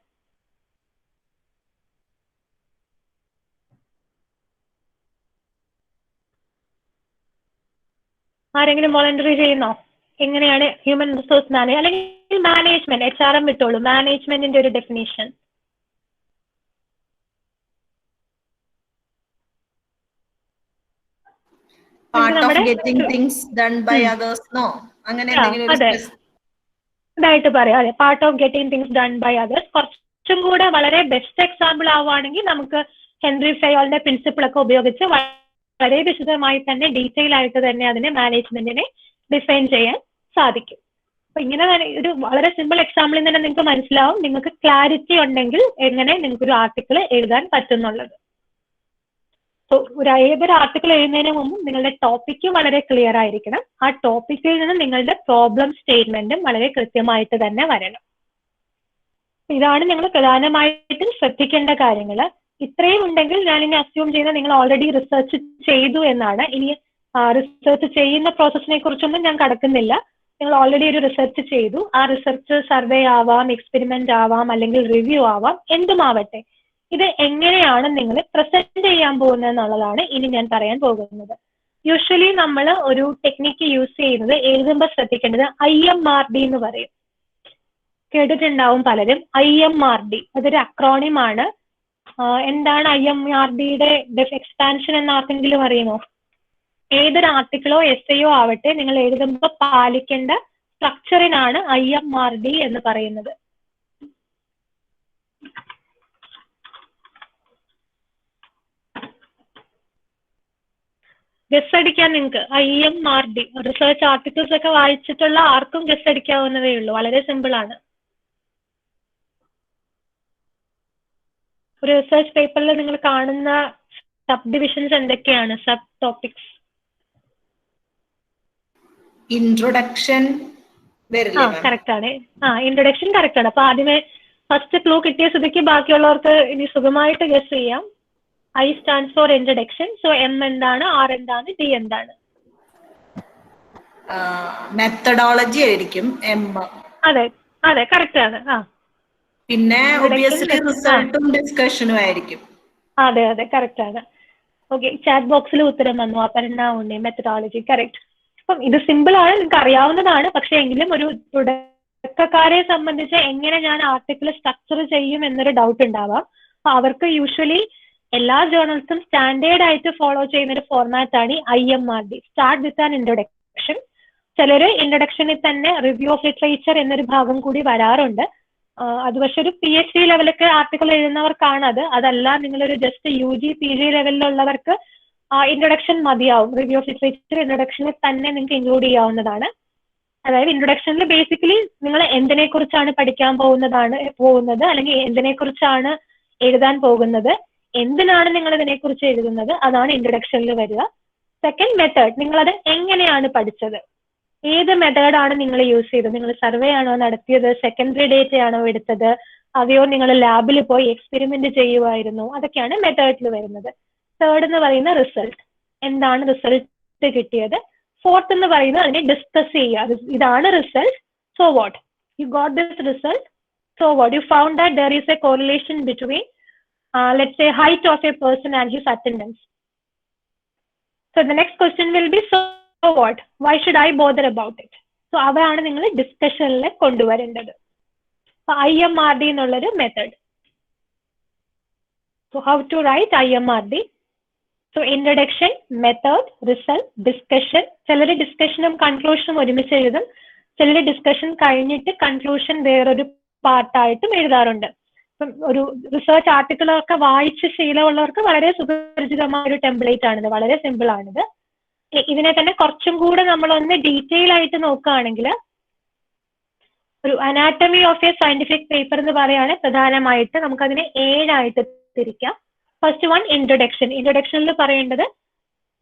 C: ആരെങ്കിലും വോളണ്ടറി ചെയ്യുന്നോ? എങ്ങനെയാണ് ഹ്യൂമൻ റിസോഴ്സ് അല്ലെങ്കിൽ മാനേജ്മെന്റ്, HRM വിട്ടോളൂ, മാനേജ്മെന്റിന്റെ ഒരു ഡെഫിനേഷൻ. ഇതായിട്ട് പറയാം. അതെ, part of getting things done by others. കുറച്ചും കൂടെ വളരെ ബെസ്റ്റ് എക്സാമ്പിൾ ആവുകയാണെങ്കിൽ നമുക്ക് ഹെൻറി ഫയോളിന്റെ പ്രിൻസിപ്പിൾ ഒക്കെ ഉപയോഗിച്ച് വളരെ വിശദമായി തന്നെ ഡീറ്റെയിൽ ആയിട്ട് തന്നെ അതിനെ മാനേജ്മെന്റിനെ ഡിഫൈൻ ചെയ്യാൻ സാധിക്കും. അപ്പൊ ഇങ്ങനെ ഒരു വളരെ സിമ്പിൾ എക്സാമ്പിളിൽ തന്നെ നിങ്ങൾക്ക് മനസ്സിലാവും നിങ്ങൾക്ക് ക്ലാരിറ്റി ഉണ്ടെങ്കിൽ എങ്ങനെ നിങ്ങൾക്ക് ഒരു ആർട്ടിക്കിൾ എഴുതാൻ പറ്റുന്നുള്ളത്. ഏതൊരു ആർട്ടിക്കിൾ എഴുതുന്നതിന് മുമ്പ് നിങ്ങളുടെ ടോപ്പിക്ക് വളരെ ക്ലിയർ ആയിരിക്കണം. ആ ടോപ്പിക്കിൽ നിന്ന് നിങ്ങളുടെ പ്രോബ്ലം സ്റ്റേറ്റ്മെന്റും വളരെ കൃത്യമായിട്ട് തന്നെ വരണം. ഇതാണ് നിങ്ങൾ പ്രധാനമായിട്ടും ശ്രദ്ധിക്കേണ്ട കാര്യങ്ങൾ. ഇത്രയും ഉണ്ടെങ്കിൽ ഞാനിനി അസ്യൂം ചെയ്യുന്നത് നിങ്ങൾ ഓൾറെഡി റിസർച്ച് ചെയ്തു എന്നാണ്. ഇനി റിസർച്ച് ചെയ്യുന്ന പ്രോസസ്സിനെ കുറിച്ചൊന്നും ഞാൻ കടക്കുന്നില്ല. നിങ്ങൾ ഓൾറെഡി ഒരു റിസർച്ച് ചെയ്തു. ആ റിസർച്ച് സർവേ ആവാം, എക്സ്പെരിമെന്റ് ആവാം, അല്ലെങ്കിൽ റിവ്യൂ ആവാം, എന്തുമാവട്ടെ. ഇത് എങ്ങനെയാണ് നിങ്ങൾ പ്രസന്റ് ചെയ്യാൻ പോകുന്നത് എന്നുള്ളതാണ് ഇനി ഞാൻ പറയാൻ പോകുന്നത്. യൂഷ്വലി നമ്മൾ ഒരു ടെക്നിക്ക് യൂസ് ചെയ്യുന്നത് എഴുതുമ്പോൾ ശ്രദ്ധിക്കേണ്ടത് IMRD എന്ന് പറയും. കേട്ടിട്ടുണ്ടാവും പലരും. IMRD അതൊരു അക്രോണിം ആണ്. എന്താണ് IMRDയുടെ എക്സ്പാൻഷൻ എന്ന് ആർക്കെങ്കിലും അറിയുമോ? ഏതൊരു ആർട്ടിക്കിളോ എസ്സേയോ ആവട്ടെ നിങ്ങൾ എഴുതുമ്പോൾ പാലിക്കേണ്ട സ്ട്രക്ചറിനാണ് IMRD എന്ന് പറയുന്നത്. ഗസ് അടിക്കാൻ നിങ്ങൾക്ക് IMRD റിസർച്ച് ആർട്ടിക്കിൾസ് ഒക്കെ വായിച്ചിട്ടുള്ള ആർക്കും ഗസ് അടിക്കാവുന്നതേ ഉള്ളൂ. വളരെ സിമ്പിൾ ആണ്. ഒരു റിസർച്ച് പേപ്പറിൽ നിങ്ങൾ കാണുന്ന സബ് ഡിവിഷൻസ് എന്തൊക്കെയാണ്? Sub topics.
A: ഇൻട്രൊഡക്ഷൻ
C: കറക്റ്റ് ആണ്. ഇൻട്രൊഡക്ഷൻ കറക്റ്റ് ആണ്. അപ്പൊ ആദ്യമേ ഫസ്റ്റ് ക്ലൂ കിട്ടിയ സ്ഥിതിക്ക് ബാക്കിയുള്ളവർക്ക് ഇനി സുഖമായിട്ട് ഗസ് ചെയ്യാം. I stands for introduction. So M എന്താണ്, R എന്താണ്, D എന്താണ്?
A: മെത്തഡോളജി ആയിരിക്കും M.
C: അതെ അതെ കറക്റ്റ് ആണ്.
A: പിന്നെ റിസൾട്ടും ഡിസ്കഷനും ആയിരിക്കും.
C: അതെ അതെ കറക്റ്റ് ആണ്. ഓക്കെ, ചാറ്റ് ബോക്സിൽ ഉത്തരം വന്നു. അപർണ ഉണ്ണി, മെത്തഡോളജി കറക്റ്റ്. അപ്പം ഇത് സിമ്പിൾ ആണ്, നിങ്ങൾക്ക് അറിയാവുന്നതാണ്. പക്ഷെ എങ്കിലും ഒരു തുടക്കക്കാരെ സംബന്ധിച്ച് എങ്ങനെ ഞാൻ ആർട്ടിക്കിൾ സ്ട്രക്ചർ ചെയ്യും എന്നൊരു ഡൗട്ട് ഉണ്ടാവാം. അപ്പൊ അവർക്ക് യൂഷ്വലി എല്ലാ ജേർണൽസും സ്റ്റാൻഡേർഡ് ആയിട്ട് ഫോളോ ചെയ്യുന്ന ഒരു ഫോർമാറ്റ് ആണ് ഈ IMRD, start with an introduction. ചിലര് ഇൻട്രൊഡക്ഷനിൽ തന്നെ റിവ്യൂ ഓഫ് ലിറ്ററേച്ചർ എന്നൊരു ഭാഗം കൂടി വരാറുണ്ട്. അത് പക്ഷെ ഒരു PhD ലെവലൊക്കെ ആർട്ടിക്കിൾ എഴുതുന്നവർക്കാണ് അത്. അതല്ല നിങ്ങളൊരു ജസ്റ്റ് UG PG ലെവലിലുള്ളവർക്ക് ഇൻട്രൊഡക്ഷൻ മതിയാവും. റിവ്യൂ ഓഫ് ലിറ്ററേച്ചർ ഇൻട്രൊഡക്ഷനിൽ തന്നെ നിങ്ങൾക്ക് ഇൻക്ലൂഡ് ചെയ്യാവുന്നതാണ്. അതായത് ഇൻട്രൊഡക്ഷനിൽ ബേസിക്കലി നിങ്ങൾ എന്തിനെ കുറിച്ചാണ് പഠിക്കാൻ പോകുന്നത് അല്ലെങ്കിൽ എന്തിനെ കുറിച്ചാണ് എഴുതാൻ പോകുന്നത്, എന്തിനാണ് നിങ്ങൾ ഇതിനെക്കുറിച്ച് എഴുതുന്നത്, അതാണ് ഇൻട്രൊഡക്ഷനിൽ വരിക. സെക്കൻഡ് മെത്തേഡ്, നിങ്ങളത് എങ്ങനെയാണ് പഠിച്ചത്, ഏത് മെത്തേഡാണ് നിങ്ങൾ യൂസ് ചെയ്തത്, നിങ്ങൾ സർവേ ആണോ നടത്തിയത്, സെക്കൻഡറി ഡേറ്റ ആണോ എടുത്തത്, അതെയോ നിങ്ങൾ ലാബിൽ പോയി എക്സ്പെരിമെന്റ് ചെയ്യുമായിരുന്നു, അതൊക്കെയാണ് മെത്തേഡിൽ വരുന്നത്. തേർഡ് എന്ന് പറയുന്ന റിസൾട്ട്, എന്താണ് റിസൾട്ട് കിട്ടിയത്. ഫോർത്ത് എന്ന് പറയുന്നത് അതിനെ ഡിസ്കസ് ചെയ്യുക, ഇതാണ് result, so what, you got this result, so what, U found that there is A correlation between let's say height of a person and his attendance. So the next question will be, so what, why should I bother about it? So avana ningal discussion le konduvarendadu. So IMRD ennulladu method. So how to write IMRD? So introduction, method, result, discussion. Chelaru discussion um conclusion um orumiche ezhudum, chelaru discussion kayinittu conclusion veroru part aayittum ezhudarundu. ഒരു research ആർട്ടിക്കിളൊക്കെ വായിച്ച് ശീലമുള്ളവർക്ക് വളരെ സുപരിചിതമായ ഒരു template ആണിത്, വളരെ simple ആണിത്. ഇതിനെ തന്നെ കുറച്ചും കൂടെ നമ്മളൊന്ന് ഡീറ്റെയിൽ ആയിട്ട് നോക്കുകയാണെങ്കിൽ ഒരു anatomy of A scientific paper എന്ന് പറയുകയാണെങ്കിൽ പ്രധാനമായിട്ട് നമുക്കതിനെ 7 ആയിട്ട് തിരിക്കാം. First one, introduction. ഇൻട്രൊഡക്ഷനിൽ പറയേണ്ടത്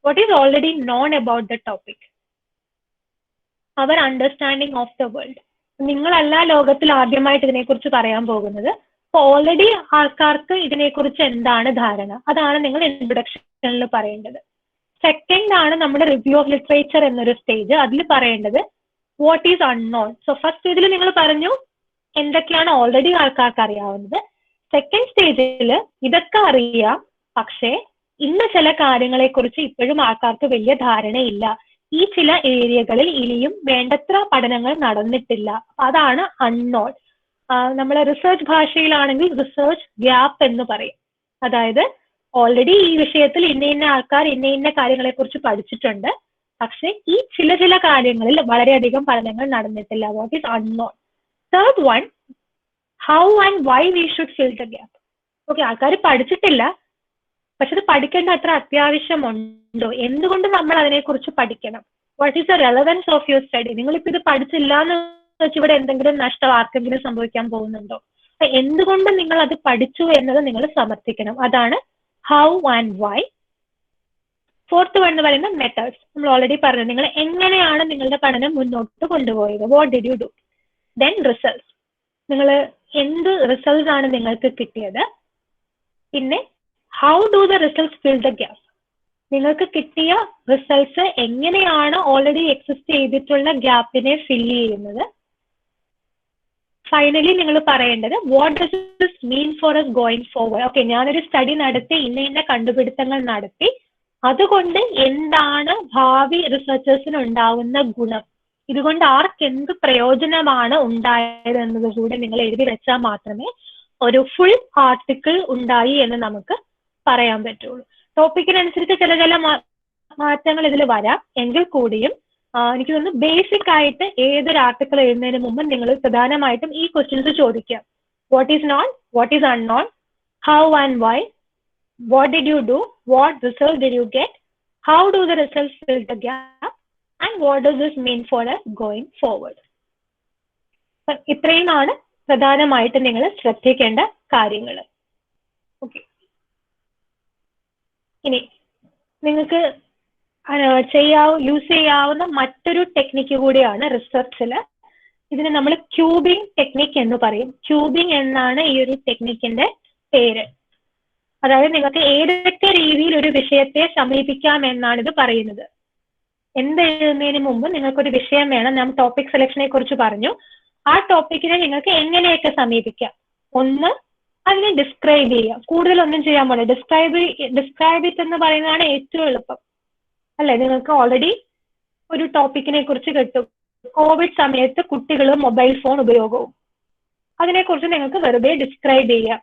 C: what is already known about the topic, our understanding of the world. നിങ്ങളല്ല ലോകത്തിൽ ആദ്യമായിട്ട് ഇതിനെക്കുറിച്ച് പറയാൻ പോകുന്നത്. അപ്പോൾ ഓൾറെഡി ആൾക്കാർക്ക് ഇതിനെക്കുറിച്ച് എന്താണ് ധാരണ, അതാണ് നിങ്ങൾ ഇൻട്രൊഡക്ഷനിൽ പറയേണ്ടത്. സെക്കൻഡ് ആണ് നമ്മുടെ റിവ്യൂ ഓഫ് ലിറ്ററേച്ചർ എന്നൊരു സ്റ്റേജ്. അതിൽ പറയേണ്ടത് what is unknown. So first ഇതിൽ നിങ്ങൾ പറഞ്ഞു എന്തൊക്കെയാണ് ഓൾറെഡി ആൾക്കാർക്ക് അറിയാവുന്നത്. സെക്കൻഡ് സ്റ്റേജിൽ ഇതൊക്കെ അറിയാം, പക്ഷേ ഇന്ന് ചില കാര്യങ്ങളെ കുറിച്ച് ഇപ്പോഴും ആൾക്കാർക്ക് വലിയ ധാരണയില്ല, ഈ ചില ഏരിയകളിൽ ഇനിയും വേണ്ടത്ര പഠനങ്ങൾ നടന്നിട്ടില്ല, അതാണ് അൺനോൺ. നമ്മളെ റിസർച്ച് ഭാഷയിലാണെങ്കിൽ റിസർച്ച് ഗ്യാപ്പ് എന്ന് പറയും. അതായത് ഓൾറെഡി ഈ വിഷയത്തിൽ ഇന്ന ആൾക്കാർ ഇന്ന കാര്യങ്ങളെ കുറിച്ച് പഠിച്ചിട്ടുണ്ട്, പക്ഷെ ഈ ചില കാര്യങ്ങളിൽ വളരെയധികം പഠനങ്ങൾ നടന്നിട്ടില്ല. What is unknown. Third one, how and why we should fill the gap. Okay, ആൾക്കാർ പഠിച്ചിട്ടില്ല, പക്ഷെ അത് പഠിക്കേണ്ട അത്ര അത്യാവശ്യമുണ്ടോ, എന്തുകൊണ്ട് നമ്മൾ അതിനെക്കുറിച്ച് പഠിക്കണം, what is the relevance of your study. നിങ്ങളിപ്പോ ഇത് പഠിച്ചില്ല എന്ന് വെച്ച് ഇവിടെ എന്തെങ്കിലും നഷ്ടം ആർക്കെങ്കിലും സംഭവിക്കാൻ പോകുന്നുണ്ടോ, എന്തുകൊണ്ട് നിങ്ങൾ അത് പഠിച്ചു എന്നത് നിങ്ങൾ സമർത്ഥിക്കണം. അതാണ് how and why. Fourth one എന്ന് പറയുന്ന മെത്തേഡ്സ്. നമ്മൾ ഓൾറെഡി പറഞ്ഞു, നിങ്ങൾ എങ്ങനെയാണ് നിങ്ങളുടെ പഠനം മുന്നോട്ട് കൊണ്ടുപോയത്, what did you do. Then results, നിങ്ങൾ എന്ത് റിസൾട്ട്സ് ആണ് നിങ്ങൾക്ക് കിട്ടിയത്. പിന്നെ how do the results fill the gap. നിങ്ങൾക്ക് കിട്ടിയ റിസൾട്ട്സ് എങ്ങനെയാണ് ഓൾറെഡി എക്സിസ്റ്റ് ചെയ്തിട്ടുള്ള ഗ്യാപ്പിനെ ഫില്ല് ചെയ്യുന്നത്. ഫൈനലി നിങ്ങൾ പറയേണ്ടത് what does this mean for us going forward. Okay, ഞാനൊരു സ്റ്റഡി നടത്തി, ഇന്ന കണ്ടുപിടുത്തങ്ങൾ നടത്തി, അതുകൊണ്ട് എന്താണ് ഭാവി റിസർച്ചേഴ്സിന് ഉണ്ടാവുന്ന ഗുണം, ഇതുകൊണ്ട് ആർക്ക് എന്ത് പ്രയോജനമാണ് ഉണ്ടായത് എന്നത് കൂടെ നിങ്ങൾ എഴുതി വെച്ചാൽ മാത്രമേ ഒരു ഫുൾ ആർട്ടിക്കിൾ ഉണ്ടായി എന്ന് നമുക്ക് പറയാൻ പറ്റുള്ളൂ. ടോപ്പിക്കിനനുസരിച്ച് ചില മാറ്റങ്ങൾ ഇതിൽ വരാം, എങ്കിൽ കൂടിയും എനിക്ക് തോന്നുന്നു ബേസിക് ആയിട്ട് ഏതൊരു ആർട്ടിക്കിൾ എഴുതുന്നതിന് മുമ്പ് നിങ്ങൾ പ്രധാനമായിട്ടും ഈ ക്വസ്റ്റ്യൻസ് ചോദിക്കുക. What is known, what is unknown, how and why, what did you do, what result did you get, how do the results fill the gap, and what does this mean for us going forward. ഇത്രയുമാണ് പ്രധാനമായിട്ട് നിങ്ങൾ ശ്രദ്ധിക്കേണ്ട കാര്യങ്ങൾ. Okay, ഇനി നിങ്ങൾക്ക് use ചെയ്യാവുന്ന മറ്റൊരു technique കൂടിയാണ് റിസർച്ചിൽ. ഇതിന് നമ്മൾ ക്യൂബിംഗ് ടെക്നിക്ക് എന്ന് പറയും. ക്യൂബിംഗ് എന്നാണ് ഈ ഒരു ടെക്നിക്കിന്റെ പേര്. അതായത് നിങ്ങൾക്ക് ഏതൊക്കെ രീതിയിൽ ഒരു വിഷയത്തെ സമീപിക്കാം എന്നാണ് ഇത് പറയുന്നത്. എന്തെഴുതുന്നതിന് മുമ്പ് നിങ്ങൾക്കൊരു വിഷയം വേണം. നാം ടോപ്പിക് സെലക്ഷനെ കുറിച്ച് പറഞ്ഞു. ആ ടോപ്പിക്കിനെ നിങ്ങൾക്ക് എങ്ങനെയൊക്കെ സമീപിക്കാം. ഒന്ന്, അതിനെ ഡിസ്ക്രൈബ് ചെയ്യാം. കൂടുതലൊന്നും ചെയ്യാൻ പാടില്ല. ഡിസ്ക്രൈബ് ഇറ്റ് എന്ന് പറയുന്നതാണ് ഏറ്റവും എളുപ്പം, അല്ലെ? നിങ്ങൾക്ക് ഓൾറെഡി ഒരു ടോപ്പിക്കിനെ കുറിച്ച് കിട്ടും. കോവിഡ് സമയത്ത് കുട്ടികൾ മൊബൈൽ ഫോൺ ഉപയോഗവും, അതിനെക്കുറിച്ച് നിങ്ങൾക്ക് വെറുതെ ഡിസ്ക്രൈബ് ചെയ്യാം.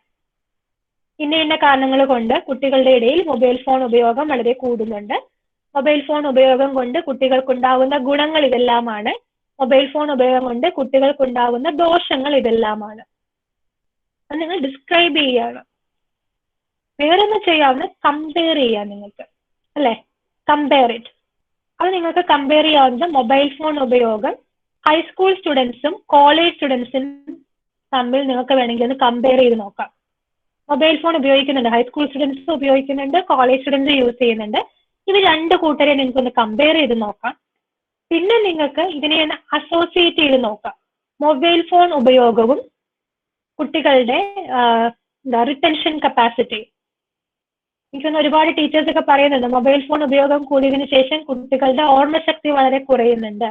C: ഇന്ന കാരണങ്ങൾ കൊണ്ട് കുട്ടികളുടെ ഇടയിൽ മൊബൈൽ ഫോൺ ഉപയോഗം വളരെ കൂടുന്നുണ്ട്. മൊബൈൽ ഫോൺ ഉപയോഗം കൊണ്ട് കുട്ടികൾക്കുണ്ടാവുന്ന ഗുണങ്ങൾ ഇതെല്ലാമാണ്. മൊബൈൽ ഫോൺ ഉപയോഗം കൊണ്ട് കുട്ടികൾക്കുണ്ടാവുന്ന ദോഷങ്ങൾ ഇതെല്ലാമാണ്. അത് നിങ്ങൾ ഡിസ്ക്രൈബ് ചെയ്യാണ്. വേറൊന്ന് ചെയ്യാവുന്ന കമ്പയർ ചെയ്യാം നിങ്ങൾക്ക്, അല്ലെ? Compare it. അത് നിങ്ങൾക്ക് കമ്പയർ ചെയ്യാവുന്നത് മൊബൈൽ ഫോൺ ഉപയോഗം ഹൈസ്കൂൾ സ്റ്റുഡൻസും കോളേജ് സ്റ്റുഡൻസും തമ്മിൽ നിങ്ങൾക്ക് വേണമെങ്കിൽ ഒന്ന് കമ്പയർ ചെയ്ത് നോക്കാം. മൊബൈൽ ഫോൺ ഉപയോഗിക്കുന്നുണ്ട്, ഹൈസ്കൂൾ സ്റ്റുഡൻസ് ഉപയോഗിക്കുന്നുണ്ട്, കോളേജ് സ്റ്റുഡൻസ് യൂസ് ചെയ്യുന്നുണ്ട്. ഇത് രണ്ട് കൂട്ടരെ നിങ്ങൾക്ക് ഒന്ന് കമ്പയർ ചെയ്ത് നോക്കാം. പിന്നെ നിങ്ങൾക്ക് ഇതിനെ ഒന്ന് അസോസിയേറ്റ് ചെയ്ത് നോക്കാം. മൊബൈൽ ഫോൺ ഉപയോഗവും കുട്ടികളുടെ റിട്ടൻഷൻ കപ്പാസിറ്റി. എനിക്കൊന്ന് ഒരുപാട് ടീച്ചേഴ്സ് ഒക്കെ പറയുന്നുണ്ട് മൊബൈൽ ഫോൺ ഉപയോഗം കൂടിയതിനു ശേഷം കുട്ടികളുടെ ഓർമ്മശക്തി വളരെ കുറയുന്നുണ്ട്,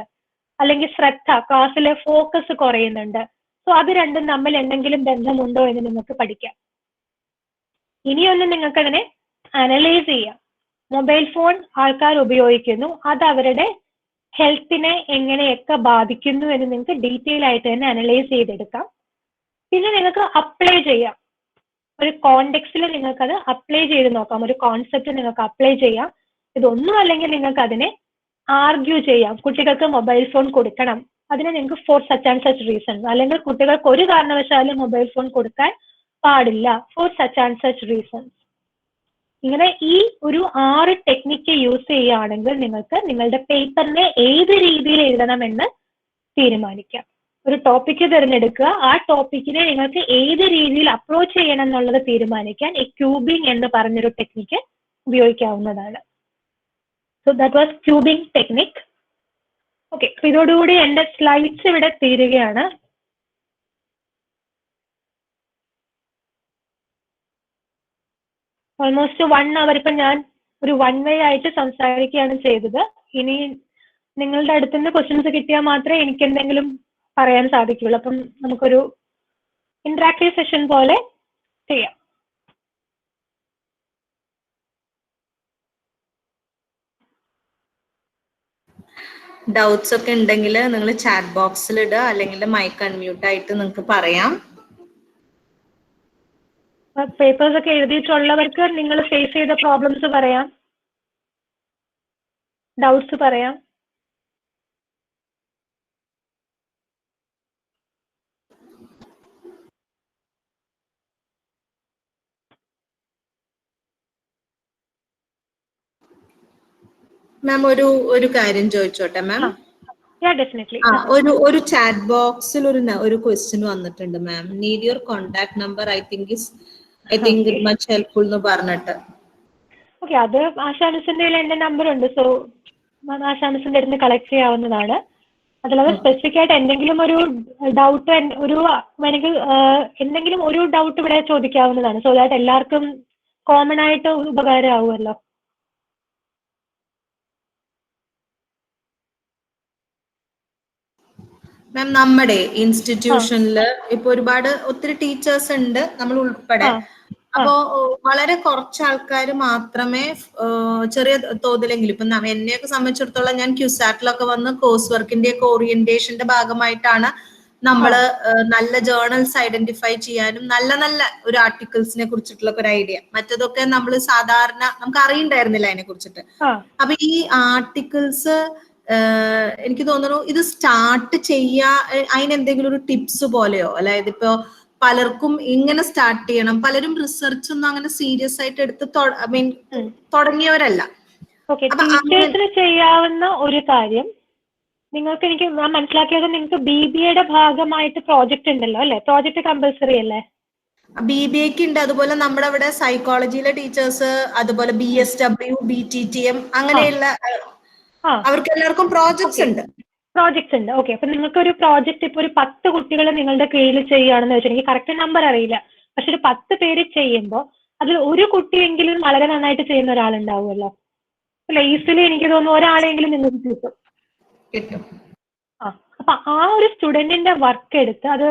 C: അല്ലെങ്കിൽ ശ്രദ്ധ, ക്ലാസ്സിലെ ഫോക്കസ് കുറയുന്നുണ്ട്. സോ അത് രണ്ടും തമ്മിൽ എന്തെങ്കിലും ബന്ധമുണ്ടോ എന്ന് നിങ്ങൾക്ക് പഠിക്കാം. ഇനിയൊന്ന് നിങ്ങൾക്ക് അതിനെ അനലൈസ് ചെയ്യാം. മൊബൈൽ ഫോൺ ആൾക്കാർ ഉപയോഗിക്കുന്നു, അത് അവരുടെ ഹെൽത്തിനെ എങ്ങനെയൊക്കെ ബാധിക്കുന്നു എന്ന് നിങ്ങൾക്ക് ഡീറ്റെയിൽ ആയിട്ട് തന്നെ അനലൈസ് ചെയ്തെടുക്കാം. പിന്നെ നിങ്ങൾക്ക് അപ്ലൈ ചെയ്യാം. ഒരു കോണ്ടെക്സ്റ്റിൽ നിങ്ങൾക്ക് അത് അപ്ലൈ ചെയ്ത് നോക്കാം. ഒരു കോൺസെപ്റ്റ് നിങ്ങൾക്ക് അപ്ലൈ ചെയ്യാം. ഇതൊന്നും അല്ലെങ്കിൽ നിങ്ങൾക്ക് അതിനെ ആർഗ്യൂ ചെയ്യാം. കുട്ടികൾക്ക് മൊബൈൽ ഫോൺ കൊടുക്കണം, അതിനെ നിങ്ങൾക്ക് for such and such reasons, അല്ലെങ്കിൽ കുട്ടികൾക്ക് ഒരു കാരണവശാലും മൊബൈൽ ഫോൺ കൊടുക്കാൻ പാടില്ല for such and such reasons. ഇങ്ങനെ ഈ ഒരു 6 ടെക്നിക്ക് യൂസ് ചെയ്യുകയാണെങ്കിൽ നിങ്ങൾക്ക് നിങ്ങളുടെ പേപ്പറിനെ ഏത് രീതിയിൽ എഴുതണമെന്ന് തീരുമാനിക്കാം. ഒരു ടോപ്പിക്ക് തിരഞ്ഞെടുക്കുക, ആ ടോപ്പിക്കിനെ നിങ്ങൾക്ക് ഏത് രീതിയിൽ അപ്രോച്ച് ചെയ്യണം എന്നുള്ളത് തീരുമാനിക്കാൻ ഈ ക്യൂബിംഗ് എന്ന് പറഞ്ഞൊരു ടെക്നിക്ക് ഉപയോഗിക്കാവുന്നതാണ്. So that was cubing technique. Okay, ഇതോടുകൂടി എൻ്റെ സ്ലൈഡ്സ് ഇവിടെ തീരുകയാണ്. ഓൾമോസ്റ്റ് 1 അവർ ഇപ്പം ഞാൻ ഒരു 1 വേ ആയിട്ട് സംസാരിക്കുകയാണ് ചെയ്തത്. ഇനി നിങ്ങളുടെ അടുത്ത് നിന്ന് ക്വസ്റ്റ്യൻസ് കിട്ടിയാൽ മാത്രമേ എനിക്ക് എന്തെങ്കിലും പറയാൻ സാധിക്കുള്ളൂ. അപ്പം നമുക്കൊരു ഇന്ററാക്റ്റീവ് സെഷൻ പോലെ ചെയ്യാം.
A: ഡൗട്ട്സ് ഒക്കെ ഉണ്ടെങ്കിൽ നിങ്ങൾ ചാറ്റ് ബോക്സിൽ ഇടുക, അല്ലെങ്കിൽ മൈക്ക് അൺമ്യൂട്ട് ആയിട്ട് നിങ്ങൾക്ക് പറയാം.
C: പേപ്പേഴ്സ് ഒക്കെ എഴുതിയിട്ടുള്ളവർക്ക് നിങ്ങൾ ഫേസ് ചെയ്ത പ്രോബ്ലംസ് പറയാം, ഡൗട്ട്സ് പറയാം.
A: മാം ഒരു കാര്യം ചോദിച്ചോട്ടെ മാം?
C: ഡെഫിനറ്റ്ലി.
A: ഒരു ചാറ്റ് ബോക്സിൽ ഒരു ക്വസ്റ്റ്യൻ വന്നിട്ടുണ്ട് ma'am. Need your contact number, I think much helpful എന്ന് പറഞ്ഞിട്ട്.
C: ഓക്കെ, അത് ആശാ മിസ്സിന്റെ എന്റെ നമ്പർ ഉണ്ട്. സോ ആശാ മിസ്സിന്റെ അടുത്ത് കളക്ട് ചെയ്യാവുന്നതാണ്. അതല്ലാതെ സ്പെസിഫിക് ആയിട്ട് എന്തെങ്കിലും ഒരു ഡൗട്ട്, വേണമെങ്കിൽ എന്തെങ്കിലും ഒരു ഡൗട്ട് ഇവിടെ ചോദിക്കാവുന്നതാണ്. സോ ദാറ്റ് എല്ലാവർക്കും കോമൺ ആയിട്ട് ഉപകാരമാവുമല്ലോ.
A: മാം, നമ്മുടെ ഇൻസ്റ്റിറ്റ്യൂഷനിൽ ഇപ്പൊ ഒത്തിരി ടീച്ചേഴ്സ് ഉണ്ട്, നമ്മൾ ഉൾപ്പെടെ. അപ്പോ വളരെ കുറച്ച് ആൾക്കാർ മാത്രമേ ചെറിയ തോതിലെങ്കിലും, ഇപ്പൊ എന്നെയൊക്കെ സംബന്ധിച്ചിടത്തോളം ഞാൻ ക്യുസാറ്റിലൊക്കെ വന്ന് കോഴ്സ് വർക്കിന്റെ ഒക്കെ ഓറിയന്റേഷന്റെ ഭാഗമായിട്ടാണ് നമ്മള് നല്ല ജേർണൽസ് ഐഡന്റിഫൈ ചെയ്യാനും നല്ല നല്ല ഒരു ആർട്ടിക്കിൾസിനെ കുറിച്ചിട്ടുള്ള ഒരു ഐഡിയ, മറ്റതൊക്കെ നമ്മൾ സാധാരണ നമുക്ക് അറിയണ്ടായിരുന്നില്ല അതിനെ കുറിച്ചിട്ട്. അപ്പൊ ഈ ആർട്ടിക്കിൾസ് എനിക്ക് തോന്നുന്നു ഇത് സ്റ്റാർട്ട് അതിനെന്തെങ്കിലും ഒരു ടിപ്സ് പോലെയോ, അതായത് ഇപ്പോ പലർക്കും ഇങ്ങനെ സ്റ്റാർട്ട് ചെയ്യണം, പലരും റിസർച്ച് ഒന്നും അങ്ങനെ സീരിയസ് ആയിട്ട് എടുത്ത് തുടങ്ങിയവരല്ല.
C: ടീച്ചേഴ്സിന് ചെയ്യാവുന്ന ഒരു കാര്യം, നിങ്ങൾക്ക് എനിക്ക് മനസ്സിലാക്കിയത് നിങ്ങൾക്ക് BBA ഭാഗമായിട്ട് പ്രോജക്റ്റ് ഉണ്ടല്ലോ അല്ലെ? പ്രോജക്റ്റ് കമ്പൽസറി അല്ലേ?
A: BBA ഉണ്ട്, അതുപോലെ നമ്മുടെ അവിടെ സൈക്കോളജിയിലെ ടീച്ചേഴ്സ്, അതുപോലെ BSW, BTTM അങ്ങനെയുള്ള അവർക്ക് എല്ലാവർക്കും പ്രോജക്ട്സ് ഉണ്ട്.
C: ഓക്കെ, അപ്പൊ നിങ്ങൾക്ക് ഒരു പ്രോജക്റ്റ് ഇപ്പൊ ഒരു 10 കുട്ടികൾ നിങ്ങളുടെ കീഴിൽ ചെയ്യുകയാണെന്ന് വെച്ചാൽ, എനിക്ക് കറക്റ്റ് നമ്പർ അറിയില്ല, പക്ഷെ ഒരു 10 പേര് ചെയ്യുമ്പോൾ അതിൽ ഒരു കുട്ടിയെങ്കിലും വളരെ നന്നായിട്ട് ചെയ്യുന്ന ഒരാളുണ്ടാവുമല്ലോ അല്ലെ? ഈസിലി എനിക്ക് തോന്നുന്നു ഒരാളെങ്കിലും നിങ്ങൾക്ക് കിട്ടും. അപ്പൊ ആ ഒരു സ്റ്റുഡന്റിന്റെ വർക്ക് എടുത്ത് അത്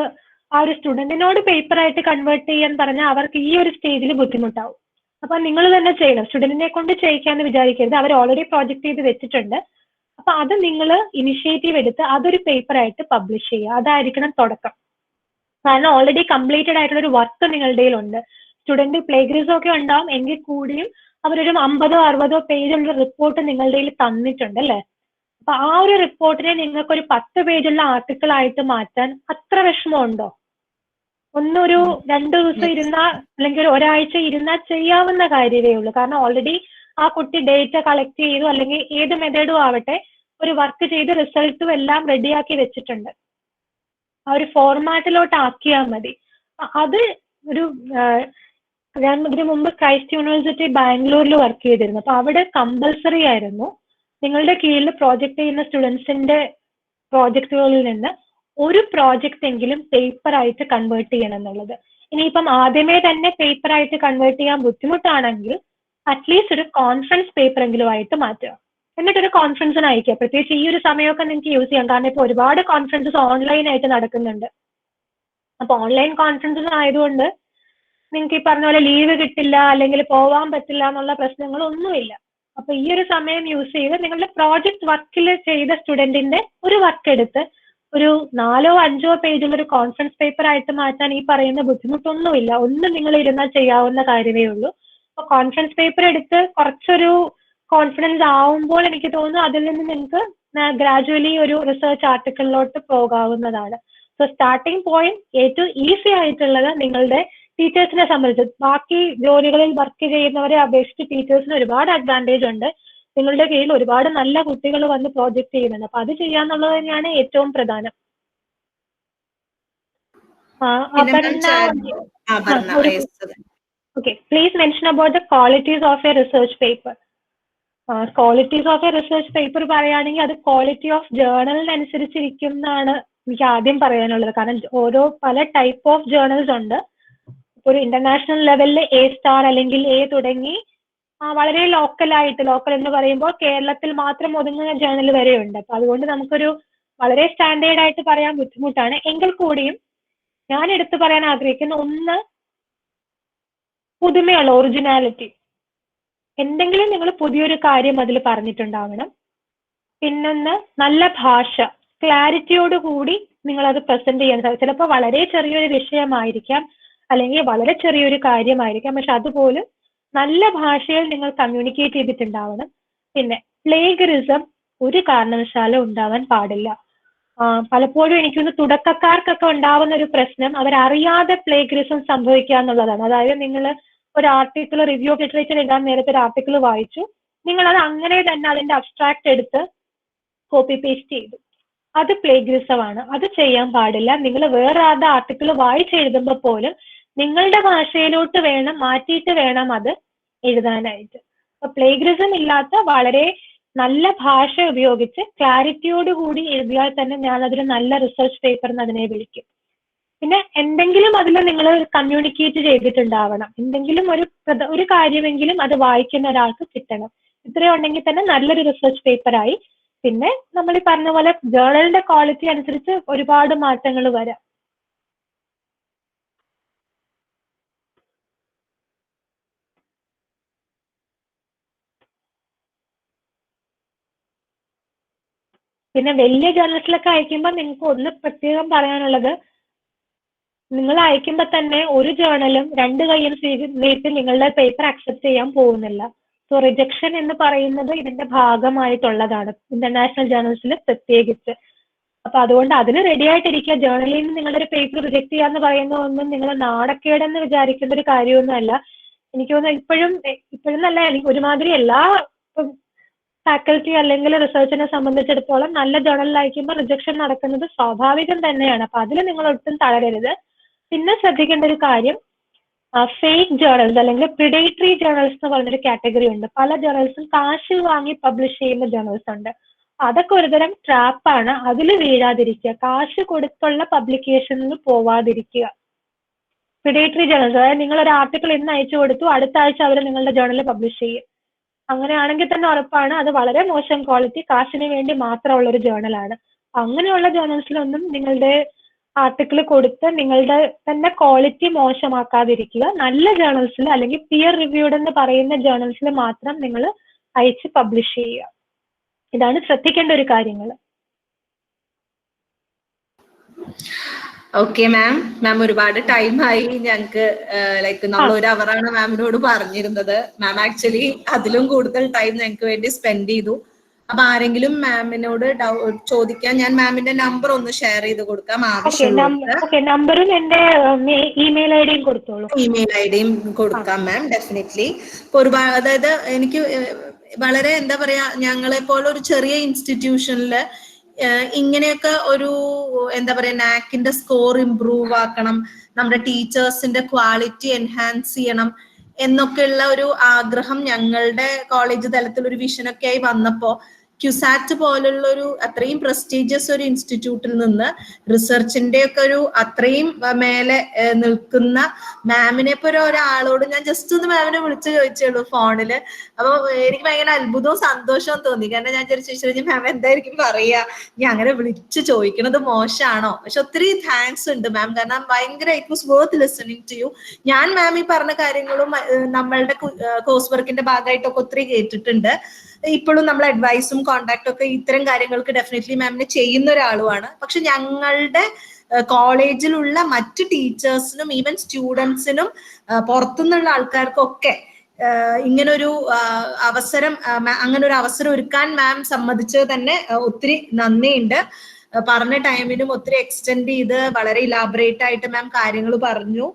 C: ആ ഒരു സ്റ്റുഡന്റിനോട് പേപ്പറായിട്ട് കൺവേർട്ട് ചെയ്യാൻ പറഞ്ഞാൽ അവർക്ക് ഈ ഒരു സ്റ്റേജിൽ ബുദ്ധിമുട്ടാവും. അപ്പൊ നിങ്ങൾ തന്നെ ചെയ്യണം. സ്റ്റുഡന്റിനെ കൊണ്ട് ചെയ്യിക്കാന്ന് വിചാരിക്കരുത്, അവർ ഓൾറെഡി പ്രോജക്റ്റ് ചെയ്ത് വെച്ചിട്ടുണ്ട്. അപ്പൊ അത് നിങ്ങൾ ഇനിഷ്യേറ്റീവ് എടുത്ത് അതൊരു പേപ്പറായിട്ട് പബ്ലിഷ് ചെയ്യുക. അതായിരിക്കണം തുടക്കം. കാരണം ഓൾറെഡി കംപ്ലീറ്റഡ് ആയിട്ടുള്ള ഒരു വർക്ക് നിങ്ങളുടെ ഉണ്ട്. സ്റ്റുഡന്റ് പ്ലേഗറിസം ഒക്കെ ഉണ്ടാവും എങ്കിൽ കൂടിയും അവരൊരു 50-60 പേജുള്ള റിപ്പോർട്ട് നിങ്ങളുടെ കയ്യിൽ തന്നിട്ടുണ്ട് അല്ലേ? അപ്പൊ ആ ഒരു റിപ്പോർട്ടിനെ നിങ്ങൾക്ക് ഒരു 10 പേജുള്ള ആർട്ടിക്കിൾ ആയിട്ട് മാറ്റാൻ അത്ര വിഷമമുണ്ടോ? ഒന്നൊരു 2 ദിവസം ഇരുന്നാൽ അല്ലെങ്കിൽ ഒരാഴ്ച ഇരുന്നാൽ ചെയ്യാവുന്ന കാര്യമേ ഉള്ളൂ. കാരണം ഓൾറെഡി ആ കുട്ടി ഡേറ്റ കളക്ട് ചെയ്തു, അല്ലെങ്കിൽ ഏത് മെത്തേഡും ആവട്ടെ ഒരു വർക്ക് ചെയ്ത് റിസൾട്ടും എല്ലാം റെഡിയാക്കി വെച്ചിട്ടുണ്ട്. ആ ഒരു ഫോർമാറ്റിലോട്ട് ആക്കിയാൽ മതി. അത് ഒരു ഞാൻ ഇതിനു മുമ്പ് ക്രൈസ്റ്റ് യൂണിവേഴ്സിറ്റി ബാംഗ്ലൂരിൽ വർക്ക് ചെയ്തിരുന്നു. അപ്പൊ അവിടെ കമ്പൽസറി ആയിരുന്നു നിങ്ങളുടെ കീഴിൽ പ്രോജക്റ്റ് ചെയ്യുന്ന സ്റ്റുഡൻസിന്റെ പ്രോജക്റ്റുകളിൽ നിന്ന് ഒരു പ്രോജക്റ്റ് എങ്കിലും പേപ്പർ ആയിട്ട് കൺവേർട്ട് ചെയ്യണം എന്നുള്ളത്. ഇനിയിപ്പം ആദ്യമേ തന്നെ പേപ്പർ ആയിട്ട് കൺവേർട്ട് ചെയ്യാൻ ബുദ്ധിമുട്ടാണെങ്കിൽ അറ്റ്ലീസ്റ്റ് ഒരു കോൺഫറൻസ് പേപ്പർ എങ്കിലും ആയിട്ട് മാറ്റുക. എന്നിട്ടൊരു കോൺഫറൻസിന് അയക്കുക. പ്രത്യേകിച്ച് ഈ ഒരു സമയമൊക്കെ നിങ്ങൾക്ക് യൂസ് ചെയ്യാം. കാരണം ഇപ്പോൾ ഒരുപാട് കോൺഫറൻസസ് ഓൺലൈൻ ആയിട്ട് നടക്കുന്നുണ്ട്. അപ്പൊ ഓൺലൈൻ കോൺഫറൻസസ് ആയതുകൊണ്ട് നിങ്ങൾക്ക് ഈ പറഞ്ഞ പോലെ ലീവ് കിട്ടില്ല അല്ലെങ്കിൽ പോവാൻ പറ്റില്ല എന്നുള്ള പ്രശ്നങ്ങളൊന്നുമില്ല. അപ്പൊ ഈ ഒരു സമയം യൂസ് ചെയ്ത് നിങ്ങളുടെ പ്രോജക്റ്റ് വർക്കിൽ ചെയ്ത സ്റ്റുഡന്റിന്റെ ഒരു വർക്ക് എടുത്ത് ഒരു 4-5 പേജുള്ള ഒരു കോൺഫറൻസ് പേപ്പർ ആയിട്ട് മാറ്റാൻ ഈ പറയുന്ന ബുദ്ധിമുട്ടൊന്നുമില്ല. ഒന്ന് നിങ്ങൾ ഇരുന്നാൽ ചെയ്യാവുന്ന കാര്യമേ ഉള്ളൂ. അപ്പൊ കോൺഫറൻസ് പേപ്പർ എടുത്ത് കുറച്ചൊരു കോൺഫിഡൻസ് ആവുമ്പോൾ എനിക്ക് തോന്നുന്നു അതിൽ നിന്ന് നിങ്ങൾക്ക് ഗ്രാജുവലി ഒരു റിസർച്ച് ആർട്ടിക്കിളിലോട്ട് പോകാവുന്നതാണ്. സോ സ്റ്റാർട്ടിംഗ് പോയിന്റ് ഏറ്റവും ഈസി ആയിട്ടുള്ളത് നിങ്ങളുടെ ടീച്ചേഴ്സിനെ സംബന്ധിച്ച്, ബാക്കി ജോലികളിൽ വർക്ക് ചെയ്യുന്നവരെ അപേക്ഷിച്ച് ടീച്ചേഴ്സിന് ഒരുപാട് അഡ്വാൻറ്റേജ് ഉണ്ട്. നിങ്ങളുടെ കീഴിൽ ഒരുപാട് നല്ല കുട്ടികൾ വന്ന് പ്രോജക്റ്റ് ചെയ്യുന്നുണ്ട്. അപ്പൊ അത് ചെയ്യാന്നുള്ളത് തന്നെയാണ് ഏറ്റവും പ്രധാനം. Okay, please mention about the qualities of a research paper. Qualities of a research paper പറയുകയാണെങ്കിൽ അത് ക്വാളിറ്റി ഓഫ് ജേർണലിനനുസരിച്ചിരിക്കും എന്നാണ് എനിക്ക് ആദ്യം പറയാനുള്ളത്. കാരണം ഓരോ പല ടൈപ്പ് ഓഫ് ജേർണൽസ് ഉണ്ട്. ഒരു ഇന്റർനാഷണൽ ലെവലിൽ A* അല്ലെങ്കിൽ A തുടങ്ങി വളരെ ലോക്കൽ എന്ന് പറയുമ്പോൾ കേരളത്തിൽ മാത്രം ഒതുങ്ങുന്ന ജേർണൽ വരെയുണ്ട്. അപ്പൊ അതുകൊണ്ട് നമുക്കൊരു വളരെ സ്റ്റാൻഡേർഡ് ആയിട്ട് പറയാൻ ബുദ്ധിമുട്ടാണ്. എങ്കിൽ കൂടിയും ഞാൻ എടുത്തു പറയാൻ ആഗ്രഹിക്കുന്ന ഒന്ന്, പുതുമയുള്ള ഒറിജിനാലിറ്റി. എന്തെങ്കിലും നിങ്ങൾ പുതിയൊരു കാര്യം അതിൽ പറഞ്ഞിട്ടുണ്ടാവണം. പിന്നൊന്ന് നല്ല ഭാഷ, ക്ലാരിറ്റിയോട് കൂടി നിങ്ങൾ അത് പ്രസന്റ് ചെയ്യാൻ സാധിക്കും. ചിലപ്പോൾ വളരെ ചെറിയൊരു വിഷയമായിരിക്കാം അല്ലെങ്കിൽ വളരെ ചെറിയൊരു കാര്യമായിരിക്കാം, പക്ഷെ അതുപോലും നല്ല ഭാഷയിൽ നിങ്ങൾ കമ്മ്യൂണിക്കേറ്റ് ചെയ്തിട്ടുണ്ടാവണം. പിന്നെ പ്ലേഗറിസം ഒരു കാരണവശാലും ഉണ്ടാവാൻ പാടില്ല. പലപ്പോഴും എനിക്കൊന്ന് തുടക്കക്കാർക്കൊക്കെ ഉണ്ടാവുന്ന ഒരു പ്രശ്നം അവരറിയാതെ പ്ലേഗറിസം സംഭവിക്കുക എന്നുള്ളതാണ്. അതായത് നിങ്ങൾ ഒരു ആർട്ടിക്കിൾ റിവ്യൂ ഓഫ് ലിറ്ററേച്ചർ എഴുതാൻ നേരത്തെ ഒരു ആർട്ടിക്കിൾ വായിച്ചു, നിങ്ങൾ അത് അങ്ങനെ തന്നെ അതിന്റെ അബ്സ്ട്രാക്ട് എടുത്ത് കോപ്പി പേസ്റ്റ് ചെയ്തു. അത് പ്ലേഗറിസമാണ്. അത് ചെയ്യാൻ പാടില്ല. നിങ്ങൾ വേറെ ആരുടെ ആർട്ടിക്കിൾ വായിച്ചെഴുതുമ്പോൾ പോലും നിങ്ങളുടെ ഭാഷയിലോട്ട് വേണം, മാറ്റിയിട്ട് വേണം അത് എഴുതാനായിട്ട്. അപ്പൊ പ്ലേഗറിസം ഇല്ലാത്ത വളരെ നല്ല ഭാഷ ഉപയോഗിച്ച് ക്ലാരിറ്റിയോടുകൂടി എഴുതിയാൽ തന്നെ ഞാൻ അതൊരു നല്ല റിസർച്ച് പേപ്പർ എന്ന് അതിനെ വിളിക്കും. പിന്നെ എന്തെങ്കിലും അതിൽ നിങ്ങൾ കമ്മ്യൂണിക്കേറ്റ് ചെയ്തിട്ടുണ്ടാവണം. എന്തെങ്കിലും ഒരു കാര്യമെങ്കിലും അത് വായിക്കുന്ന ഒരാൾക്ക് കിട്ടണം. ഇത്രയും ഉണ്ടെങ്കിൽ തന്നെ നല്ലൊരു റിസർച്ച് പേപ്പറായി. പിന്നെ നമ്മൾ ഈ പറഞ്ഞ പോലെ ജേർണലിന്റെ ക്വാളിറ്റി അനുസരിച്ച് ഒരുപാട് മാറ്റങ്ങൾ വരാം. പിന്നെ വലിയ ജേർണൽസിലൊക്കെ അയക്കുമ്പോൾ നിങ്ങൾക്ക് ഒന്ന് പ്രത്യേകം പറയാനുള്ളത്, നിങ്ങൾ അയക്കുമ്പോൾ തന്നെ ഒരു ജേർണലും 2 കൈയ്യും നീട്ടി നിങ്ങളുടെ പേപ്പർ അക്സെപ്റ്റ് ചെയ്യാൻ പോകുന്നില്ല. സോ റിജക്ഷൻ എന്ന് പറയുന്നത് ഇതിന്റെ ഭാഗമായിട്ടുള്ളതാണ്, ഇന്റർനാഷണൽ ജേർണൽസിൽ പ്രത്യേകിച്ച്. അപ്പൊ അതുകൊണ്ട് അതിന് റെഡി ആയിട്ടിരിക്കുക. ജേർണലിൽ നിന്ന് നിങ്ങളുടെ ഒരു പേപ്പർ റിജക്ട് ചെയ്യാന്ന് പറയുന്നതൊന്നും നിങ്ങൾ നാണക്കേടെന്ന് വിചാരിക്കേണ്ട ഒരു കാര്യമൊന്നുമല്ല. എനിക്ക് തോന്നുന്നു ഇപ്പോഴും നല്ല ഒരുമാതിരി എല്ലാ ഫാക്കൽറ്റി അല്ലെങ്കിൽ റിസർച്ചിനെ സംബന്ധിച്ചിടത്തോളം നല്ല ജേർണലിൽ അയക്കുമ്പോൾ റിജക്ഷൻ നടക്കുന്നത് സ്വാഭാവികം തന്നെയാണ്. അപ്പൊ അതിൽ നിങ്ങൾ ഒട്ടും തളരരുത്. പിന്നെ ശ്രദ്ധിക്കേണ്ട ഒരു കാര്യം, ഫേക്ക് ജേർണൽസ് അല്ലെങ്കിൽ പ്രിഡേറ്ററി ജേർണൽസ് എന്ന് പറഞ്ഞൊരു കാറ്റഗറി ഉണ്ട്. പല ജേർണൽസും കാശ് വാങ്ങി പബ്ലിഷ് ചെയ്യുന്ന ജേർണൽസ് ഉണ്ട്. അതൊക്കെ ഒരുതരം ട്രാപ്പാണ്. അതിൽ വീഴാതിരിക്കുക, കാശ് കൊടുത്തുള്ള പബ്ലിക്കേഷനിൽ പോവാതിരിക്കുക. പ്രിഡേറ്ററി ജേർണൽസ്, അതായത് നിങ്ങൾ ഒരു ആർട്ടിക്കിൾ ഇന്ന് അയച്ചു കൊടുത്തു, അടുത്ത ആഴ്ച അവർ നിങ്ങളുടെ ജേർണലിൽ പബ്ലിഷ് ചെയ്യും. അങ്ങനെയാണെങ്കിൽ തന്നെ ഉറപ്പാണ് അത് വളരെ മോശം ക്വാളിറ്റി, കാശിന് വേണ്ടി മാത്രമുള്ള ഒരു ജേർണലാണ്. അങ്ങനെയുള്ള ജേർണൽസിലൊന്നും നിങ്ങളുടെ ആർട്ടിക്കിൾ കൊടുത്ത് നിങ്ങളുടെ തന്നെ ക്വാളിറ്റി മോശമാക്കാതിരിക്കുക. നല്ല ജേർണൽസിൽ അല്ലെങ്കിൽ പിയർ റിവ്യൂഡ് എന്ന് പറയുന്ന ജേർണൽസിൽ മാത്രം നിങ്ങൾ അയച്ച് പബ്ലിഷ് ചെയ്യുക. ഇതാണ് ശ്രദ്ധിക്കേണ്ട ഒരു കാര്യങ്ങൾ.
A: ഓക്കെ മാം, മാം ഒരുപാട് ടൈമായി ഞങ്ങക്ക് ലൈക്ക് നമ്മൾ 1 അവറാണ് മാമിനോട് പറഞ്ഞിരുന്നത്. മാം ആക്ച്വലി അതിലും കൂടുതൽ ടൈം ഞങ്ങൾക്ക് വേണ്ടി സ്പെൻഡ് ചെയ്തു. അപ്പൊ ആരെങ്കിലും മാമിനോട് ചോദിക്കാൻ ഞാൻ മാമിന്റെ നമ്പർ ഒന്ന് ഷെയർ ചെയ്ത് കൊടുക്കാം. ആവശ്യമുള്ളവർക്ക്
C: നമ്പറും എന്റെ ഇമെയിൽ ഐ ഡിയും കൊടുത്തോളൂ.
A: ഇമെയിൽ ഐ ഡിയും കൊടുക്കാം മാം, ഡെഫിനറ്റ്ലി. ഒരുപാട് അതായത് എനിക്ക് വളരെ എന്താ പറയാ, ഞങ്ങളെ പോലെ ഒരു ചെറിയ ഇൻസ്റ്റിറ്റ്യൂഷനിൽ ഇങ്ങനെയൊക്കെ ഒരു എന്താ പറയാ നാക്കിന്റെ സ്കോർ ഇംപ്രൂവ് ആക്കണം, നമ്മുടെ ടീച്ചേഴ്സിന്റെ ക്വാളിറ്റി എൻഹാൻസ് ചെയ്യണം എന്നൊക്കെയുള്ള ഒരു ആഗ്രഹം ഞങ്ങളുടെ കോളേജ് തലത്തിൽ ഒരു വിഷനൊക്കെ ആയി വന്നപ്പോ ക്യുസാറ്റ് പോലുള്ള ഒരു അത്രയും പ്രസ്റ്റീജിയസ് ഒരു ഇൻസ്റ്റിറ്റ്യൂട്ടിൽ നിന്ന് റിസർച്ചിന്റെ ഒക്കെ ഒരു അത്രയും മേലെ നിൽക്കുന്ന മാമിനെ ഇപ്പൊ ഒരാളോട് ഞാൻ ജസ്റ്റ് ഒന്ന് മാമിനെ വിളിച്ചു ചോദിച്ചുള്ളൂ ഫോണില്. അപ്പൊ എനിക്ക് ഭയങ്കര അത്ഭുതവും സന്തോഷവും തോന്നി. കാരണം ഞാൻ ചോദിച്ചു മാം എന്തായിരിക്കും പറയാ, ഞാൻ അങ്ങനെ വിളിച്ചു ചോദിക്കുന്നത് മോശമാണോ? പക്ഷെ ഒത്തിരി താങ്ക്സ് ഉണ്ട് മാം, കാരണം ഭയങ്കര it was worth listening to you. ഞാൻ മാം ഈ പറഞ്ഞ കാര്യങ്ങളും നമ്മളുടെ കോഴ്സ് വർക്കിന്റെ ഭാഗമായിട്ടൊക്കെ ഒത്തിരി കേട്ടിട്ടുണ്ട്. ഇപ്പോഴും നമ്മൾ അഡ്വൈസും കോണ്ടാക്ടും ഒക്കെ ഇത്തരം കാര്യങ്ങൾക്ക് ഡെഫിനറ്റ്ലി മാമിനെ ചെയ്യുന്ന ഒരാളുമാണ്. പക്ഷെ ഞങ്ങളുടെ കോളേജിലുള്ള മറ്റ് ടീച്ചേഴ്സിനും ഈവൻ സ്റ്റുഡൻസിനും പുറത്തുനിന്നുള്ള ആൾക്കാർക്കൊക്കെ ഇങ്ങനൊരു അവസരം അങ്ങനെ ഒരു അവസരം ഒരുക്കാൻ മാം സമ്മതിച്ചത് തന്നെ ഒത്തിരി നന്ദിയുണ്ട്. പറഞ്ഞ ടൈമിനും ഒത്തിരി എക്സ്റ്റെൻഡ് ചെയ്ത് വളരെ ഇലാബറേറ്റ് ആയിട്ട് മാം കാര്യങ്ങൾ പറഞ്ഞു.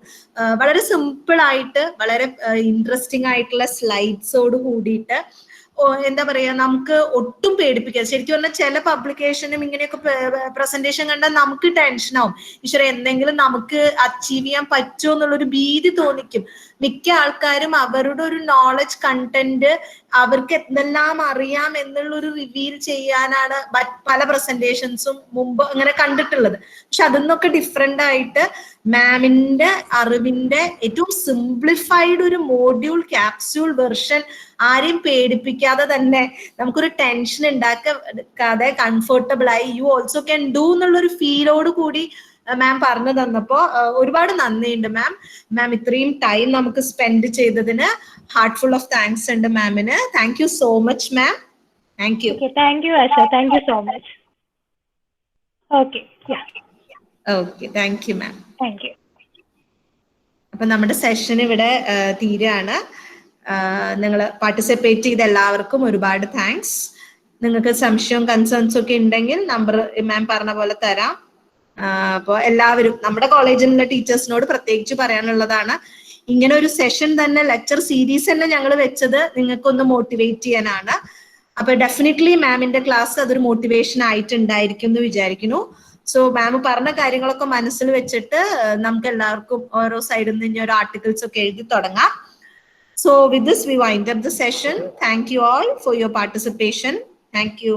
A: വളരെ സിമ്പിൾ ആയിട്ട് വളരെ ഇൻട്രസ്റ്റിംഗ് ആയിട്ടുള്ള സ്ലൈഡ്സോട് കൂടിയിട്ട് എന്താ പറയാ, നമുക്ക് ഒട്ടും പേടിപ്പിക്കാതെ. ശരിക്കും പറഞ്ഞാൽ ചില പബ്ലിക്കേഷനും ഇങ്ങനെയൊക്കെ പ്രസന്റേഷൻ കണ്ടാൽ നമുക്ക് ടെൻഷനാവും, ഈശ്വര എന്തെങ്കിലും നമുക്ക് അച്ചീവ് ചെയ്യാൻ പറ്റുമോ എന്നുള്ളൊരു ഭീതി തോന്നിക്കും. മിക്ക ആൾക്കാരും അവരുടെ ഒരു നോളജ് കണ്ടന്റ് അവർക്ക് എന്തെല്ലാം അറിയാം എന്നുള്ളൊരു റിവീൽ ചെയ്യാനാണ് പല പ്രസന്റേഷൻസും മുമ്പ് അങ്ങനെ കണ്ടിട്ടുള്ളത്. പക്ഷെ അതിന്നൊക്കെ ഡിഫറെന്റ് ആയിട്ട് മാമിന്റെ അറിവിന്റെ ഏറ്റവും സിംപ്ലിഫൈഡ് ഒരു മോഡ്യൂൾ ക്യാപ്സ്യൂൾ വെർഷൻ ആരെയും പേടിപ്പിക്കാതെ തന്നെ നമുക്കൊരു ടെൻഷൻ ഉണ്ടാക്കാതെ കംഫർട്ടബിൾ ആയി യു ഓൾസോ ക്യാൻ ഡു എന്നുള്ളൊരു ഫീലോട് കൂടി മാം പറഞ്ഞു തന്നപ്പോ ഒരുപാട് നന്ദിയുണ്ട് മാം. മാം ഇത്രയും ടൈം നമുക്ക് സ്പെൻഡ് ചെയ്തതിന് ഹാർട്ട്ഫുൾ ഓഫ് താങ്ക്സ് ഉണ്ട് മാമിന്. Thank you so much ma'am. Thank you.
C: Thank you Asha, thank you so much. Okay
A: okay, thank you ma'am.
C: Thank you.
A: അപ്പൊ നമ്മുടെ സെഷൻ ഇവിടെ തീരാണ്. നിങ്ങൾ പാർട്ടിസിപ്പേറ്റ് ചെയ്ത എല്ലാവർക്കും ഒരുപാട് താങ്ക്സ്. നിങ്ങൾക്ക് സംശയവും കൺസേൺസും ഒക്കെ ഉണ്ടെങ്കിൽ നമ്പർ മാം പറഞ്ഞ പോലെ തരാം. അപ്പോൾ എല്ലാവരും നമ്മുടെ കോളേജിലുള്ള ടീച്ചേഴ്സിനോട് പ്രത്യേകിച്ച് പറയാനുള്ളതാണ്, ഇങ്ങനെ ഒരു സെഷൻ തന്നെ ലെക്ചർ സീരീസ് തന്നെ ഞങ്ങൾ വെച്ചത് നിങ്ങൾക്കൊന്ന് മോട്ടിവേറ്റ് ചെയ്യാനാണ്. അപ്പൊ ഡെഫിനറ്റ്ലി മാമിന്റെ ക്ലാസ് അതൊരു മോട്ടിവേഷൻ ആയിട്ടുണ്ടായിരിക്കും എന്ന് വിചാരിക്കുന്നു. സോ മാം പറഞ്ഞ കാര്യങ്ങളൊക്കെ മനസ്സിൽ വെച്ചിട്ട് നമുക്ക് എല്ലാവർക്കും ഓരോ സൈഡിൽ നിന്ന് ഇനി ഓരോ ആർട്ടിക്കിൾസ് ഒക്കെ എഴുതി തുടങ്ങാം. So with this we wind up the session. Thank you all for your participation. Thank you.